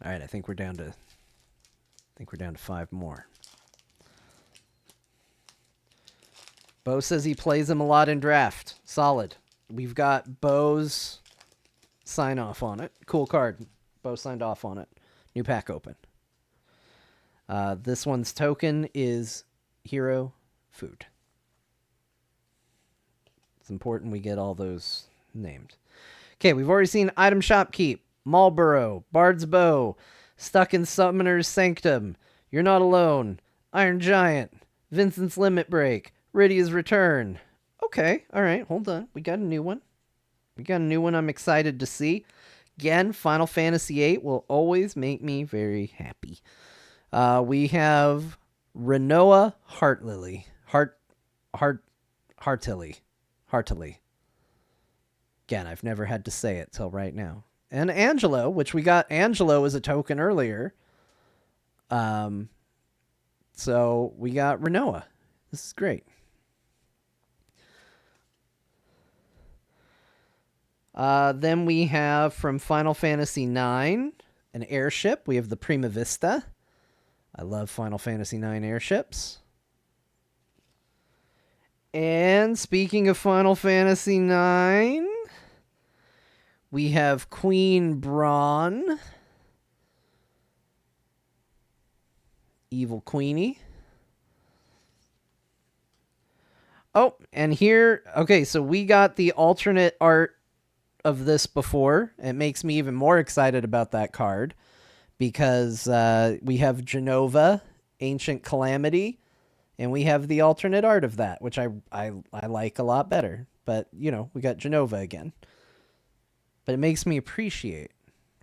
All right, I think we're down to 5 more. Bo says he plays him a lot in draft. Solid. We've got Bo's sign off on it. Cool card. Bo signed off on it. New pack open. This one's token is Hero Food. It's important we get all those named. Okay, we've already seen Item Shop Keep, Marlboro, Bard's Bow, Stuck in Summoner's Sanctum, You're Not Alone, Iron Giant, Vincent's Limit Break, Rydia's Return. Okay, all right, hold on. We got a new one. I'm excited to see. Again, Final Fantasy VIII will always make me very happy. We have Rinoa Heartlily. Heartily. Again, I've never had to say it till right now. And Angelo, which we got Angelo as a token earlier. So we got Rinoa. This is great. Then we have from Final Fantasy IX, an airship. We have the Prima Vista. I love Final Fantasy IX airships. And speaking of Final Fantasy IX, we have Queen Braun. Evil Queenie. Oh, and here, okay, so we got the alternate art of this before. It makes me even more excited about that card because we have Genova, Ancient Calamity, and we have the alternate art of that, which I like a lot better. But, you know, we got Genova again. But it makes me appreciate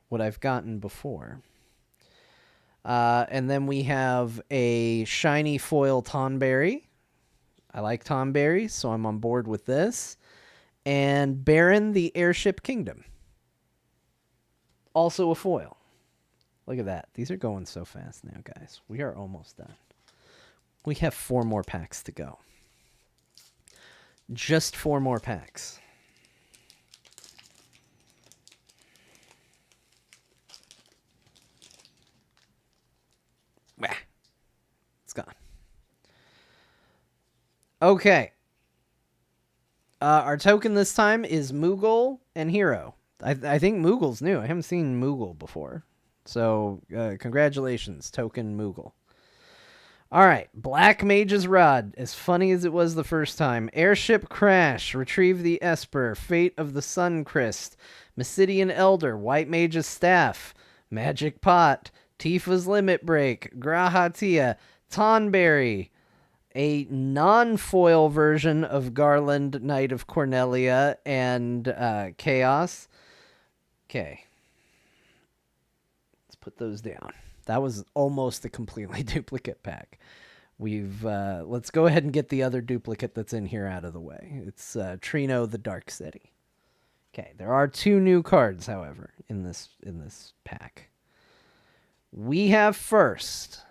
what I've gotten before. And then we have a shiny foil Tonberry. I like Tonberry, so I'm on board with this. And Baron the Airship Kingdom. Also a foil. Look at that. These are going so fast now, guys. We are almost done. We have 4 more packs to go. Just 4 more packs. It's gone. Okay. Our token this time is Moogle and Hero. I think Moogle's new. I haven't seen Moogle before. So, congratulations, token Moogle. All right, Black Mage's Rod, as funny as it was the first time. Airship Crash, Retrieve the Esper, Fate of the Sun Crest, Mysidian Elder, White Mage's Staff, Magic Pot, Tifa's Limit Break, Grahatia, Tonberry, a non-foil version of Garland, Knight of Cornelia, and Chaos. Okay. Let's put those down. That was almost a completely duplicate pack. Let's go ahead and get the other duplicate that's in here out of the way. It's Trino the Dark City. Okay, there are 2 new cards, however, in this pack. We have first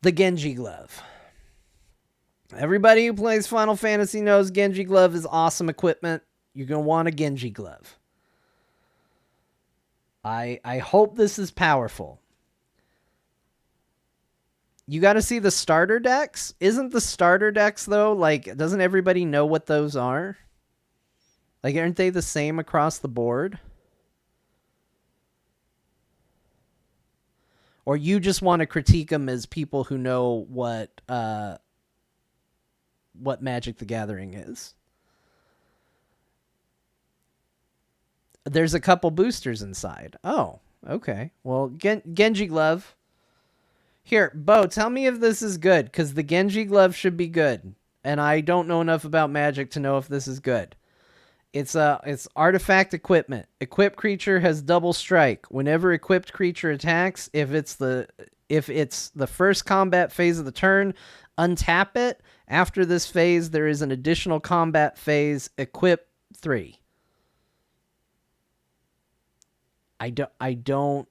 the Genji Glove. Everybody who plays Final Fantasy knows Genji Glove is awesome equipment. You're going to want a Genji Glove. I hope this is powerful. You got to see the starter decks. Isn't the starter decks, though, like, doesn't everybody know what those are? Like, aren't they the same across the board? Or you just want to critique them as people who know what Magic the Gathering is? There's a couple boosters inside. Oh, okay. Well, Genji Glove. Here, Bo, tell me if this is good, because the Genji Glove should be good. And I don't know enough about Magic to know if this is good. It's artifact equipment. Equipped creature has double strike. Whenever equipped creature attacks, if it's If it's the first combat phase of the turn, untap it. After this phase, there is an additional combat phase. Equip 3. I don't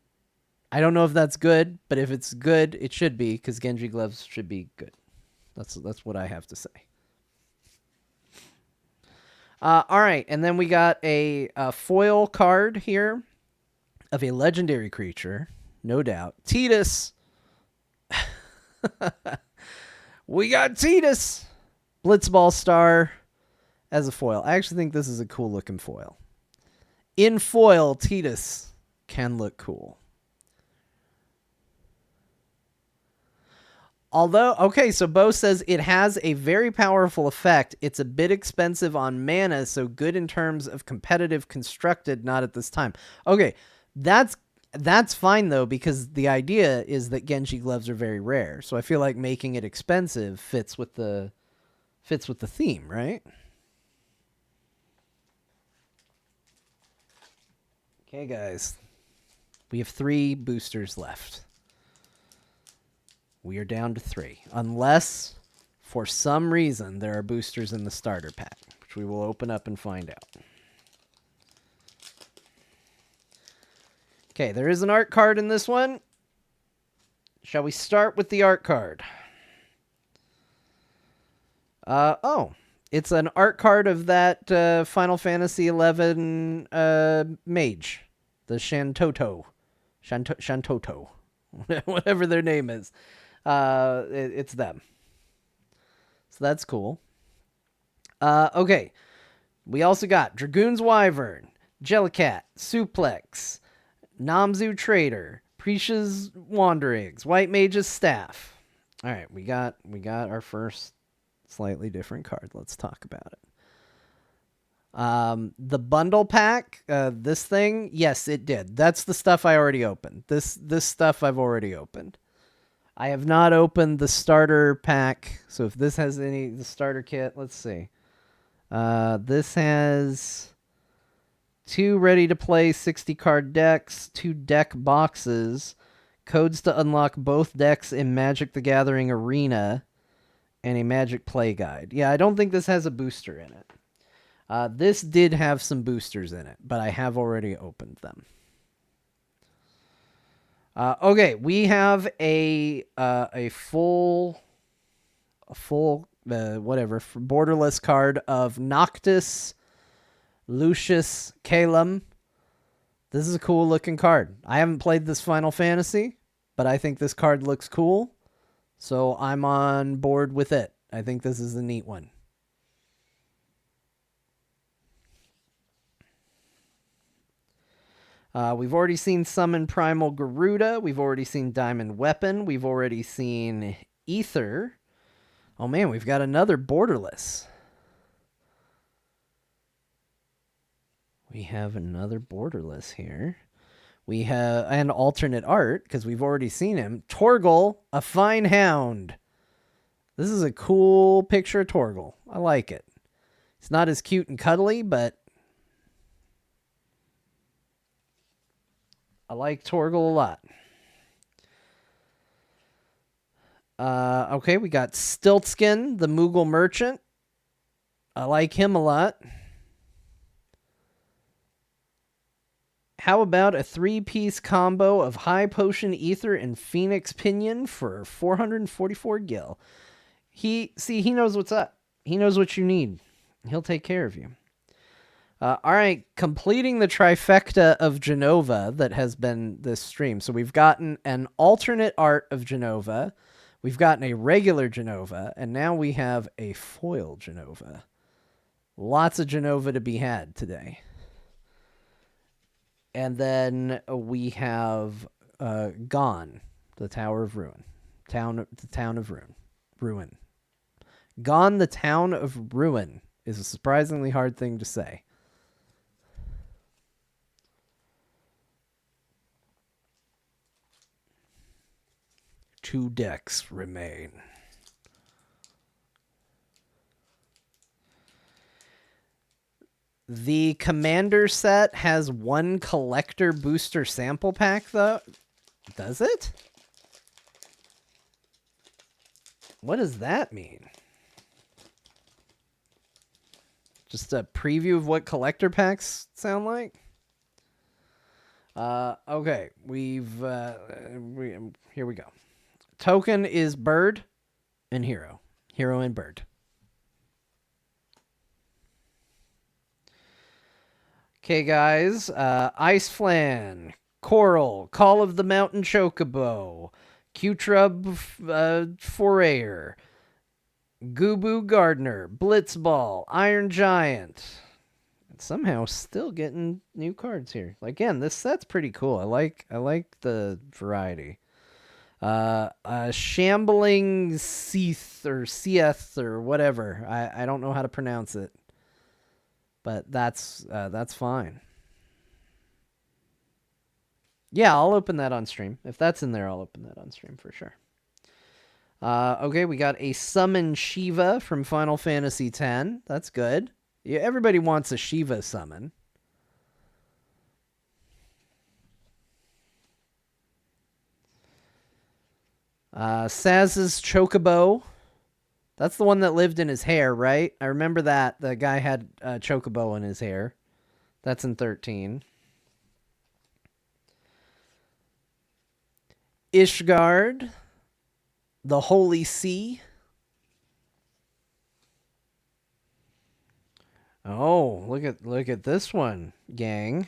know if that's good, but if it's good, it should be, because Genji gloves should be good. That's what I have to say. All right, and then we got a foil card here of a legendary creature, no doubt. Tidus. We got Tidus. Blitzball Star as a foil. I actually think this is a cool looking foil. In foil, Tidus can look cool. Although, okay, so Bo says it has a very powerful effect. It's a bit expensive on mana, so good in terms of competitive constructed, not at this time. Okay, that's fine, though, because the idea is that Genji gloves are very rare. So I feel like making it expensive fits with the theme, right? Okay, guys. We have 3 boosters left. We are down to 3. Unless, for some reason, there are boosters in the starter pack, which we will open up and find out. Okay, there is an art card in this one. Shall we start with the art card? Oh, it's an art card of that Final Fantasy XI mage, the Shantoto, whatever their name is. It's them. So that's cool. Okay. We also got Dragoon's Wyvern, Jellicat, Suplex, Namzu Trader, Prisha's Wanderings, White Mage's Staff. All right, we got our first slightly different card. Let's talk about it. The bundle pack, this thing, yes, it did. That's the stuff I already opened. This stuff I've already opened. I have not opened the starter pack, so if this has the starter kit, let's see. This has 2 ready-to-play 60-card decks, 2 deck boxes, codes to unlock both decks in Magic the Gathering Arena, and a Magic Play Guide. Yeah, I don't think this has a booster in it. This did have some boosters in it, but I have already opened them. Okay, we have a full borderless card of Noctis, Lucius, Calum. This is a cool looking card. I haven't played this Final Fantasy, but I think this card looks cool, so I'm on board with it. I think this is a neat one. We've already seen Summon Primal Garuda. We've already seen Diamond Weapon. We've already seen Ether. Oh man, we've got another borderless. We have another borderless here. We have an alternate art, because we've already seen him. Torgal, a fine hound. This is a cool picture of Torgal. I like it. It's not as cute and cuddly, but I like Torgal a lot. Okay, we got Stiltskin, the Moogle Merchant. I like him a lot. How about a 3-piece combo of High Potion Ether and Phoenix Pinion for 444 gil? He knows what's up. He knows what you need. He'll take care of you. All right, completing the trifecta of Jenova that has been this stream. So we've gotten an alternate art of Jenova. We've gotten a regular Jenova. And now we have a foil Jenova. Lots of Jenova to be had today. And then we have Gone, the Tower of Ruin. The Town of Ruin. Gone, the Town of Ruin is a surprisingly hard thing to say. Two decks remain. The Commander set has 1 collector booster sample pack, though. Does it? What does that mean? Just a preview of what collector packs sound like? Okay, here we go. Token is bird and hero. Hero and bird. Okay, guys. Ice Flan, Coral, Call of the Mountain Chocobo, Q-Trub Forayer, Goobu Gardener, Blitzball, Iron Giant. And somehow still getting new cards here. Again, this set's pretty cool. I like the variety. Shambling Seath or Seath or whatever. I don't know how to pronounce it. But that's fine. Yeah, I'll open that on stream. If that's in there, I'll open that on stream for sure. Okay, we got a Summon Shiva from Final Fantasy X. That's good. Yeah, everybody wants a Shiva summon. Saz's Chocobo. That's the one that lived in his hair, right? I remember that. The guy had a Chocobo in his hair. That's in 13. Ishgard, the Holy Sea. Oh, look at this one, gang.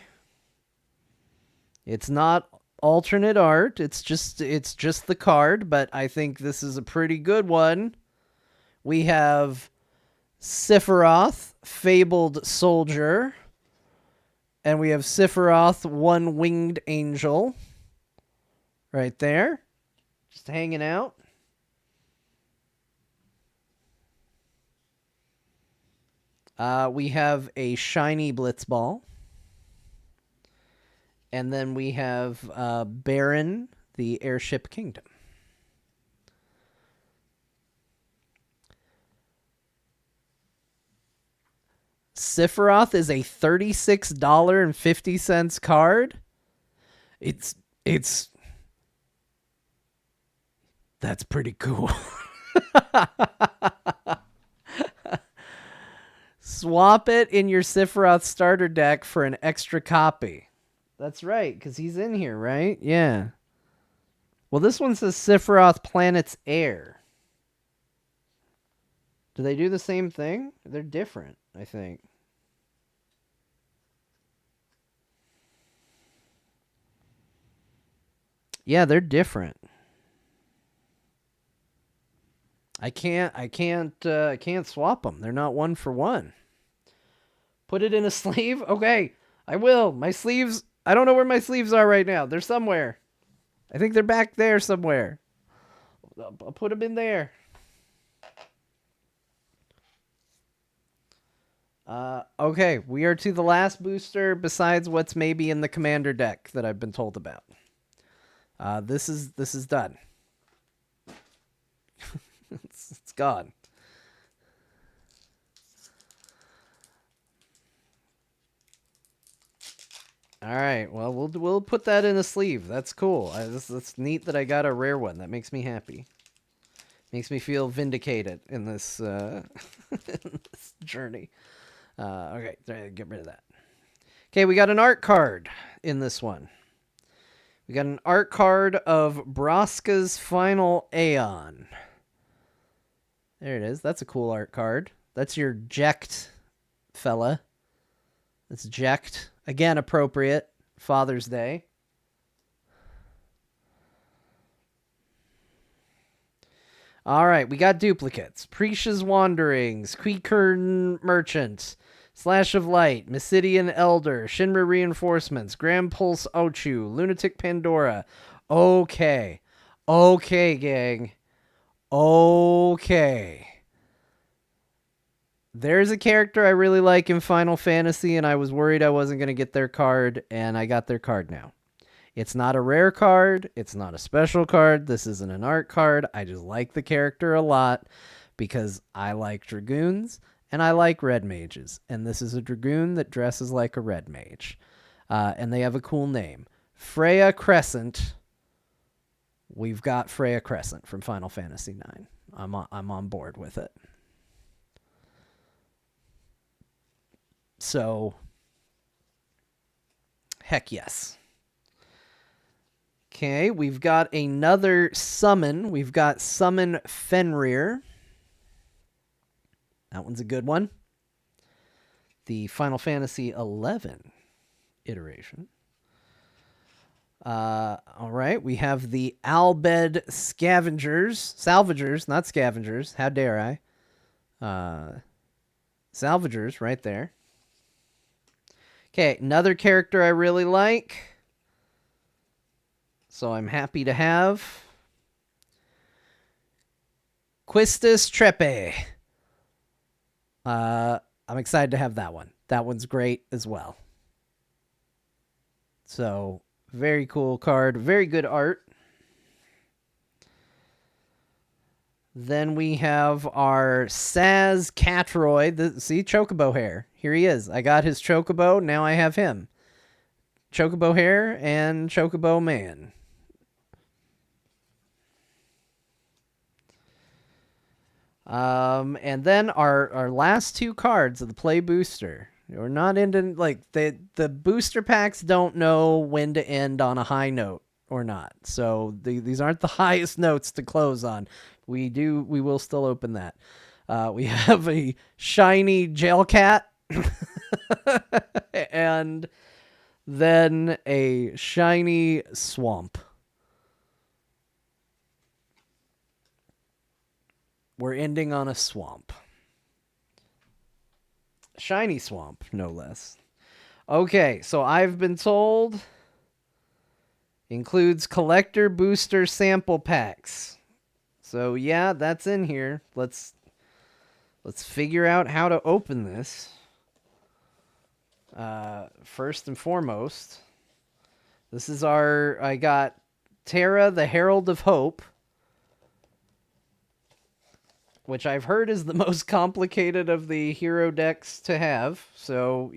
It's not alternate art. It's just the card, but I think this is a pretty good one. We have Sephiroth, Fabled Soldier, and we have Sephiroth, One-Winged Angel. Right there. Just hanging out. We have a shiny Blitzball. And then we have Baron, the Airship Kingdom. Sephiroth is a $36.50 card. That's pretty cool. Swap it in your Sephiroth starter deck for an extra copy. That's right, because he's in here, right? Yeah. Well, this one says Sephiroth Planet's Heir. Do they do the same thing? They're different, I think. Yeah, they're different. I can't swap them. They're not one for one. Put it in a sleeve? Okay, I will. My sleeves, I don't know where my sleeves are right now. They're somewhere. I think they're back there somewhere. I'll put them in there. Okay, we are to the last booster besides what's maybe in the commander deck that I've been told about. This is done. It's gone. All right. Well, we'll put that in a sleeve. That's cool. That's neat that I got a rare one. That makes me happy. Makes me feel vindicated in this, in this journey. Okay, get rid of that. Okay, we got an art card in this one. We got an art card of Braska's Final Aeon. There it is. That's a cool art card. That's your Jecht fella. That's Jecht. Again, appropriate. Father's Day. All right, we got duplicates. Prisha's Wanderings, Quikern Merchant, Slash of Light, Mysidian Elder, Shinra Reinforcements, Grand Pulse Ochu, Lunatic Pandora. Okay. Okay, gang. Okay. There's a character I really like in Final Fantasy, and I was worried I wasn't going to get their card, and I got their card now. It's not a rare card. It's not a special card. This isn't an art card. I just like the character a lot because I like Dragoons, and I like Red Mages. And this is a Dragoon that dresses like a Red Mage. And they have a cool name. Freya Crescent. We've got Freya Crescent from Final Fantasy IX. I'm on board with it. So, heck yes. Okay, we've got another summon. We've got Summon Fenrir. That one's a good one. The Final Fantasy XI iteration. All right, we have the Albed Salvagers, not Scavengers. How dare I? Salvagers right there. Okay, another character I really like. So I'm happy to have Quistis Treppe. I'm excited to have that one. That one's great as well. So, very cool card. Very good art. Then we have our Saz Catroid. See, Chocobo hair. Here he is. I got his Chocobo. Now I have him. Chocobo hair and Chocobo man. And then our last two cards of the play booster. We're not into, like, the booster packs don't know when to end on a high note or not. So these aren't the highest notes to close on. We will still open that. We have a shiny jail cat and then a shiny swamp. We're ending on a swamp. Shiny swamp, no less. Okay, so I've been told includes collector booster sample packs. So yeah, that's in here. Let's figure out how to open this. First and foremost, this is I got Terra, the Herald of Hope, which I've heard is the most complicated of the hero decks to have. So,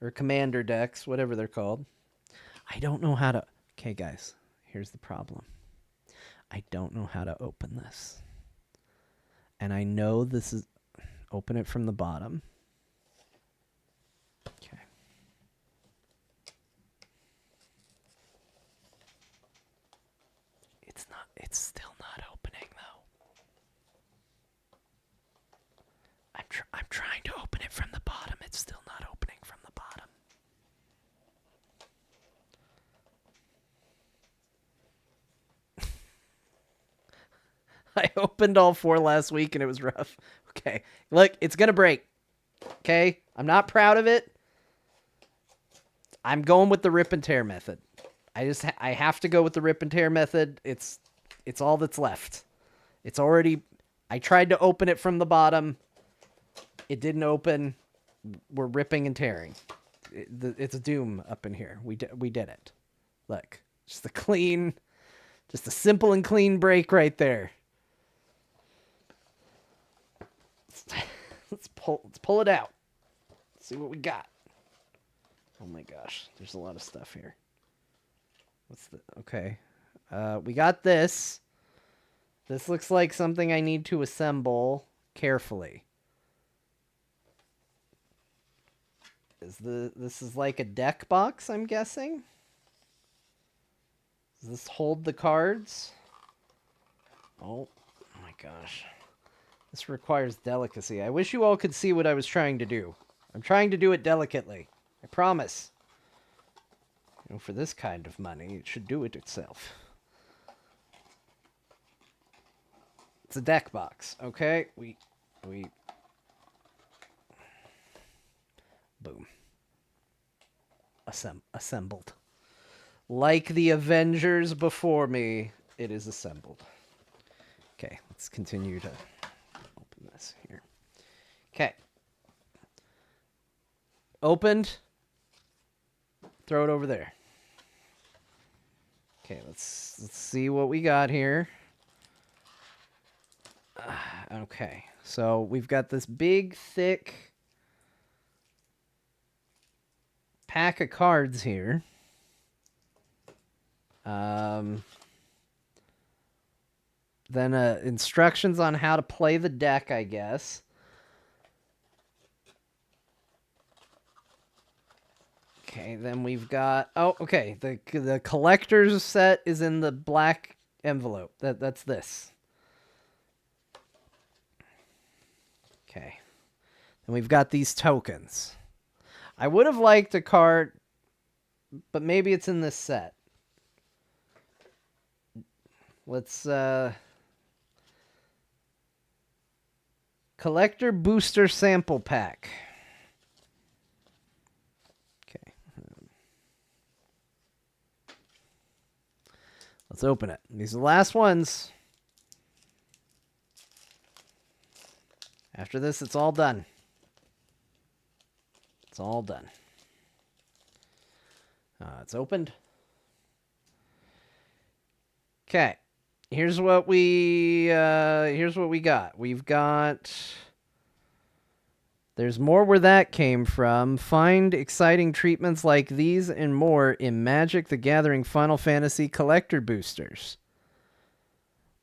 or commander decks, whatever they're called. I don't know how to... Okay, guys, here's the problem. I don't know how to open this. And I know this is... Open it from the bottom. Okay. It's still not opening, though. I'm trying to open it from the bottom. It's still not opening from the bottom. I opened all 4 last week and it was rough. Okay. Look, it's going to break. Okay? I'm not proud of it. I'm going with the rip and tear method. I have to go with the rip and tear method. It's all that's left. It's already... I tried to open it from the bottom. It didn't open. We're ripping and tearing. It's a doom up in here. We did it. Look. Just a simple and clean break right there. Let's pull it out. Let's see what we got. Oh my gosh, there's a lot of stuff here. Okay. We got this. This looks like something I need to assemble carefully. This is like a deck box, I'm guessing? Does this hold the cards? Oh my gosh. This requires delicacy. I wish you all could see what I was trying to do. I'm trying to do it delicately. I promise. For this kind of money, it should do it itself. It's a deck box, okay? We boom. Assembled. Like the Avengers before me, it is assembled. Okay, let's continue to open this here. Okay. Opened. Throw it over there. Okay, let's see what we got here. Okay, so we've got this big, thick pack of cards here. Then instructions on how to play the deck, I guess. Okay, then we've got... Oh, okay. The collector's set is in the black envelope. That's this. Okay. And we've got these tokens. I would have liked a card, but maybe it's in this set. Let's... Collector Booster Sample Pack. Okay. Let's open it. These are the last ones. After this, it's all done. It's all done. It's opened. Okay. Here's what we got. We've got... There's more where that came from. Find exciting treatments like these and more in Magic the Gathering Final Fantasy collector boosters.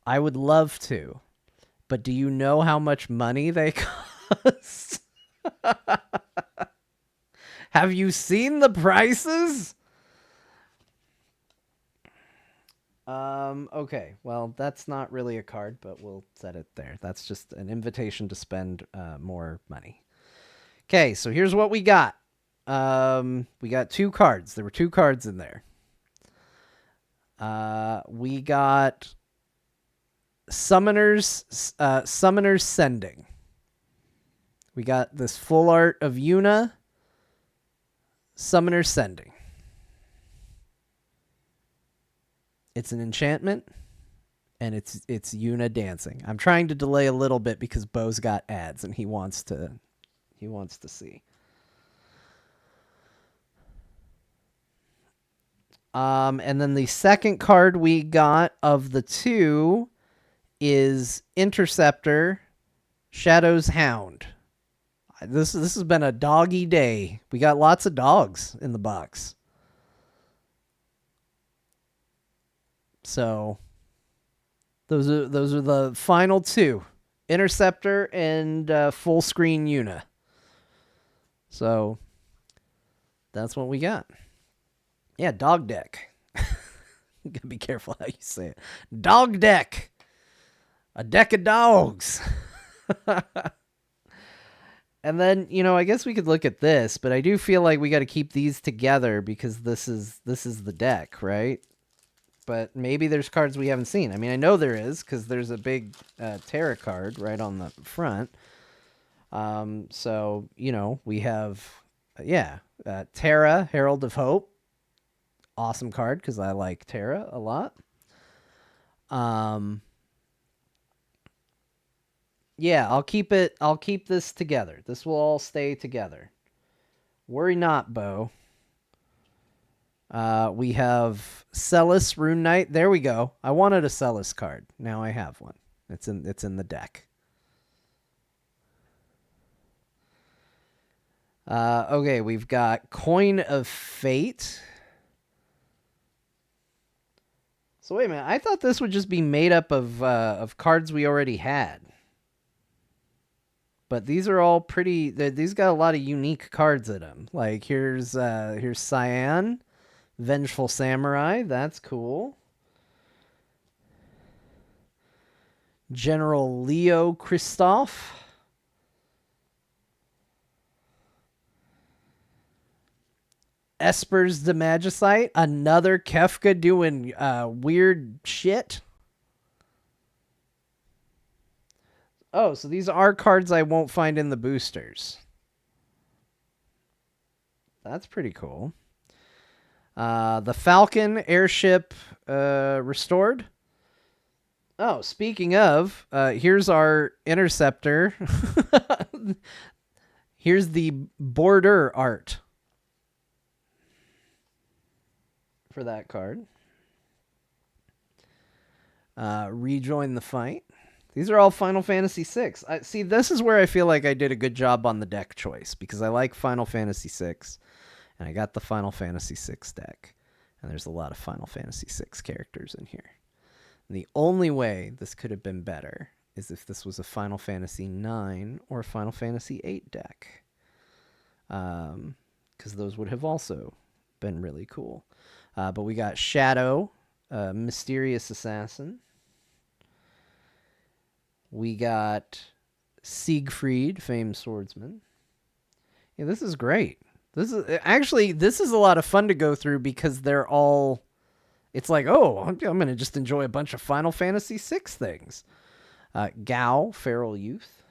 I would love to. But do you know how much money they cost? Have you seen the prices? Okay, well, that's not really a card, but we'll set it there. That's just an invitation to spend more money. Okay, so here's what we got. We got 2 cards. There were 2 cards in there. We got Summoner's Sending. We got this full art of Yuna. Summoner's Sending. It's an enchantment, and it's Yuna dancing. I'm trying to delay a little bit because Bo's got ads, and he wants to see. And then the second card we got of the 2 is Interceptor, Shadow's Hound. This has been a doggy day. We got lots of dogs in the box. So those are the final 2, Interceptor and full screen Yuna. So that's what we got. Yeah, dog deck. You gotta be careful how you say it. Dog deck. A deck of dogs. And then, I guess we could look at this, but I do feel like we got to keep these together because this is the deck, right? But maybe there's cards we haven't seen. I mean, I know there is because there's a big Terra card right on the front. So, we have, Terra, Herald of Hope. Awesome card because I like Terra a lot. Yeah, I'll keep this together. This will all stay together. Worry not, Bo. We have Celis, Rune Knight. There we go. I wanted a Celis card. Now I have one. It's in the deck. Okay, we've got Coin of Fate. So wait a minute. I thought this would just be made up of cards we already had. But these are all pretty... These got a lot of unique cards in them. Like, here's Cyan. Vengeful Samurai. That's cool. General Leo Christoph. Espers the Magicite. Another Kefka doing weird shit. Oh, so these are cards I won't find in the boosters. That's pretty cool. The Falcon Airship restored. Oh, speaking of, here's our Interceptor. Here's the border art for that card. Rejoin the fight. These are all Final Fantasy VI. See, this is where I feel like I did a good job on the deck choice because I like Final Fantasy VI, and I got the Final Fantasy VI deck, and there's a lot of Final Fantasy VI characters in here. And the only way this could have been better is if this was a Final Fantasy IX or a Final Fantasy VIII deck. Because those would have also been really cool. But we got Shadow, Mysterious Assassin. We got Siegfried, Famed Swordsman. Yeah, this is great. This is a lot of fun to go through because they're all. It's like, oh, I'm going to just enjoy a bunch of Final Fantasy VI things. Gao, Feral Youth.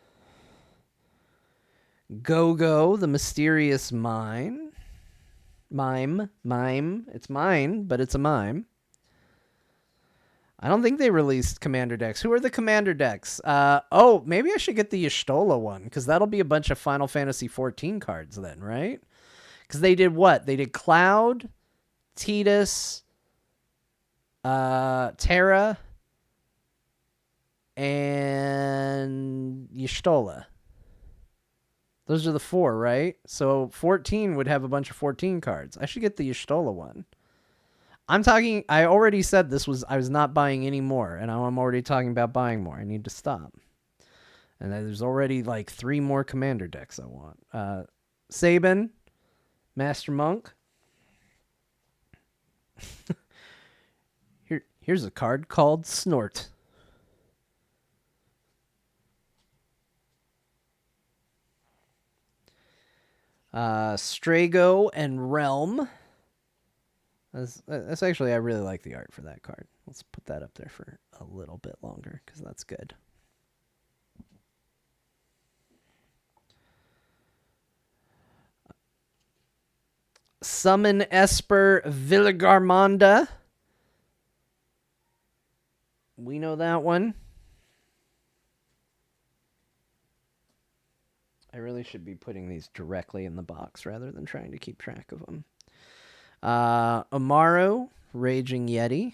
Go-Go, the Mysterious Mime. Mime. It's mine, but it's a mime. I don't think they released Commander decks. Who are the Commander decks? Maybe I should get the Y'shtola one, because that'll be a bunch of Final Fantasy XIV cards then, right? Because they did what? They did Cloud, Tidus, Terra, and Y'shtola. Those are the 4, right? So 14 would have a bunch of 14 cards. I should get the Y'shtola one. I already said I was not buying any more, and now I'm already talking about buying more. I need to stop. And there's already like 3 more Commander decks I want. Sabin, Master Monk. Here's a card called Snort. Strago and Realm. That's actually, I really like the art for that card. Let's put that up there for a little bit longer, because that's good. Summon Esper Villagarmonda. We know that one. I really should be putting these directly in the box rather than trying to keep track of them. Amaru, Raging Yeti.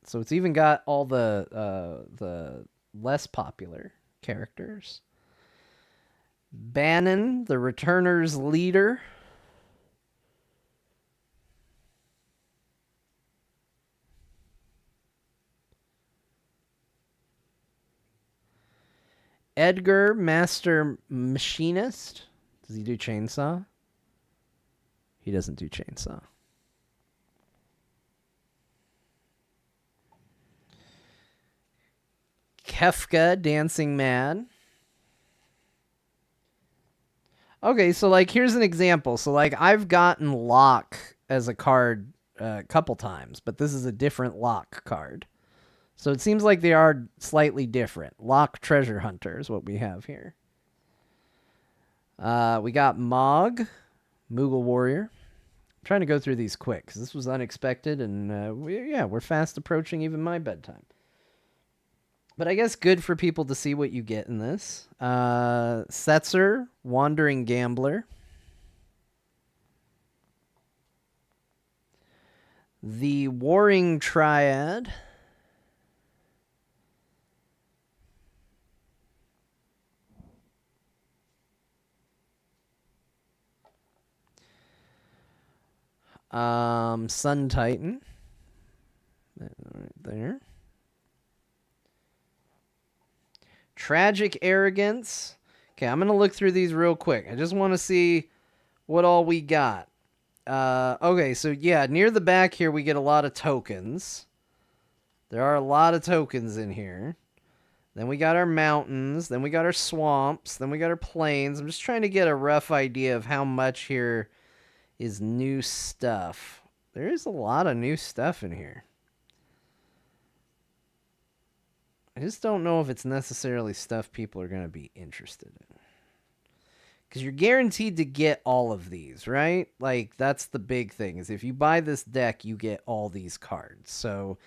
So it's even got all the less popular characters. Bannon, the Returner's leader. Edgar, Master Machinist. Does he do Chainsaw? He doesn't do Chainsaw. Kefka, Dancing Mad. Okay, so like here's an example. So like I've gotten Locke as a card a couple times, but this is a different Locke card. So it seems like they are slightly different. Locke Treasure Hunter is what we have here. We got Mog, Moogle Warrior. I'm trying to go through these quick because this was unexpected, and we're fast approaching even my bedtime. But I guess good for people to see what you get in this. Setzer, Wandering Gambler. The Warring Triad. Sun Titan. Right there. Tragic Arrogance. Okay, I'm going to look through these real quick. I just want to see what all we got. Okay, so yeah, near the back here we get a lot of tokens. There are a lot of tokens in here. Then we got our mountains. Then we got our swamps. Then we got our plains. I'm just trying to get a rough idea of how much here is new stuff. There is a lot of new stuff in here. I just don't know if it's necessarily stuff people are going to be interested in. Because you're guaranteed to get all of these, right? Like, that's the big thing, is if you buy this deck, you get all these cards. So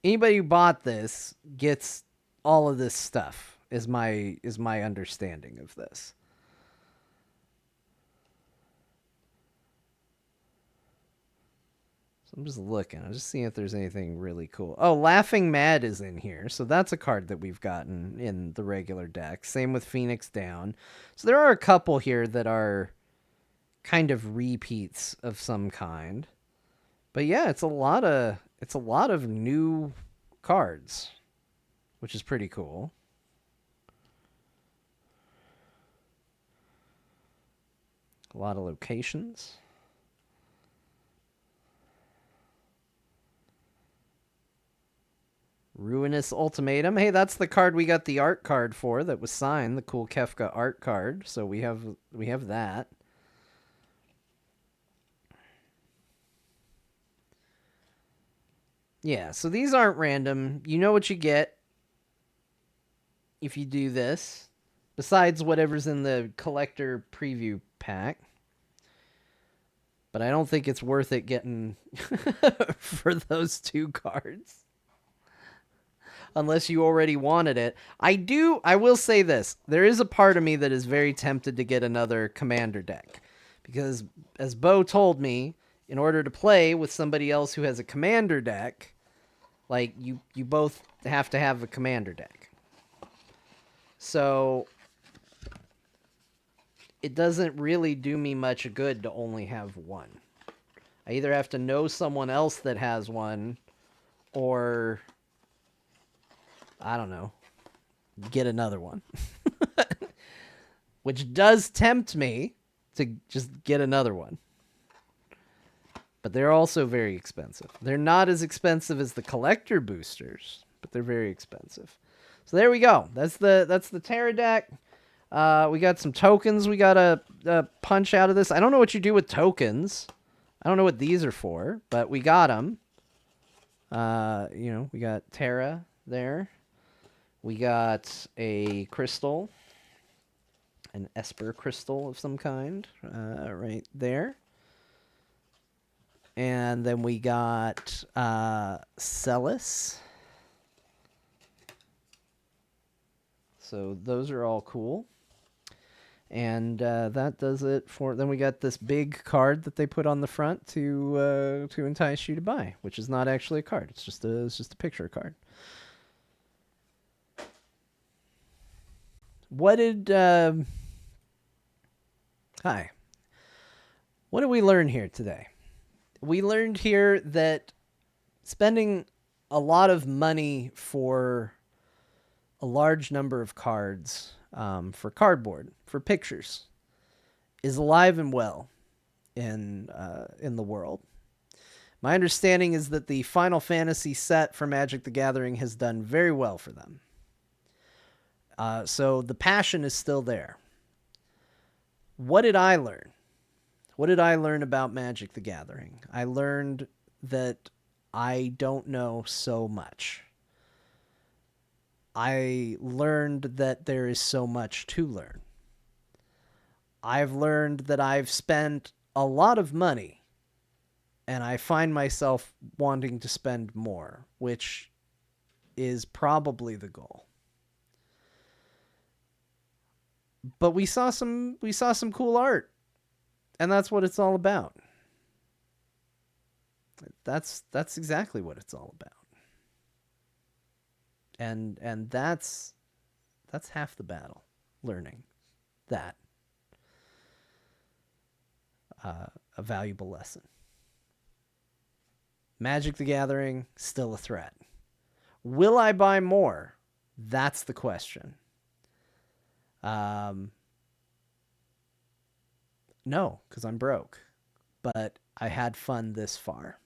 anybody who bought this gets all of this stuff, is my understanding of this. So I'm just looking. I'm just seeing if there's anything really cool. Oh, Laughing Mad is in here. So that's a card that we've gotten in the regular deck. Same with Phoenix Down. So there are a couple here that are kind of repeats of some kind. But yeah, it's a lot of new cards, which is pretty cool. A lot of locations. Ruinous Ultimatum. Hey, that's the card we got the art card for that was signed, the cool Kefka art card. So we have that. Yeah, so these aren't random. You know what you get if you do this, besides whatever's in the collector preview pack. But I don't think it's worth it getting for those 2 cards. Unless you already wanted it. I will say this. There is a part of me that is very tempted to get another commander deck. Because, as Bo told me, in order to play with somebody else who has a commander deck, like, you both have to have a commander deck. So, it doesn't really do me much good to only have one. I either have to know someone else that has one, or, I don't know, get another one. Which does tempt me to just get another one. But they're also very expensive. They're not as expensive as the collector boosters, but they're very expensive. So there we go. That's the Terra deck. We got some tokens we gotta punch out of this. I don't know what you do with tokens. I don't know what these are for, but we got them. We got Terra there. We got a crystal, an Esper crystal of some kind, right there. And then we got Celis. So those are all cool. And that does it for... Then we got this big card that they put on the front to entice you to buy, which is not actually a card. It's just a picture card. What did... Hi. What did we learn here today? We learned here that spending a lot of money for a large number of cards, for cardboard, for pictures, is alive and well in the world. My understanding is that the Final Fantasy set for Magic the Gathering has done very well for them. So the passion is still there. What did I learn? What did I learn about Magic the Gathering? I learned that I don't know so much. I learned that there is so much to learn. I've learned that I've spent a lot of money, and I find myself wanting to spend more, which is probably the goal. But we saw some cool art, and that's what it's all about. That's exactly what it's all about. And that's half the battle, learning that. A valuable lesson. Magic the Gathering, still a threat. Will I buy more? That's the question. No, because I'm broke. But I had fun this far.